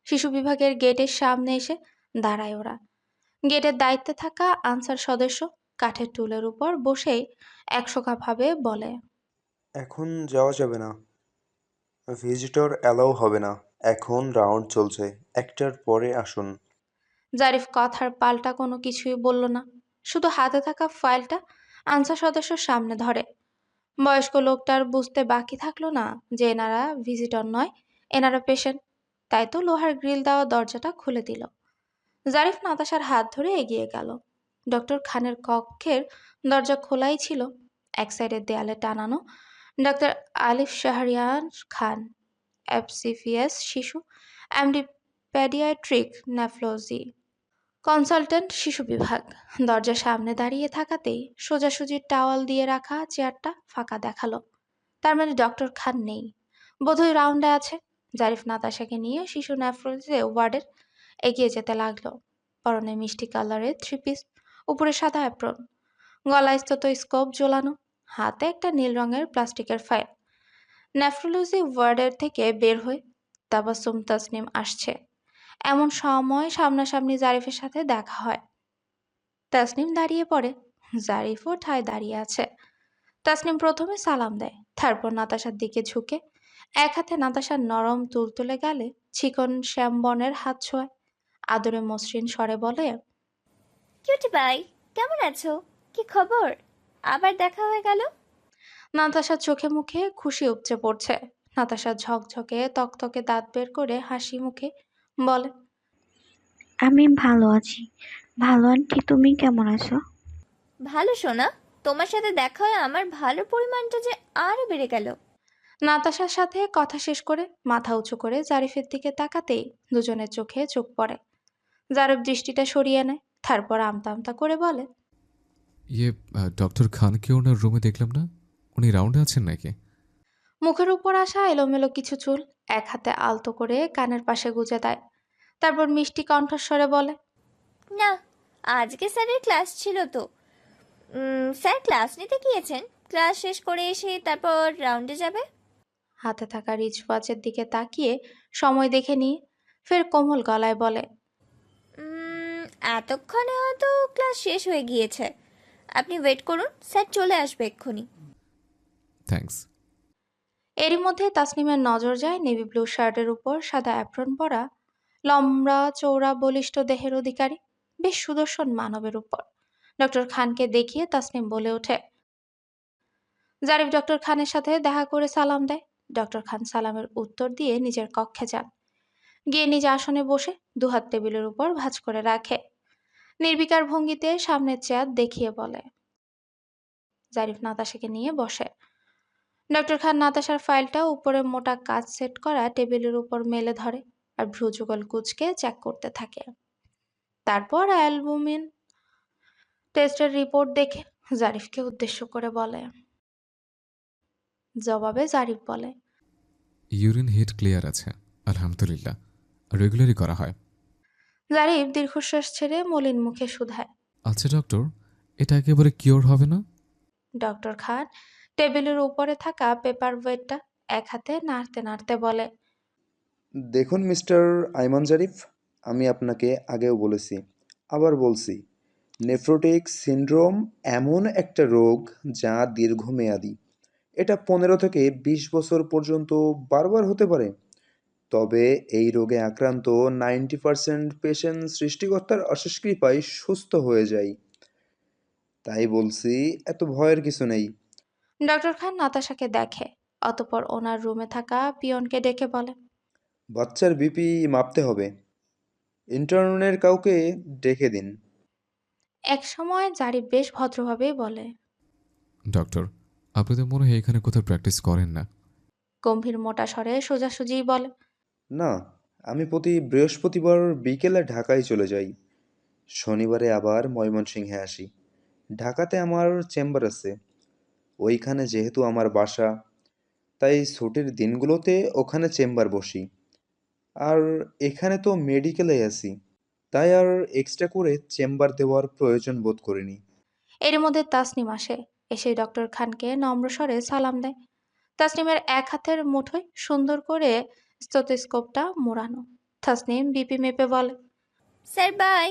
শিশু বিভাগের গেটের সামনে এসে দাঁড়ায় ওরা। গেটের দায়িত্বে থাকা আনসার সদস্য কাঠের টুলের উপর বসেই একশোকাভাবে বলে, এখন যাওয়া যাবে না, ভিজিটর অ্যালাউ হবে না, এখন রাউন্ড চলছে, একটার পরে আসুন। জারিফ কথার পাল্টা কোনো কিছুই বলল না, শুধু হাতে থাকা ফাইলটা আনসার সদস্যর সামনে ধরে। বয়স্ক লোকটার বুঝতে বাকি থাকলো না যে এনারা ভিজিটর নয়, এনারা পেশেন্ট। তাই তো লোহার গ্রিল দেওয়া দরজাটা খুলে দিল। জারিফ নাতাশার হাত ধরে এগিয়ে গেল। ডক্টর খানের কক্ষের দরজা খোলাই ছিল। এক সাইডের দেয়ালে টানানো ডক্টর আলিফ শাহরিয়ার খান, এফসিপিএস শিশু, এমডি প্যাডিয়াট্রিক নেফ্রোলজি, কনসালটেন্ট শিশু বিভাগ। দরজার সামনে দাঁড়িয়ে থাকাতেই সোজাসুজি টাওয়াল দিয়ে রাখা চেয়ারটা ফাঁকা দেখালো। তার মানে ডক্টর খান নেই, বোধহয় রাউন্ডে আছে। জারিফ নাতাশাকে নিয়ে শিশু নেফ্রোলজি ওয়ার্ডের এগিয়ে যেতে লাগলো। পরনে মিষ্টি কালারের থ্রি পিস, উপরে সাদা অ্যাপ্রন, গলায় স্টোথোস্কোপ ঝোলানো, হাতে একটা নীল রঙের প্লাস্টিকের ফাইল। নেফ্রোলজি ওয়ার্ডের থেকে বের হয়ে তাবাসসুম তাসনিম আসছে। এমন সময় সামনাসামনি জারিফের সাথে দেখা হয়। তাসনিম দাঁড়িয়ে পড়ে, জারিফও ঠায় দাঁড়িয়ে আছে। তাসনিম প্রথমে সালাম দেয়, তারপর নাতাশার দিকে ঝুঁকে এক হাতে নাতাশার নরম তুলতুলে গালে চিকন শ্যামবনের হাত ছোঁয়। আদরে মসৃণ স্বরে বলে, কিউটি বাই, কেমন আছো? কি খবর? আবার দেখা হয়ে গেল। নাতাশার চোখে মুখে খুশি উপচে পড়ছে। নাতাশা ঝকঝকে তকতকে দাঁত বের করে হাসি মুখে বলে, আমি ভালো আছি। ভালো আন্টি, তুমি কেমন আছো? ভালো সোনা, তোমার সাথে দেখা হয়ে আমার ভালো পরিমাণটা যে আরো বেড়ে গেল। নাতাশার সাথে কথা শেষ করে মাথা উঁচু করে জারিফের দিকে তাকাতেই দুজনের চোখে চোখ পড়ে। জারিফ দৃষ্টিটা সরিয়ে নেয়, তারপর আমতা আমতা করে বলে, ইয়ে, ডক্টর খানকে ওনার রুমে দেখলাম না, উনি রাউন্ডে আছেন নাকি? মুখের উপর আসা এলোমেলো কিছু চুল এক হাতে আলতো করে কানের পাশে গুজে দেয়। তারপর মিষ্টি কণ্ঠস্বরে বলে, না, আজকে স্যারের ক্লাস ছিল তো। স্যার ক্লাস নিতে গিয়েছেন, ক্লাস শেষ করে এসে তারপর রাউন্ডে যাবে। হাতে থাকা রিচ ওয়াচের দিকে তাকিয়ে সময় দেখে নিয়ে ফের কোমল গলায় বলে, এতক্ষণে হয়তো ক্লাস শেষ হয়ে গিয়েছে। আপনি ওয়েট করুন, স্যার চলে আসবে এক্ষুনি। থ্যাঙ্কস। এরই মধ্যে তাসনিমের নজর যায় নেভি ব্লু শার্টের উপর সাদা অ্যাপ্রন পরা লম্বা চৌড়া বলিষ্ঠ দেহের অধিকারী বেশ সুদর্শন মানবের উপর। ডক্টর খানকে দেখিয়ে তাসনিম বলে ওঠে। জারিফ ডক্টর খানের সাথে দেখা করে সালাম দেয়। ডক্টর খান সালামের উত্তর দিয়ে নিজের কক্ষে যান। গিয়ে নিজ আসনে বসে দুহাত টেবিলের উপর ভাঁজ করে রাখে। নির্বিকার ভঙ্গিতে সামনের চেয়ার দেখিয়ে বলে। জারিফ নাতাশাকে নিয়ে বসে। ডক্টর খান নাতাশার ফাইলটা উপরে মোটা কাঁচ সেট করা টেবিলের উপর মেলে ধরে আর ভ্রুযুগল কুঁচকে চেক করতে থাকে। তারপর অ্যালবুমিন টেস্টের রিপোর্ট দেখে জারিফকে উদ্দেশ্য করে বলে। জবাবে জারিফ বলে, ইউরিন হিট ক্লিয়ার আছে আলহামদুলিল্লাহ, রেগুলারই করা হয়। জারিফ দীর্ঘশ্বাস ছেড়ে মলিন মুখে শুধায়। আচ্ছা ডক্টর, এটা একেবারে কিওর হবে না? ডক্টর খান টেবিলের উপরে থাকা পেপার ওয়েটটা এক হাতে নাড়তে নাড়তে বলে, দেখুন মিস্টার আইমান জারিফ, আমি আপনাকে আগেও বলেছি, আবার বলছি, নেফ্রোটিক সিনড্রোম এমন একটা রোগ যা দীর্ঘমেয়াদী। এটা 15 থেকে 20 বছর পর্যন্ত বারবার হতে পারে। তবে এই রোগে আক্রান্ত 90% পেশেন্ট সৃষ্টিকর্তার অশেষ কৃপায় সুস্থ হয়ে যায়। তাই বলছি, এত ভয়ের কিছু নেই। ডক্টর খান নাতাশাকে দেখে, অতঃপর ওনার রুমে থাকা পিয়নকে ডেকে বলে, বাচ্চার বিপি মাপতে হবে, ইন্টার্নের কাউকে ডেকে দিন। এক সময় জারিফ বেশ ভদ্রভাবেই বলে, ডক্টর, আপনি তো মনে হয় এখানে কোথাও প্র্যাকটিস করেন না। গম্ভীর মোটা স্বরে সোজাসুজি বলে, না, আমি প্রতি বৃহস্পতিবার বিকেলে ঢাকায় চলে যাই, শনিবারে আবার ময়মনসিংহে আসি। ঢাকাতে আমার চেম্বার আছে, ওইখানে যেহেতু আমার বাসা, তাই ছুটির দিনগুলোতে ওখানে চেম্বার বসি। আর এখানে তো মেডিকেলে আছি, তাই আর এক্সট্রা করে চেম্বার দেওয়ার প্রয়োজন বোধ করিনি। এর মধ্যে তাসনিম আসে, এসে ডক্টর খানকে নম্র স্বরে সালাম দেয়। তাসনিমের এক হাতের মুঠোয় সুন্দর করে স্টেথোস্কোপটা মোড়ানো। তাসনিম বিপি মেপে বলে, স্যার বাই।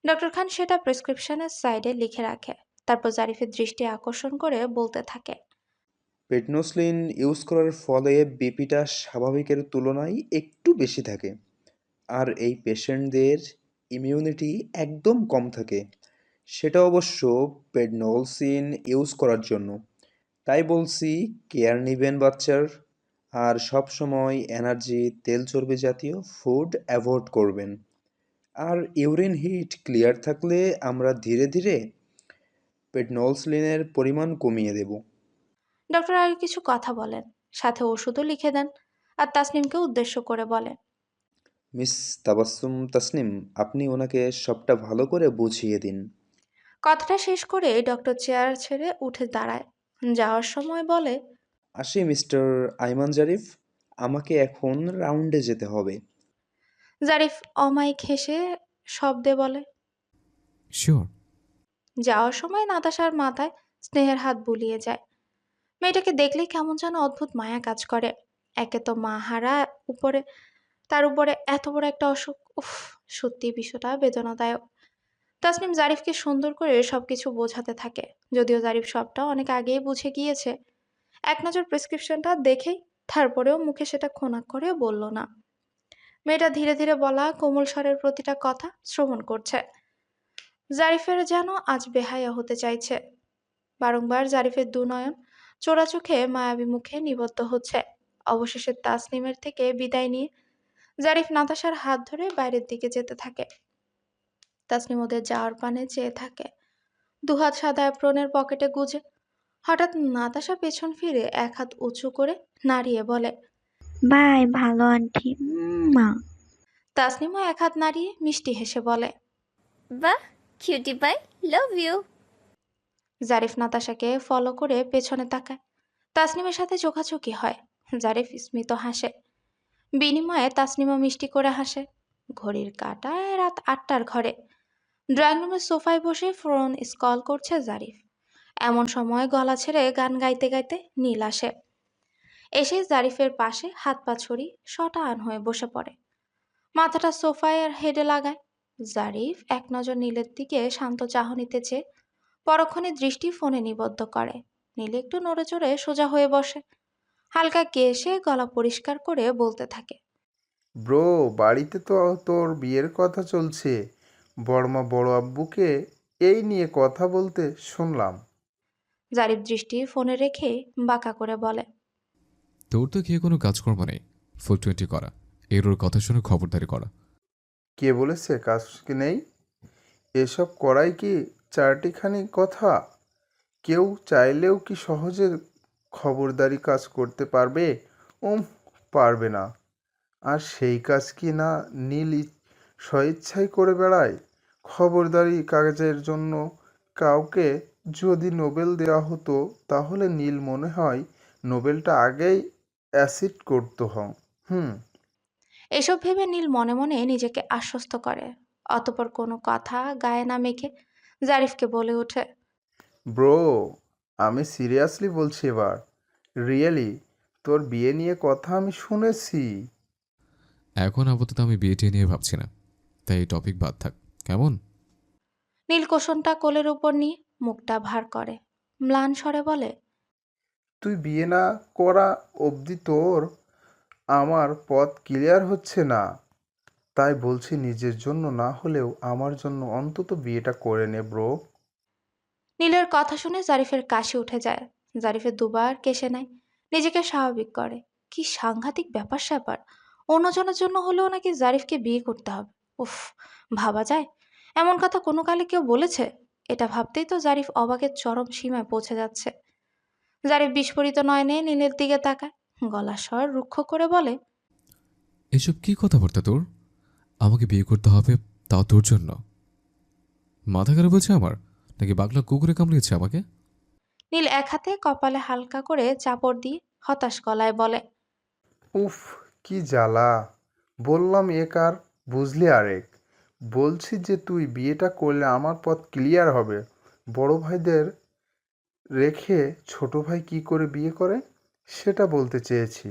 ডক্টর খান সেটা প্রেসক্রিপশনের সাইডে লিখে রাখে, তারপর জারিফের দৃষ্টি আকর্ষণ করে বলতে থাকে, পেটনোসলিন ইউজ করার ফলে বিপিটা স্বাভাবিকের তুলনায় একটু বেশি থাকে, আর এই পেশেন্টদের ইমিউনিটি একদম কম থাকে। সেটা অবশ্য পেডনোলসিন ইউজ করার জন্য। তাই বলছি, কেয়ার নিবেন বাচ্চার, আর সব সময় এনার্জি তেল চর্বি জাতীয় ফুড অ্যাভয়েড করবেন। আর ইউরিন হিট ক্লিয়ার থাকলে আমরা ধীরে ধীরে পেডনোলসলিনের পরিমাণ কমিয়ে দেব। ডক্টর আর কিছু কথা বলেন, সাথে ওষুধও লিখে দেন, আর তাসনিমকে উদ্দেশ্য করে বলেন, মিস তাবাসসুম তাসনিম, আপনি ওনাকে সবটা ভালো করে বুঝিয়ে দিন। কথাটা শেষ করে ডক্টর চেয়ার ছেড়ে উঠে দাঁড়ায়। যাওয়ার সময় বলে, আসি মিস্টার আইমান জারিফ, আমাকে এখন রাউন্ডে যেতে হবে। জারিফ অমায়িক হেসে শব্দে বলে। শিওর। যাওয়ার সময় নাতাশার মাথায় স্নেহের হাত বুলিয়ে যায়। মেয়েটাকে দেখলেই কেমন যেন অদ্ভুত মায়া কাজ করে। একে তো মাহারা, তার উপরে এত বড় একটা অসুখ। উফ, সত্যি বিষয়টা বেদনাদায়ক। তাসনিম জারিফকে সুন্দর করে সবকিছু বোঝাতে থাকে, যদিও জারিফ সবটা অনেক আগেই বুঝে গিয়েছে। এক নজর প্রেসক্রিপশনটা দেখেই তারপরেও মুখে সেটা খোনাক করে বলল না। মেয়েটা ধীরে ধীরে বলা কোমল স্বরের প্রতিটা কথা শ্রবণ করছে। জারিফের যেন আজ বেহায়া হতে চাইছে। বারংবার জারিফের দুনয়ন চোরা চোখে মায়াবী মুখে নিবদ্ধ হচ্ছে। অবশেষে তাসনিমের থেকে বিদায় নিয়ে জারিফ নাতাশার হাত ধরে বাইরের দিকে যেতে থাকে। তাসনিম ওদের যাওয়ার পানে চেয়ে থাকে, দুহাত সাদা অ্যাপ্রনের পকেটে গুজে। হঠাৎ নাতাশা পেছন ফিরে এক হাত উঁচু করে নাড়িয়ে বলে, বাই, ভালো আন্টি। মা। তাসনিমও এক হাত নাড়িয়ে মিষ্টি হেসে বলে, বাহ, cutie pie, love you. Zarif নাতাশাকে ফলো করে পেছনে তাকায়। তাসনিমের সাথে চোখাচোখি হয়। জারিফ স্মিত হাসে, বিনিময়ে তাসনিমও মিষ্টি করে হাসে। ঘড়ির কাঁটায় রাত 8টার ঘরে। ড্রয়িং রুমের সোফায় বসে ফোন স্ক্রল করছে জারিফ। এমন সময় গলা ছেড়ে গান গাইতে গাইতে নীল আসে। এসে জারিফের পাশে হাত পা ছড়ি শটান হয়ে বসে পড়ে, মাথাটা সোফায় হেডে লাগায়। জারিফ এক নজর নীলের দিকে শান্ত চাহনিতে চেয়ে পরক্ষণে দৃষ্টি ফোনে নিবদ্ধ করে। নীল একটু নড়ে চড়ে সোজা হয়ে বসে, হালকা কেশে গলা পরিষ্কার করে বলতে থাকে, ব্রো, বাড়িতে তো তোর বিয়ের কথা চলছে। বড়মা বড় আব্বুকে এই নিয়ে কথা বলতে শুনলাম। জারিফ দৃষ্টি ফোনে রেখে বাঁকা করে বলে, তোর তো গিয়ে কোনো কাজকর্ম নেই, ফুল 20 করা, এর ওর কথা শুনে খবরদারি করা। কে বলেছে কাজ কি নেই? এসব করাই কি চারটিখানি কথা? কেউ চাইলেও কি সহজে খবরদারি কাজ করতে পারবে? পারবে না। আর সেই কাজ কি না নীল স্বেচ্ছায় করে বেড়ায়? খবরদারি কাজের জন্য কাউকে যদি নোবেল দেওয়া হতো তাহলে নীল মনে হয় নোবেলটা আগেই অ্যাসিড করতো হুম। এসব ভেবে নীল মনে মনে নিজেকে আশ্বস্ত করে। অতঃপর কোনো কথা গায়ে না মেখে জারিফকে বলে ওঠে, ব্রো, আমি সিরিয়াসলি বলছি এবার। রিয়েলি, তোর বিয়ে নিয়ে কথা আমি শুনেছি। এখন আপাতত আমি বিয়েটি নিয়ে ভাবছি না, তাই এই টপিক বাদ থাক, কেমন? নীল কোষণটা কোলের উপর নিয়ে মুখটা ভার করে ম্লান স্বরে বলে, তুই বিয়ে না করা অবধি তোর আমার পথ ক্লিয়ার হচ্ছে না। তাই বলছি নিজের জন্য না হলেও আমার জন্য অন্তত বিয়েটা করে নে ব্রো। নীলের কথা শুনে জারিফের কাশি উঠে যায়। জারিফের দুবার কেশে নেয়, নিজেকে স্বাভাবিক করে। কি সাংঘাতিক ব্যাপার স্যাপার! অন্যজনের জন্য হলেও নাকি জারিফকে বিয়ে করতে হবে। উফ, ভাবা যায়? এমন কথা কোনো কালে কেউ বলেছে? এটা ভাবতেই তো জারিফ অবাকের চরম সীমায় পৌঁছে যাচ্ছে। জারিফ বিস্ফোরিত নয়নে নীলের দিকে তাকায়, গলার স্বর রুক্ষ করে বলে, এসব কি কথাবার্তা তোর? আমাকে বিয়ে করতে হবে, তাও তোর জন্য? মাথা খারাপ হয়েছে আমার, নাকি বাগলা কুকুরে কামড়িয়েছে আমাকে? নীল এক হাতে কপালে হালকা করে চাপড় দিয়ে হতাশ গলায় বলে, উফ, কি জ্বালা! বললাম এক আর বুঝলি আরেক। বলছি যে তুই বিয়েটা করলে আমার পথ ক্লিয়ার হবে। বড় ভাইদের রেখে ছোট ভাই কি করে বিয়ে করে সেটা বলতে চেয়েছি।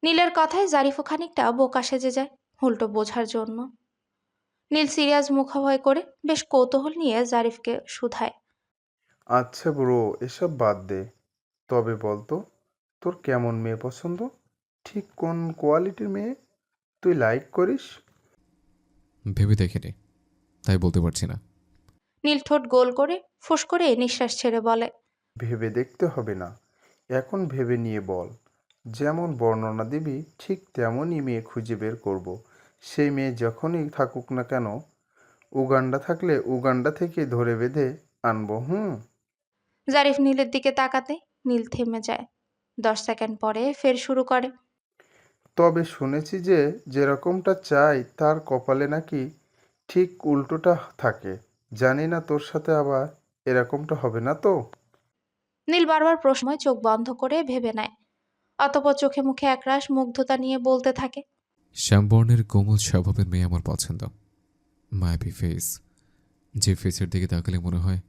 নীলের কথায় জারিফও খানিকটা বোকা সেজে যায় উল্টো বোঝার জন্য। নীল সিরিয়াস মুখাভয় করে বেশ কৌতূহল নিয়ে জারিফকে শুধায়, আচ্ছা ব্রো, এসব বাদ দে। তবে বলতো, তোর কেমন মেয়ে পছন্দ? ঠিক কোন কোয়ালিটির মেয়ে তুই লাইক করিস? ভেবে দেখিনি, তাই বলতে পারছি না। নীল ঠোঁট গোল করে ফুস করে নিঃশ্বাস ছেড়ে বলে, ভেবে দেখতে হবে না, এখন ভেবে নিয়ে বল। যেমন বর্ণনা দিবি ঠিক তেমনই মেয়ে খুঁজে বের করব। সেই মেয়ে যখনই থাকুক না কেন, উগান্ডা থাকলে উগান্ডা থেকে ধরে বেঁধে আনবো। জারিফ নীলের দিকে তাকাতে নীল থেমে যায়। 10 সেকেন্ড পরে ফের শুরু করে, তবে শুনেছি যে যেরকমটা চাই তার কপালে নাকি ঠিক উল্টোটা থাকে। জানি না তোর সাথে আবার এরকমটা হবে না তো? নীল বারবার প্রশ্নময় চোখ বন্ধ করে ভেবে নেয়। অতঃপর চোখে মুখে একরাশ মুগ্ধতা নিয়ে বলতে থাকে, শ্যামবর্ণের কোমল স্বভাবের মেয়ে আমার পছন্দ। মায়াবী ফেস, যে ফেসের দিকে তাকালে মনে হয়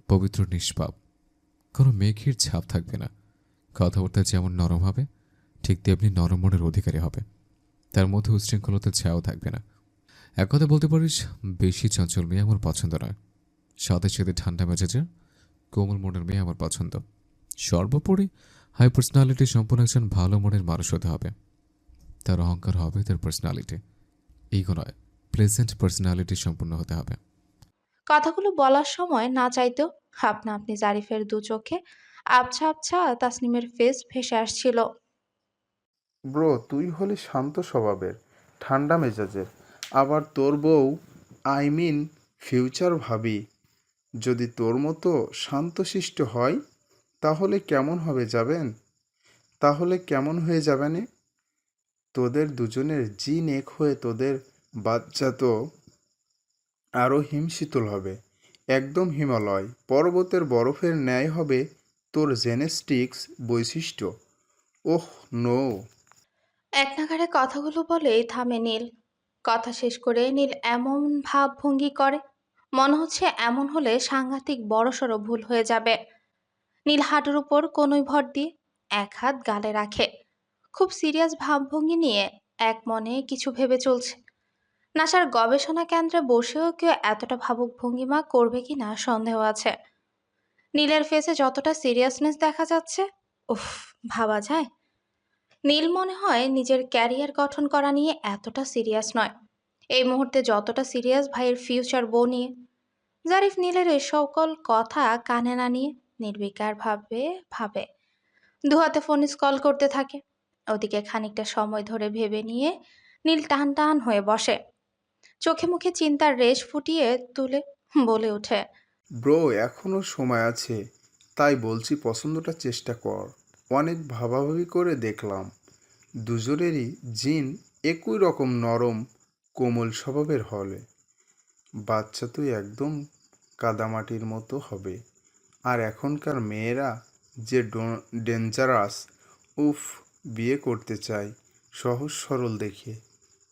পবিত্র নিষ্পাপ, কোনো মেঘের ছাপ থাকবে না। কথাবার্তা যেমন নরম হবে, ঠিক তেমনি নরম মনের অধিকারী হবে। তার মধ্যে উচ্ছৃঙ্খলতার ছায়াও থাকবে না। এক কথা বলতে পারিস, বেশি চঞ্চল মেয়ে আমার পছন্দ নয়। সাথে সাথে ঠান্ডা মেজাজের কোমল মনের মেয়ে আমার পছন্দ। সর্বোপরি হাই পার্সোনালিটি সম্পন্ন একজন ভালো মনের মানুষ হতে হবে। তার অহংকার হবে তার পার্সোনালিটি, ইগো নয়, প্লেজেন্ট পার্সোনালিটি সম্পূর্ণ হতে হবে। কথাগুলো বলার সময় না চাইতেও আপনা আপনি জারিফের দু চোখে আবছা আবছা তাসনিমের ফেস ভেসে আসছিল। ব্রো, তুই হলি শান্ত স্বভাবের, ঠান্ডা মেজাজের। আবার তোর বউ, আই মিন ফিউচার ভাবি, যদি তোর মতো শান্তশিষ্ট হয় তাহলে কেমন হবে যাবেন? তাহলে কেমন হয়ে যাবেনে? তোদের দুজনের জিন এক হয়ে তোদের বাচ্চা তো আরও হিমশীতল হবে। একদম হিমালয় পর্বতের বরফের ন্যায় হবে তোর জেনেস্টিক্স বৈশিষ্ট্য। Oh no! এক নাগাড়ে কথাগুলো বলেই থামে নীল। কথা শেষ করে নীল এমন ভাবভঙ্গি করে মনে হচ্ছে এমন হলে সাংঘাতিক বড়সড় ভুল হয়ে যাবে। নীল হাঁটুর উপর কনুই ভর দিয়ে এক হাত গালে রাখে, খুব সিরিয়াস ভাবভঙ্গি নিয়ে এক মনে কিছু ভেবে চলছে। নাসার গবেষণা কেন্দ্রে বসেও কেউ এতটা ভাবুক ভঙ্গিমা করবে কিনা সন্দেহ আছে। নীলের ফেসে যতটা সিরিয়াসনেস দেখা যাচ্ছে, উফ, ভাবা যায়? নীল মনে হয় নিজের ক্যারিয়ার গঠন করা নিয়ে এতটা সিরিয়াস নয় এই মুহূর্তে যতটা সিরিয়াস ভাইয়ের ফিউচার বউ নিয়ে। জারিফ নীলের এই সকল কথা কানে না নিয়ে নির্বিকার ভাবে ভাবে দুহাতে ফোন স্কল করতে থাকে। ওদিকে খানিকটা সময় ধরে ভেবে নিয়ে নীল টান টান হয়ে বসে। চোখে মুখে চিন্তার রেশ ফুটিয়ে তুলে বলে ওঠে, ব্রো এখনও সময় আছে, তাই বলছি পছন্দটা চেষ্টা কর। অনেক ভাবাভাবি করে দেখলাম দুজনেরই জিন একই রকম নরম কোমল স্বভাবের হলে বাচ্চা তুই একদম কাদামাটির মতো হবে। আর এখনকার মেয়েরা যে ডেঞ্জারাস, উফ, বিয়ে করতে চাই সহজ সরল দেখে,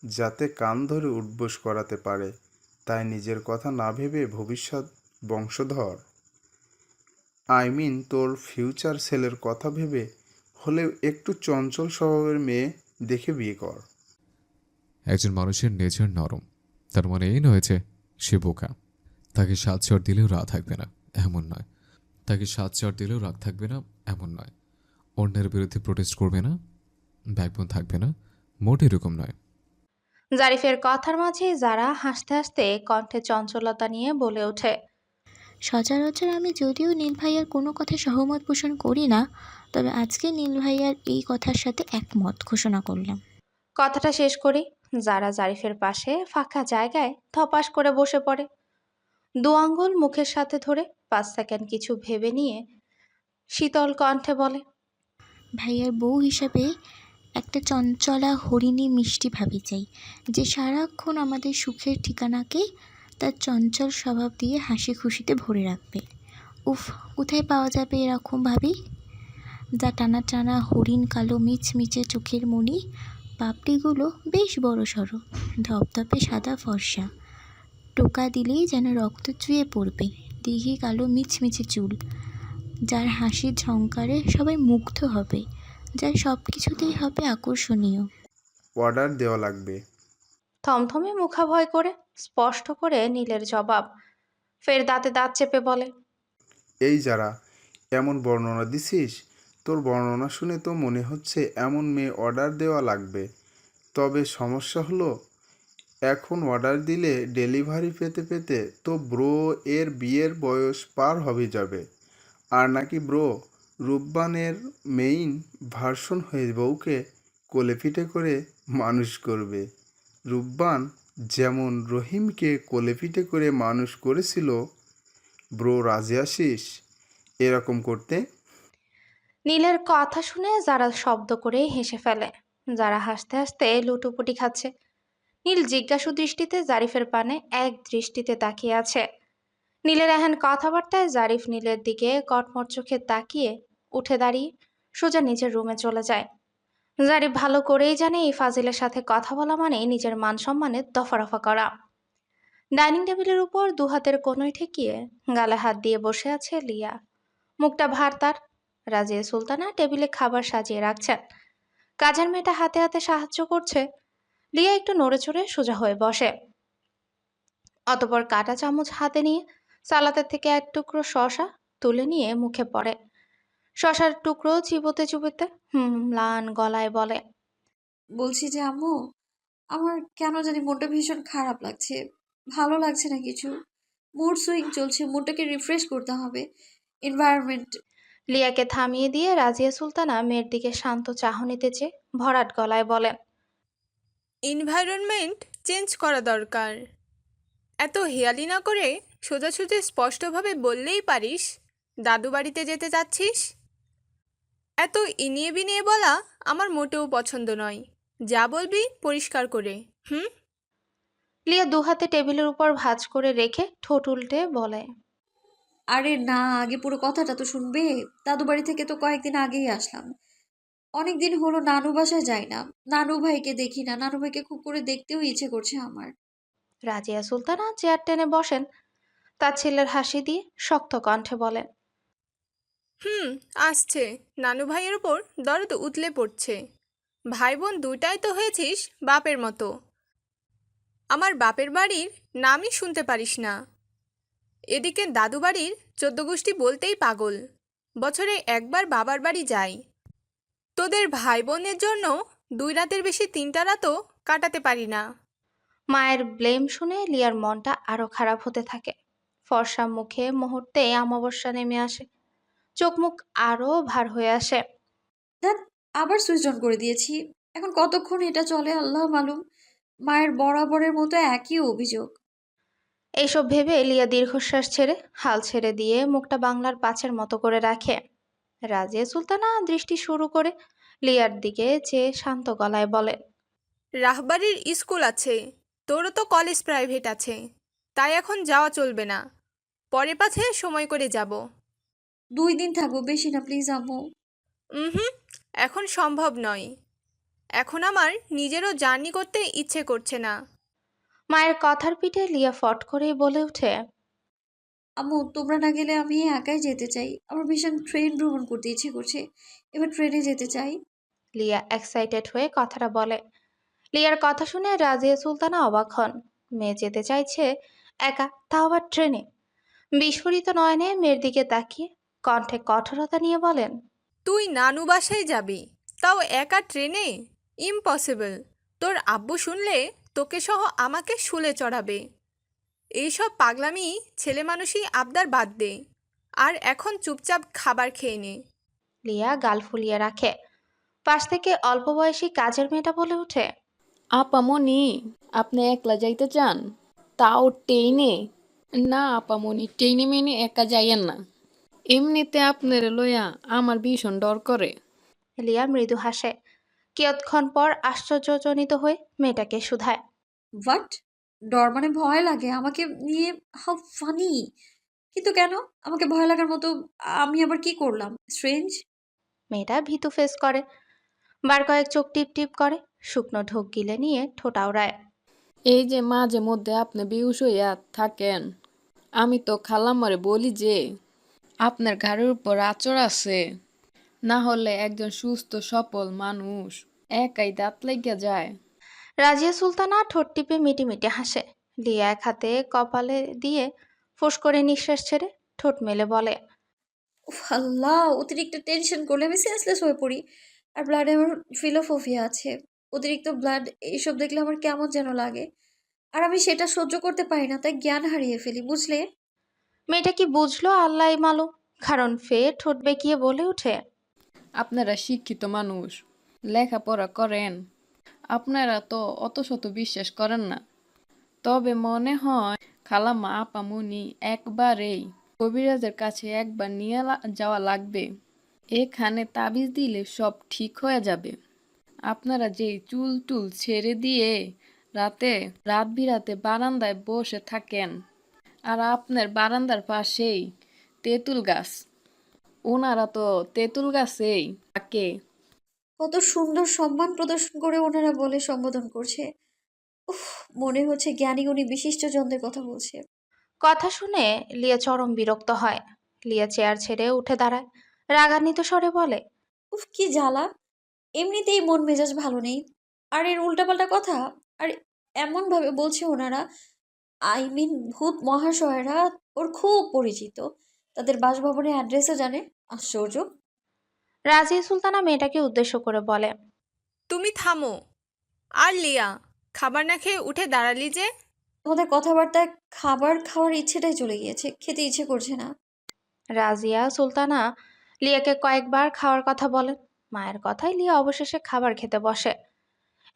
যাতে কান ধরে উঠবোস করাতে পারে, তাই নিজের কথা না ভেবে ভবিষ্যৎ বংশধর, আই মিন তোর ফিউচার সেলের কথা ভেবে হলেও একটু চঞ্চল স্বভাবের মেয়ে দেখে বিয়ে কর। একজন মানুষের নেচার নরম, তার মানে এই নয় যে সে বোকা। তাকে 7 চড় দিলেও রাগ থাকবে না এমন নয়। তাকে 7 চড় দিলেও রাগ থাকবে না এমন নয়। অন্যের বিরুদ্ধে প্রোটেস্ট করবে না, ব্যাকবোন থাকবে না, মোট এরকম নয়। জারিফের কথার মাঝে যারা হাসতে হাসতে কণ্ঠে চঞ্চলতা নিয়ে বলে ওঠে, সচরাচর আমি যদিও নীল ভাইয়ার কোনো কথায় সহমত পোষণ করি না, তবে আজকে নীল ভাইয়ার এই কথার সাথে একমত ঘোষণা করলাম। কথাটা শেষ করি যারা জারিফের পাশে ফাঁকা জায়গায় ধপাস করে বসে পড়ে। 2 আঙ্গুল মুখের সাথে ধরে 5 সেকেন্ড কিছু ভেবে নিয়ে শীতল কণ্ঠে বলে, ভাইয়ার বউ হিসাবে একটা চঞ্চলা হরিণী মিষ্টি ভাবি চাই, যে সারাক্ষণ আমাদের সুখের ঠিকানাকে তার চঞ্চল স্বভাব দিয়ে হাসি খুশিতে ভরে রাখবে। উফ, কোথায় পাওয়া যাবে এরকম ভাবি? যা টানা টানা হরিণ কালো মিচমিচে চোখের মণি, পাপড়িগুলো বেশ বড় সড়ো, ধপধপে সাদা ফর্সা, টোকা দিলেই যেন রক্ত চুয়ে পড়বে, দিঘি কালো মিচমিচে চুল, যার হাসির ঝংকারে সবাই মুগ্ধ হবে, যার সব কিছুতেই হবে আকর্ষণীয়। অর্ডার দেওয়া লাগবে। থমথমে মুখাভয় করে স্পষ্ট করে নীলের জবাব। ফের দাঁতে দাঁত চেপে বলে, এই যারা এমন বর্ণনা দিছিস, তোর বর্ণনা শুনে তো মনে হচ্ছে এমন মেয়ে অর্ডার দেওয়া লাগবে। তবে সমস্যা হলো, এখন অর্ডার দিলে ডেলিভারি পেতে পেতে তো ব্রো এর বিয়ের বয়স পার হবে যাবে। আর নাকি ব্রো রূপবানের মেইন ভার্সন হয়ে বউকে কোলেপিঠে করে মানুষ করবে। রূপবান যেমন রহিমকে কোলেপিঠে করে মানুষ করেছিল, ব্রো রাজি আসিস এরকম করতে? নীলের কথা শুনে যারা শব্দ করে হেসে ফেলে। যারা হাসতে হাসতে লুটোপুটি খাচ্ছে। নীল জিজ্ঞাসু দৃষ্টিতে জারিফের পানে এক দৃষ্টিতে তাকিয়ে আছে। নীলের এহেন কথাবার্তায় জারিফ নীলের দিকে কটমট চোখে তাকিয়ে উঠে দাঁড়িয়ে সোজা নিজের রুমে চলে যায়। জারিফ ভালো করেই জানে এই ফাজিলের সাথে কথা বলা মানে নিজের মান সম্মানের দফারফা করা। ডাইনিং টেবিলের উপর 2 হাতের কোণয় ঠেকিয়ে গালে হাত দিয়ে বসে আছে লিয়া। মুখটা ভার তার। রাজিয়া সুলতানা টেবিলে খাবার সাজিয়ে রাখছেন। কাজের মেয়েটা হাতে হাতে সাহায্য করছে। লিয়া একটু নড়ে চড়ে সোজা হয়ে বসে। অতপর কাঁটা চামচ হাতে নিয়ে সালাদের থেকে এক টুকরো শসা তুলে নিয়ে মুখে পড়ে। শসার টুকরো চিবোতে চিবোতে ম্লান গলায় বলে, বলছি যে আম্মু, আমার কেন জানি মনটা ভীষণ খারাপ লাগছে, ভালো লাগছে না কিছু। মুড সুইং চলছে, মুডটাকে রিফ্রেশ করতে হবে। এনভায়রনমেন্ট। লিয়াকে থামিয়ে দিয়ে রাজিয়া সুলতানা মেয়ের দিকে শান্ত চাহনিতে চেয়ে ভরাট গলায় বলেন, এনভায়রনমেন্ট চেঞ্জ করা দরকার। এত হেয়ালি না করে সোজাসুজি স্পষ্টভাবে বললেই পারিস দাদু বাড়িতে যেতে চাচ্ছিস। এত ইনিয়ে বিনিয়ে বলা আমার মোটেও পছন্দ নয়। যা বলবি পরিষ্কার করে। লিয়া 2 হাতে টেবিলের উপর ভাঁজ করে রেখে ঠোঁট উল্টে বলে, আরে না, আগে পুরো কথাটা তো শুনবে। দাদু বাড়ি থেকে তো কয়েকদিন আগেই আসলাম। অনেকদিন হলো নানু বাসায় যাই না, নানু ভাইকে দেখি না। নানু ভাইকে খুব করে দেখতেও ইচ্ছে করছে আমার। রাজিয়া সুলতানা চেয়ার টেনে বসেন। তার ছেলের হাসি দিয়ে শক্ত কণ্ঠে বলেন, আসছে। নানু ভাইয়ের ওপর দরদ উতলে পড়ছে। ভাই বোন দুটাই তো হয়েছিস বাপের মতো। আমার বাপের বাড়ির নামই শুনতে পারিস না। এদিকে দাদু বাড়ির 14 গোষ্ঠী বলতেই পাগল। বছরে একবার বাবার বাড়ি যাই। তোদের ভাই বোনের জন্য 2 রাতের বেশি 3টা রাতও কাটাতে পারি না। মায়ের ব্লেম শুনে লিয়ার মনটা আরো খারাপ হতে থাকে। ফর্সা মুখে মুহূর্তে অমাবস্যা নেমে আসে। চোখ মুখ আরো ভার হয়ে আসে। আবার সুইচ অন করে দিয়েছি। এখন কতক্ষণ এটা চলে আল্লাহ মালুম। মায়ের বরাবরের মতো একই অভিযোগ। এইসব ভেবে লিয়া দীর্ঘশ্বাস ছেড়ে হাল ছেড়ে দিয়ে মুখটা বাংলার পাঁচের মতো করে রাখে। রাজিয়া সুলতানা দৃষ্টি শুরু করে লিয়ার দিকে চেয়ে শান্ত গলায় বলে, রাহবাড়ির স্কুল আছে, তোরও তো কলেজ প্রাইভেট আছে, তাই এখন যাওয়া চলবে না। পরে পাছে সময় করে যাব। 2 দিন থাকবো, বেশি না প্লিজ আম্মু। হুম, এখন সম্ভব নয়। এখন আমার নিজেরও জার্নি করতে ইচ্ছে করছে না। মায়ের কথার পিঠে লিয়া ফট করেই বলে ওঠে, আম্মু তোমরা না গেলে আমি একাই যেতে চাই। আমার ভীষণ ট্রেন ভ্রমণ করতে ইচ্ছে করছে। এবার ট্রেনে যেতে চাই। লিয়া এক্সাইটেড হয়ে কথাটা বলে। লিয়ার কথা শুনে রাজিয়া সুলতানা অবাক হন। মেয়ে যেতে চাইছে একা, তাও আবার ট্রেনে। বিস্ফোরিত নয়নে মেয়ের দিকে তাকিয়ে কণ্ঠে কঠোরতা নিয়ে বলেন, তুই নানু বাসায় যাবি, তাও একা ট্রেনে? ইম্পসিবল। তোর আব্বু শুনলে তোকে সহ আমাকে শুলে চড়াবে। এইসব পাগলামি ছেলে মানুষই আবদার বাদ দে, আর এখন চুপচাপ খাবার খেয়ে নে। লিয়া গাল ফুলিয়ে রাখে। পাশ থেকে অল্প বয়সী কাজের মেয়েটা বলে ওঠে, আপামনি, আপনি একলা যাইতে চান? তাও ট্রেনে? না আপামনি, ট্রেনে মেনে একা যাইয়েন না। এমনিতে আপনার লইয়া আমার ভীষণ ডর করে। লিয়া মৃদু হাসে। কিয়ৎক্ষণ পর আশ্চর্যজনিত হয়ে মেয়েটাকে শুধায়, হোয়াট? ডর মানে ভয় লাগে আমাকে নিয়ে? How funny! কিন্তু কেন আমাকে ভয় লাগার মতো? আমি আবার কি করলাম স্ট্রেঞ্জ? মেয়েটা ভীতু ফেস করে। বার কয়েক চোখ টিপ টিপ করে, শুকনো ঢোক গিলে নিয়ে ঠোঁট আওড়ায়। এই যে মাঝে মধ্যে আপনি বেহুশ হইয়া থাকেন, আমি তো খালাম্মারে বলি যে আপনার ঘাড়ের উপর আঁচড় আছে। না হলে একজন সুস্থ সবল মানুষ একাই দাঁত লেগে যায়। রাজিয়া সুলতানা ঠোঁট টিপে মিটিমিটি হাসে। লিয়া এক হাতে কপালে দিয়ে ফোঁস করে নিঃশ্বাস ছেড়ে ঠোঁট মেলে বলে, উফ আল্লাহ! অতিরিক্ত টেনশন করলে আমি সেন্সলেস হয়ে পড়ি। আর ব্লাডে আমার ফিলোফোবিয়া আছে। অতিরিক্ত ব্লাড এইসব দেখলে আমার কেমন যেন লাগে। আর আমি সেটা সহ্য করতে পারি না, তাই জ্ঞান হারিয়ে ফেলি, বুঝলে? মেয়েটা কি বুঝলো আল্লাহ মালুম, কারণ ফের ঠোঁট বেঁকিয়ে বলে ওঠে, আপনারা শিক্ষিত মানুষ, লেখাপড়া করেন, আপনারা তো অত শত বিশ্বাস করেন না। তবে মনে হয় খালাম্মা আপামনি একবারেই কবিরাজের কাছে একবার নিয়ে যাওয়া লাগবে। এখানে তাবিজ দিলে সব ঠিক হয়ে যাবে। আপনারা যেই চুল টুল ছেড়ে দিয়ে রাত বিরাতে বারান্দায় বসে থাকেন, আর আপনার বারান্দার পাশেই তেঁতুল গাছ, ওনারা তো তেঁতুল গাছেই থাকে। কত সুন্দর সম্মান প্রদর্শন করে ওনারা বলে সম্বোধন করছে। উফ, মনে হচ্ছে জ্ঞানী গুণী বিশিষ্ট জনদের কথা বলছে। কথা শুনে লিয়া চরম বিরক্ত হয়। লিয়া চেয়ার ছেড়ে উঠে দাঁড়ায়, রাগান্বিত স্বরে বলে, উফ কি জ্বালা! এমনিতেই মন মেজাজ ভালো নেই, আর এর উল্টাপাল্টা কথা। আর এমন ভাবে বলছে ওনারা, আই মিন ভূত মহাশয়রা ওর খুব পরিচিত। তাদের বাসভবনের অ্যাড্রেসও জানে। আশ্চর্য! রাজিয়া সুলতানা মেয়েটাকে উদ্দেশ্য করে বলে, তুমি থামো। আর লিয়া, খাবার না খেয়ে উঠে দাঁড়ালি যে? তোমাদের কথাবার্তায় খাবার খাওয়ার ইচ্ছেটাই চলে গিয়েছে, খেতে ইচ্ছে করছে না। রাজিয়া সুলতানা লিয়াকে কয়েকবার খাওয়ার কথা বলেন। মায়ের কথায় লিয়া অবশেষে খাবার খেতে বসে।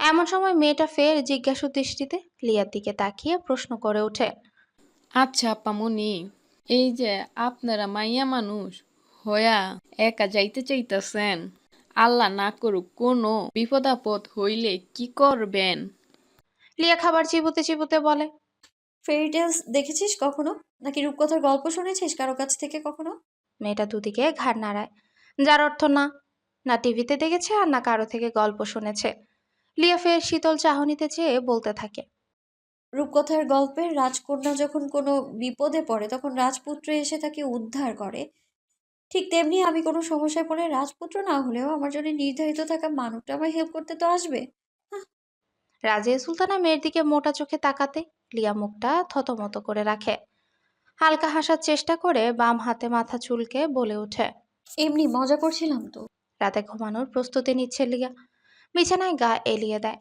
এমন সময় মেয়েটা ফের জিজ্ঞাসু দৃষ্টিতে লিয়ার দিকে তাকিয়ে প্রশ্ন করে ওঠে, আচ্ছা আপামনি, এই যে আপনারা মাইয়া মানুষ হয়া একা যাইতে চাইতেছেন, আল্লাহ না করুক কোনো বিপদ আপদ হইলে কি করবেন? লিয়া খাবার চিবুতে চিবুতে বলে, ফেরি টেলস দেখেছিস কখনো? নাকি রূপকথার গল্প শুনেছিস কারো কাছ থেকে কখনো? মেয়েটা দুদিকে ঘাড় নাড়ায়, যার অর্থ না, না টিভিতে দেখেছে আর না কারো থেকে গল্প শুনেছে। লিয়া ফের শীতল চাহনিতে চেয়ে বলতে থাকে, রূপকথার গল্পের রাজকন্যা যখন কোনো বিপদে পড়ে তখন রাজপুত্র এসে তাকে উদ্ধার করে। ঠিক তেমনি আমি কোনো সমস্যায় পড়লে রাজপুত্র না হলেও আমার জন্য নির্ধারিত থাকা মানুষটা আমার হেল্প করতে তো আসবে। রাজিয়া সুলতানা মেয়ের দিকে মোটা চোখে তাকাতে লিয়া মুখটা থতমত করে রাখে। হালকা হাসার চেষ্টা করে বাম হাতে মাথা চুলকে বলে ওঠে, এমনি মজা করছিলাম তো। রাতে ঘুমানোর প্রস্তুতি নিচ্ছে লিয়া। বিছানায় গা এলিয়ে দেয়।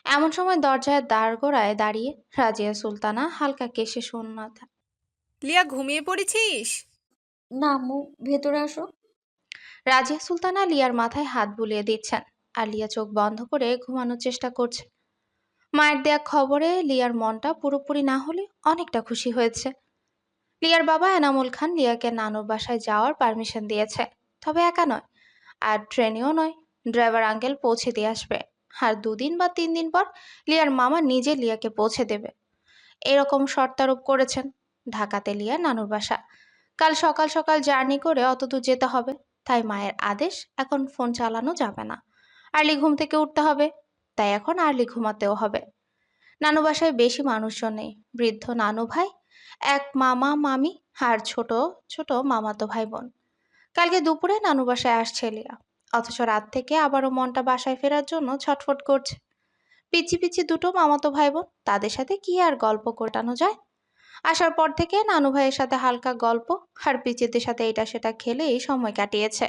এমন সময় দরজায় দাঁড়গোড়ায় দাঁড়িয়ে রাজিয়া সুলতানা হালকা কেশে শূন্যতা। লিয়া, ঘুমিয়ে পড়েছিস? না আম্মু, ভেতরে আসো। রাজিয়া সুলতানা লিয়ার মাথায় হাত বুলিয়ে দিচ্ছেন, আর লিয়া চোখ বন্ধ করে ঘুমানোর চেষ্টা করছে। মায়ের দেয়া খবরে লিয়ার মনটা পুরোপুরি না হলে অনেকটা খুশি হয়েছে। লিয়ার বাবা এনামুল খান লিয়াকে নানুর বাসায় যাওয়ার পারমিশন দিয়েছে, তবে একা নয়, আর ট্রেনেও নয়, ড্রাইভার আঙ্কেল পৌঁছে দিয়ে আসবে। আর 2 দিন বা 3 দিন পর লিয়ার মামা নিজে লিয়াকে পৌঁছে দেবে, এরকম শর্তারোপ করেছেন। ঢাকাতে লিয়ার নানুর বাসা, কাল সকাল সকাল জার্নি করে অতদূর যেতে হবে, তাই মায়ের আদেশ এখন ফোন চালানো যাবে না, আর্লি ঘুম থেকে উঠতে হবে, তাই এখন আর্লি ঘুমাতেও হবে। নানু বাসায় বেশি মানুষজন নেই, বৃদ্ধ নানু ভাই, এক মামা মামি আর ছোট ছোট মামাতো ভাই বোন। কালকে দুপুরে নানু বাসায় আসছে লিয়া, অথচ রাত থেকে আবারও মনটা বাসায় ফেরার জন্য ছটফট করছে। পিচি পিচি দুটো মামাতো ভাই বোন, তাদের সাথে কি আর গল্প কাটানো যায়। আসার পর থেকে নানু ভাইয়ের সাথে হালকা গল্প আর পিচিদের সাথে এটা সেটা খেলেই সময় কাটিয়েছে।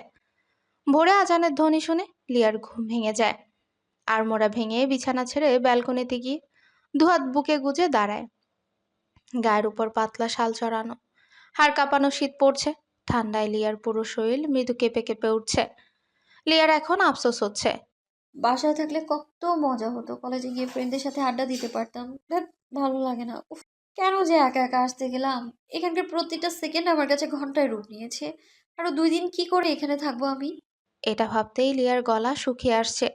ভোরে আজানের ধ্বনি শুনে লিয়ার ঘুম ভেঙে যায়, আর মোড়া ভেঙে বিছানা ছেড়ে ব্যালকনিতে গিয়ে দুহাত বুকে গুজে দাঁড়ায়। গায়ের উপর পাতলা শাল চড়ানো, হাড় কাঁপানো শীত পড়ছে, ঠান্ডায় লিয়ার পুরো শরীর মৃদু কেঁপে কেঁপে উঠছে। লিয়ার এখন আফসোস হচ্ছে। বাসায় থাকলে কত মজা হতো, কলেজে গিয়ে ফ্রেন্ডদের সাথে আড্ডা দিতে পারতাম। ধ্যাৎ, ভালো লাগে না। উফ, কেন যে একা একা আসতে গেলাম। এখানকার প্রতিটা সেকেন্ড আমার কাছে ঘন্টায় রূপ নিয়েছে। আরো 2 দিন কি করে এখানে থাকবো আমি? এটা ভাবতেই লিয়ার গলা শুকিয়ে আসছে।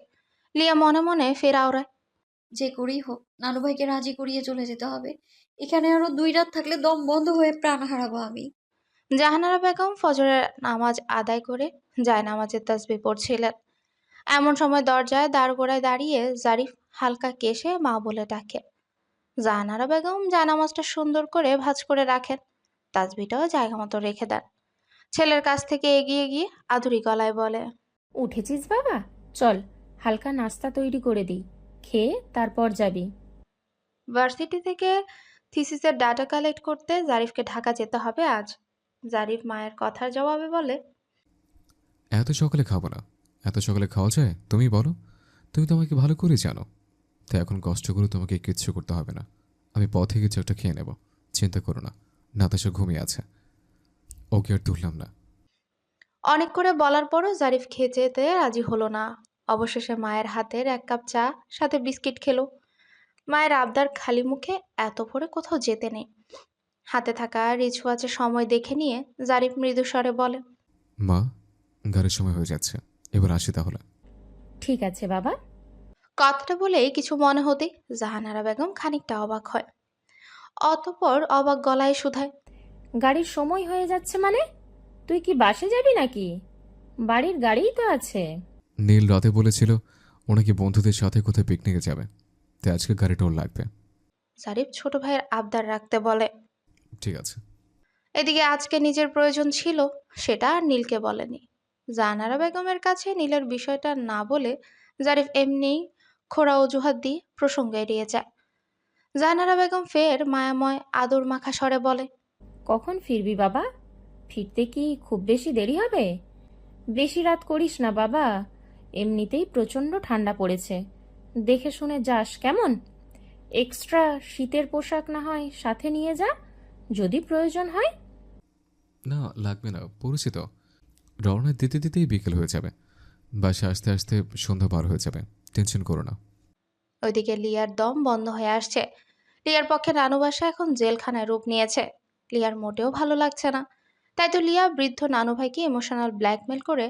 লিয়া মনে মনে ফের আওড়ায়। যে করেই হোক নানু ভাইকে রাজি করিয়ে চলে যেতে হবে। এখানে আরো 2 রাত থাকলে দম বন্ধ হয়ে প্রাণ হারাবো আমি। জাহানারা বেগম ফজরের নামাজ আদায় করে জায়নামাজের তাসবিহ পড়ছিলেন। এমন সময় দরজায় দাঁড়গোড়ায় দাঁড়িয়ে জারিফ হালকা কেশে মা বলে ডাকে। জাহানারা বেগম জায়নামাজটা সুন্দর করে ভাঁজ করে রাখেন, তাসবিহটাও জায়গা মতো রেখে দেন। ছেলের কাছ থেকে এগিয়ে গিয়ে আধুরি গলায় বলে, উঠেছিস বাবা? চল, হালকা নাস্তা তৈরি করে দিই, খেয়ে তারপর যাবি। ভার্সিটি থেকে থিসিসের ডাটা কালেক্ট করতে জারিফকে ঢাকা যেতে হবে আজ। জারিফ মায়ের কথার জবাবে বলে, এত সকালে খাবো না। এত সকালে খাওয়া যায়? তুমি বলো। তুমি তো আমাকে ভালো করে জানো। তাই এখন কষ্ট করে তোমাকে কিচ্ছু করতে হবে না। আমি পথে কিছু একটা খেয়ে নেব, চিন্তা করো না। নাতাশা ঘুমিয়ে আছে, ওকে আর তুললাম না। অনেক করে বলার পরও জারিফ খেয়ে যেতে রাজি হলো না। অবশেষে মায়ের হাতের 1 কাপ চা সাথে বিস্কিট খেলো। মায়ের আবদার, খালি মুখে এত ভোরে কোথাও যেতে নেই। হাতে থাকা রিচওয়াচের সময় দেখে নিয়ে জারিফ মৃদু স্বরে বলে, মা, গাড়ির সময় হয়ে যাচ্ছে, এবার আসি তাহলে। ঠিক আছে বাবা। কথাটা বলেই কিছু মনে হতেই জাহানারা বেগম খানিকটা অবাক হয়, অতঃপর অবাক গলায় শুধায়, গাড়ির সময় হয়ে যাচ্ছে মানে? তুই কি বাসে যাবি নাকি? বাড়ির গাড়িই তো আছে। নীল রাতে বলেছিল ও নাকি বন্ধুদের সাথে কোথায় পিকনিকে যাবে, তাই আজকে গাড়িটা ওর লাগবে। জারিফ ছোট ভাইয়ের আবদার রাখতে বলে। ঠিক আছে। এদিকে আজকে নিজের প্রয়োজন ছিল, সেটা আর নীলকে বলেনি। জাহানারা বেগমের কাছে নীলের বিষয়টা না বলে জারিফ এমনিই খোড়া অজুহাত দিয়ে প্রসঙ্গ এড়িয়ে যায়। জাহানারা বেগম ফের মায়াময় আদর মাখা স্বরে বলে, কখন ফিরবি বাবা? ফিরতে কি খুব বেশি দেরি হবে? বেশি রাত করিস না বাবা, এমনিতেই প্রচণ্ড ঠান্ডা পড়েছে। দেখে শুনে যাস কেমন? এক্সট্রা শীতের পোশাক না হয় সাথে নিয়ে যা, যদি প্রয়োজন হয়। না, লাগবে না, পরিচিত। রওনা দিতে দিতেই বিকেল হয়ে যাবে, বাসে আসতে আসতে সন্ধ্যা পার হয়ে যাবে, টেনশন করো না। ওইদিকে লিয়ার দম বন্ধ হয়ে আসছে। লিয়ার পক্ষে নানু বাসা এখন জেলখানায় রূপ নিয়েছে। লিয়ার মোটেও ভালো লাগছে না। তাই তো লিয়া বৃদ্ধ নানু ভাইকে ইমোশনাল ব্ল্যাকমেল করে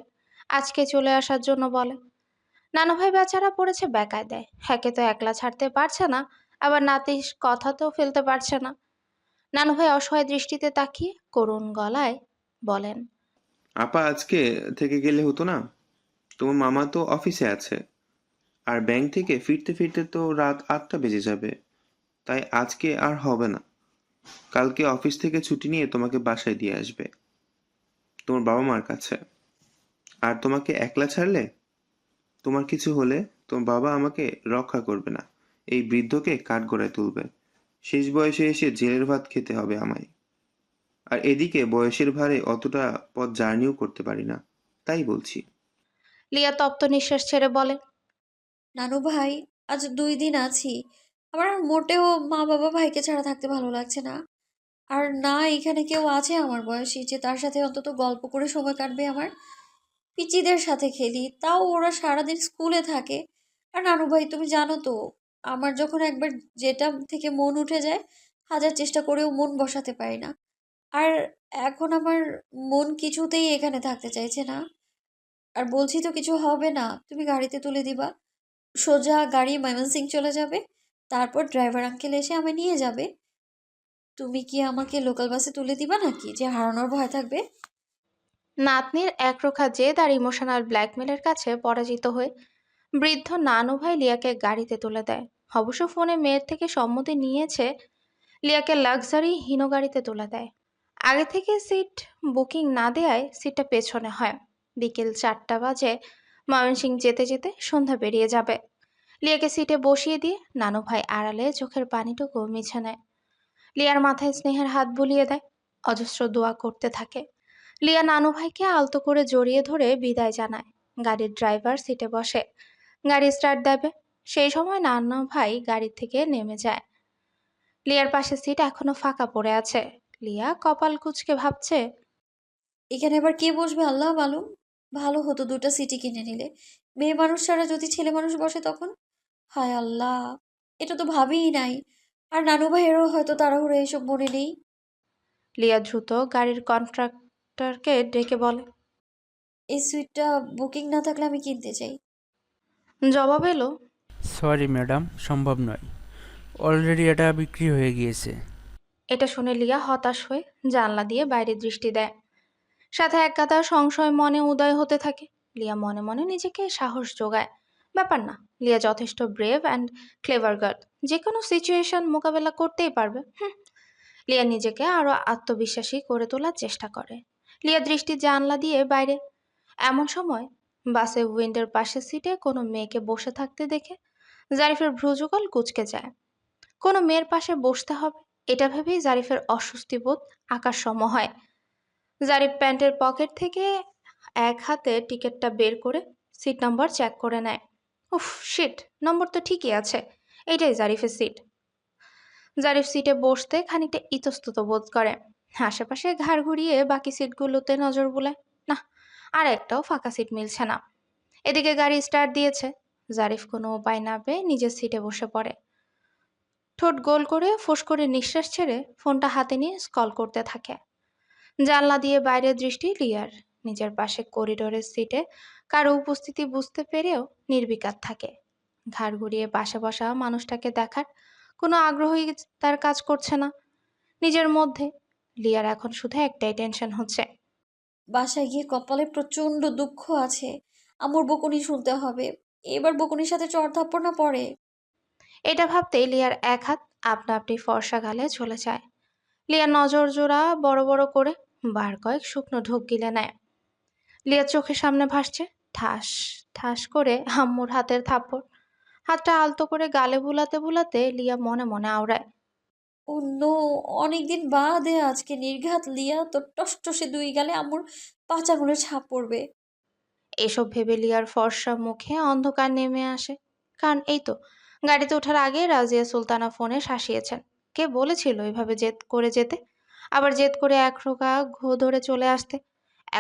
আজকে চলে আসার জন্য বলে। নানু ভাই বেচারা পড়েছে বেকায়দায়, একে তো একলা ছাড়তে পারছে না, আবার নাতির কথা তো ফেলতে পারছে না। নানু ভাই অসহায় দৃষ্টিতে তাকিয়ে করুণ গলায় বলেন, আপা আজকে থেকে গেলে হতো না? তোমার মামা তো অফিসে আছে, আর ব্যাংক থেকে ফিরতে ফিরতে তো রাত 8টা বেজে যাবে। তাই আজকে আর হবে না। কালকে অফিস থেকে ছুটি নিয়ে তোমাকে বাসায় দিয়ে আসবে, তোমার বাবা মার কাছে। আর তোমাকে একলা ছাড়লে, তোমার কিছু হলে তোমার বাবা আমাকে রক্ষা করবে না, এই বৃদ্ধকে কাঠগড়ায় তুলবে। শেষ বয়সে এসে জেলের ভাত খেতে হবে আমায়। আর এদিকে বয়সের ভারে অতটা পথ জার্নিও করতে পারি না, তাই বলছি। লিয়া তপ্ত নিঃশ্বাস ছেড়ে বলে, নানু ভাই, আজ 2 দিন আছি। আমার আর মোটেও মা বাবা ভাইকে ছাড়া থাকতে ভালো লাগছে না। আর না এখানে কেউ আছে আমার বয়সী যে তার সাথে অন্তত গল্প করে সময় কাটবে আমার। পিচিদের সাথে খেলি, তাও ওরা সারাদিন স্কুলে থাকে। আর নানু ভাই তুমি জানো তো, আমার যখন একবার যেটা থেকে মন উঠে যায়, হাজার চেষ্টা করেও মন বসাতে পারি না। আর এখন আমার মন কিছুতেই এখানে থাকতে চাইছে না। আর বলছি তো কিছু হবে না, তুমি গাড়িতে তুলে দিবা। সোজা গাড়ি ময়মনসিং চলে যাবে, তারপর ড্রাইভার আঙ্কেল এসে আমায় নিয়ে যাবে। তুমি কি আমাকে লোকাল বাসে তুলে দিবা নাকি যে হারানোর ভয় থাকবে? নাতনির একরোখা জেদ আর ইমোশনাল ব্ল্যাকমেলের কাছে পরাজিত হয়ে বৃদ্ধ নানু ভাই লিয়াকে গাড়িতে তুলে দেয়। অবশ্য ফোনে মেয়ের থেকে সম্মতি নিয়েছে, লিয়াকে লাক্সারি হিনো গাড়িতে তুলে দেয়। আগে থেকে সিট বুকিং না দেয়ায় সিটটা পেছনে হয়। বিকেল 4টা বাজে, ময়মনসিং যেতে যেতে সন্ধ্যা পেরিয়ে যাবে। লিয়াকে সিটে বসিয়ে দিয়ে নানু ভাই আড়ালে চোখের পানিটুকু মিছে নেয়। লিয়ার মাথায় স্নেহের হাত বুলিয়ে দেয়, অজস্র দোয়া করতে থাকে। লিয়া নানু ভাইকে আলতো করে জড়িয়ে ধরে বিদায় জানায়। গাড়ির ড্রাইভার সিটে বসে, গাড়ি স্টার্ট দেবে। সেই সময় নানু ভাই গাড়ি থেকে নেমে যায়। লিয়ার পাশে সিট এখনো ফাঁকা পড়ে আছে। লিয়া কপাল কুঁচকে ভাবছে, এখানে আবার কে বসবে আল্লাহ মালুম। ভালো হতো দুটো সিটি কিনে নিলে, মেয়ে মানুষ ছাড়া যদি ছেলে মানুষ বসে তখন। হায় আল্লাহ, এটা তো ভাবিই নাই। আর নানু ভাইয়েরও হয়তো তাড়াহুড়ো এসব মনে নেই। লিয়া দ্রুত গাড়ির কন্ট্রাক্টরকে ডেকে বলে। এই সুইটটা বুকিং না থাকলে আমি কিনতে চাই। জবাব এলো, সরি ম্যাডাম, সম্ভব নয়, অলরেডি এটা বিক্রি হয়ে গিয়েছে। এটা শুনে লিয়া হতাশ হয়ে জানলা দিয়ে বাইরে দৃষ্টি দেয়। সাথে এক গাদা সংশয় মনে উদয় হতে থাকে। লিয়া মনে মনে নিজেকে সাহস যোগায়। ব্যাপার না, লিয়া যথেষ্ট ব্রেভ অ্যান্ড ক্লেভার গার্ল, যে কোনো সিচুয়েশন মোকাবেলা করতেই পারবে। লিয়া নিজেকে আরো আত্মবিশ্বাসী করে তোলার চেষ্টা করে। লিয়া দৃষ্টি জানলা দিয়ে বাইরে। এমন সময় বাসে উইন্ডোর পাশের সিটে কোনো মেয়েকে বসে থাকতে দেখে জারিফের ভ্রুযুগল কুঁচকে যায়। কোনো মেয়ের পাশে বসতে হবে, এটা ভেবেই জারিফের অস্বস্তি বোধ আকাশসম হয়। জারিফ প্যান্টের পকেট থেকে এক হাতে টিকিটটা বের করে সিট নম্বর চেক করে নেয়। উফ শিট, নম্বর তো ঠিকই আছে, এটাই জারিফের সিট। জারিফ সিটে বসতে খানিকটা ইতস্তত বোধ করে। আশেপাশে ঘাড় ঘুরিয়ে বাকি সিটগুলোতে নজর বুলায়। না, আর একটাও ফাঁকা সিট মিলছে না। এদিকে গাড়ি স্টার্ট দিয়েছে। জারিফ কোনো উপায় না পেয়ে নিজের সিটে বসে পড়ে। ঠোঁট গোল করে ফোঁস করে নিঃশ্বাস ছেড়ে ফোনটা হাতে নিয়ে স্ক্রল করতে থাকে। জানলা দিয়ে বাইরের দৃষ্টি লিয়ার। নিজের পাশে করিডোরের সিটে কারো উপস্থিতি বুঝতে পেরেও নির্বিকার থাকে। ঘাড় ঘুরিয়ে পাশে বসা মানুষটাকে দেখার কোনো আগ্রহই তার কাজ করছে না নিজের মধ্যে। লিয়ার এখন শুধু একটাই টেনশন হচ্ছে, বাসায় গিয়ে কপালে প্রচন্ড দুঃখ আছে। আমার বকুনি শুনতে হবে। এবার বকুনির সাথে চড় থাপ্পড় না পড়ে। এটা ভাবতেই লিয়ার এক হাত আপনা আপনি ফর্সা গালে চলে যায়। লিয়ার নজর জোড়া বড় বড় করে বার কয়েক শুকনো ঢোক গিলে নেয়। লিয়ার চোখের সামনে ভাসছে ঠাস ঠাস করে আম্মুর হাতের থাপ্পড়। হাতটা আলতো করে গালে বুলাতে বুলাতে লিয়া মনে মনে আওড়ায়, ও নো, অনেকদিন বাদে আজকে নির্ঘাত লিয়া তোর টসটসে দুই গালে আম্মুর 5 আঙুলের ছাপ পড়বে। এসব ভেবে লিয়ার ফর্সা মুখে অন্ধকার নেমে আসে। কারণ এই তো গাড়িতে ওঠার আগে রাজিয়া সুলতানা ফোনে শাসিয়েছেন। কে বলেছিল এভাবে জেদ করে যেতে, আবার জেদ করে একরোগা ঘো ধরে চলে আসতে।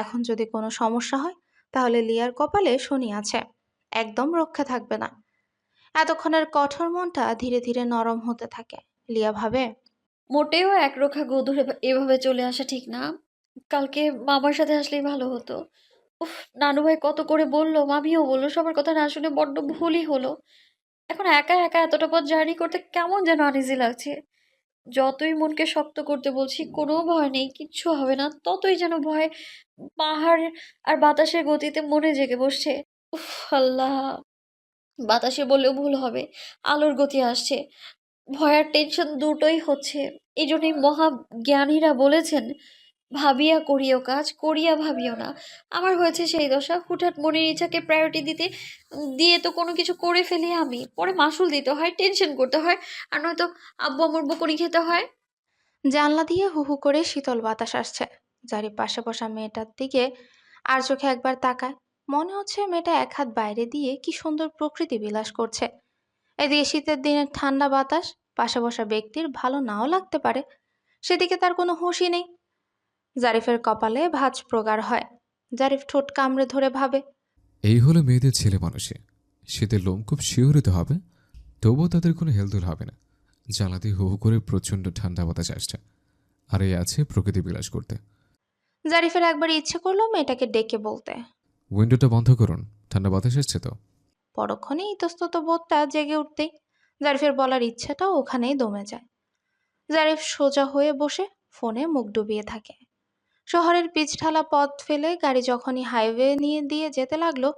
এখন যদি কোনো সমস্যা হয় তাহলে লিয়ার কপালে শনি আছে, একদম রক্ষা থাকবে না। এতক্ষণের কঠোর মনটা ধীরে ধীরে নরম হতে থাকে। লিয়া ভাবে, মোটেও একরোখা গো ধরে এভাবে চলে আসা ঠিক না। কালকে মামার সাথে আসলেই ভালো হতো। উফ, নানু ভাই কত করে বললো, মামিও বললো, সবার কথা না শুনে বড্ড ভুলই হলো। এখন একা একা এতটা পথ জার্নি করতে কেমন যেন আনইজি লাগছে। যতই মনকে শক্ত করতে বলছি কোনো ভয় নেই, কিচ্ছু হবে না, ততই যেন ভয় পাহাড় আর বাতাসের গতিতে মনে জেগে বসছে। উফ আল্লাহ, বাতাসে বললেও ভুল হবে, আলোর গতি আসছে। ভয় আর টেনশন দুটোই হচ্ছে। এই জন্যই মহাজ্ঞানীরা বলেছেন, ভাবিয়া করিও কাজ, করিয়া ভাবিও না। আমার হয়েছে সেই দশা, হুটহাট মনের ইচ্ছাকে প্রায়োরিটি দিয়ে তো কোনো কিছু করে ফেলি আমি, পরে মাসুল দিতে হয়, টেনশন করতে হয়, আর নয়তো আব্বু আমার বকুনি খেতে হয়। জানলা দিয়ে হু হু করে শীতল বাতাস আসছে। জারিফ পাশে বসা মেয়েটার দিকে আর চোখে একবার তাকায়। মনে হচ্ছে মেয়েটা এক হাত বাইরে দিয়ে কি সুন্দর প্রকৃতি বিলাস করছে। এদিকে শীতের দিনের ঠান্ডা বাতাস পাশে বসা ব্যক্তির ভালো নাও লাগতে পারে, সেদিকে তার কোনো হুঁশই নেই। জারিফের কপালে ভাঁজ প্রগাঢ় হয়। জারিফ ঠোঁট কামড়ে ধরে ভাবে, এই হলো মেয়েদের ছেলে মানুষে, শীতের লোম খুব শিহরিত হবে, তবুও তাদের কোনো হেলদোল হবে না। জানালাতে হু হু করে প্রচণ্ড ঠান্ডা বাতাস আসছে, আর এই আছে প্রকৃতি বিলাস করতে। জারিফের একবার ইচ্ছে করলো মেয়েটাকে ডেকে বলতে। উইন্ডোটা বন্ধ করুন, ঠান্ডা বাতাস আসছে তো। পরক্ষণে ইতস্তত বোধটা জেগে উঠতেই জারিফের বলার ইচ্ছাটাও ওখানেই দমে যায়। জারিফ সোজা হয়ে বসে ফোনে মুখ ডুবিয়ে থাকে। শহরের পিচঢালা পথ ফেলে গাড়ি যখনই হাইওয়ে নিয়ে দিয়ে যেতে লাগলো,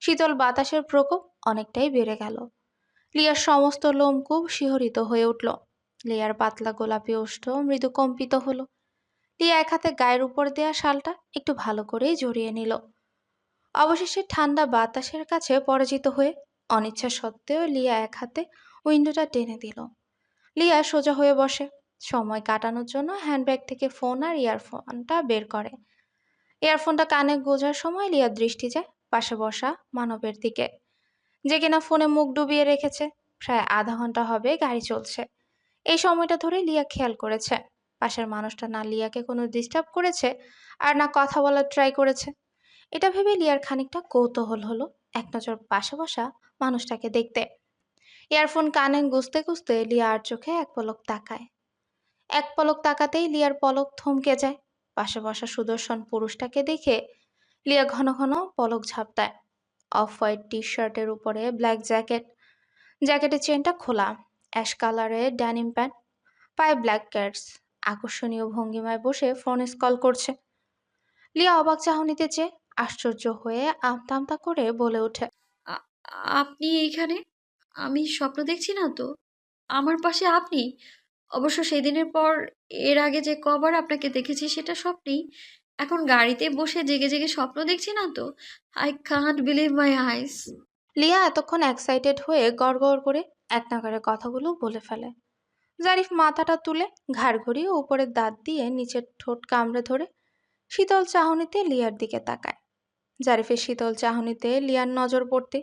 শীতল বাতাসের প্রকোপ অনেকটাই বেড়ে গেল। লিয়ার সমস্ত লোমকূপ শিহরিত হয়ে উঠল। লিয়ার পাতলা গোলাপি ওষ্ঠ মৃদু কম্পিত হলো। লিয়া এক হাতে গায়ের উপর দেয়া শালটা একটু ভালো করেই জড়িয়ে নিল। অবশেষে ঠান্ডা বাতাসের কাছে পরাজিত হয়ে অনিচ্ছা সত্ত্বেও লিয়া এক হাতে উইন্ডোটা টেনে দিল। লিয়া সোজা হয়ে বসে। সময় কাটানোর জন্য হ্যান্ডব্যাগ থেকে ফোন আর ইয়ারফোনটা বের করে। ইয়ারফোনটা কানে গোজার সময় লিয়ার দৃষ্টি যায় পাশে বসা মানবের দিকে, যে কিনা ফোনে মুখ ডুবিয়ে রেখেছে। প্রায় আধা ঘন্টা হবে গাড়ি চলছে। এই সময়টা ধরে লিয়া খেয়াল করেছে পাশের মানুষটা না লিয়াকে কোনো ডিস্টার্ব করেছে আর না কথা বলার ট্রাই করেছে। এটা ভেবে লিয়ার খানিকটা কৌতূহল হলো এক নজর পাশে বসা মানুষটাকে দেখতে। ইয়ারফোন কানে গুজতে গুজতে লিয়া আর চোখে এক পলক তাকায়। এক পলক তাকাতেই লিয়ার পলক থমকে যায়। পাশে বসা সুদর্শন পুরুষটাকে দেখে লিয়া ঘন ঘন পলক ঝাপটায়। অফ হোয়াইট টি শার্টের উপরে ব্ল্যাক জ্যাকেট, জ্যাকেটের চেনটা খোলা, অ্যাশ কালারের ড্যানিম প্যান্ট, পায়ে ব্ল্যাক ক্যাটস, আকর্ষণীয় ভঙ্গিমায় বসে ফোন স্কল করছে। লিয়া অবাক চাহনিতে চেয়ে আশ্চর্য হয়ে আমতা আমতা করে বলে ওঠে, আ- আপনি এইখানে? আমি স্বপ্ন দেখছি না তো? আমার পাশে আপনি? অবশ্য সেদিনের পর এর আগে যে কবার আপনাকে দেখেছি সেটা স্বপ্নেই। এখন গাড়িতে বসে জেগে জেগে স্বপ্ন দেখছি না তো? আই কান্ট বিলিভ মাই আইস। লিয়া এতক্ষণ এক্সাইটেড হয়ে গড়গড় করে এক নাগাড়ে কথাগুলো বলে ফেলে। জারিফ মাথাটা তুলে ঘাড় ঘুরিয়ে উপরের দাঁত দিয়ে নিচের ঠোঁট কামড়ে ধরে শীতল চাহনিতে লিয়ার দিকে তাকায়। জারিফের শীতল চাহনিতে লিয়ার নজর পড়তে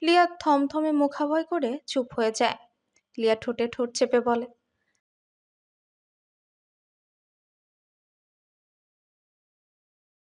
লিয়া থমথমে মুখাভয় করে চুপ হয়ে যায়। লিয়া ঠোঁটে ঠোঁট চেপে বলে,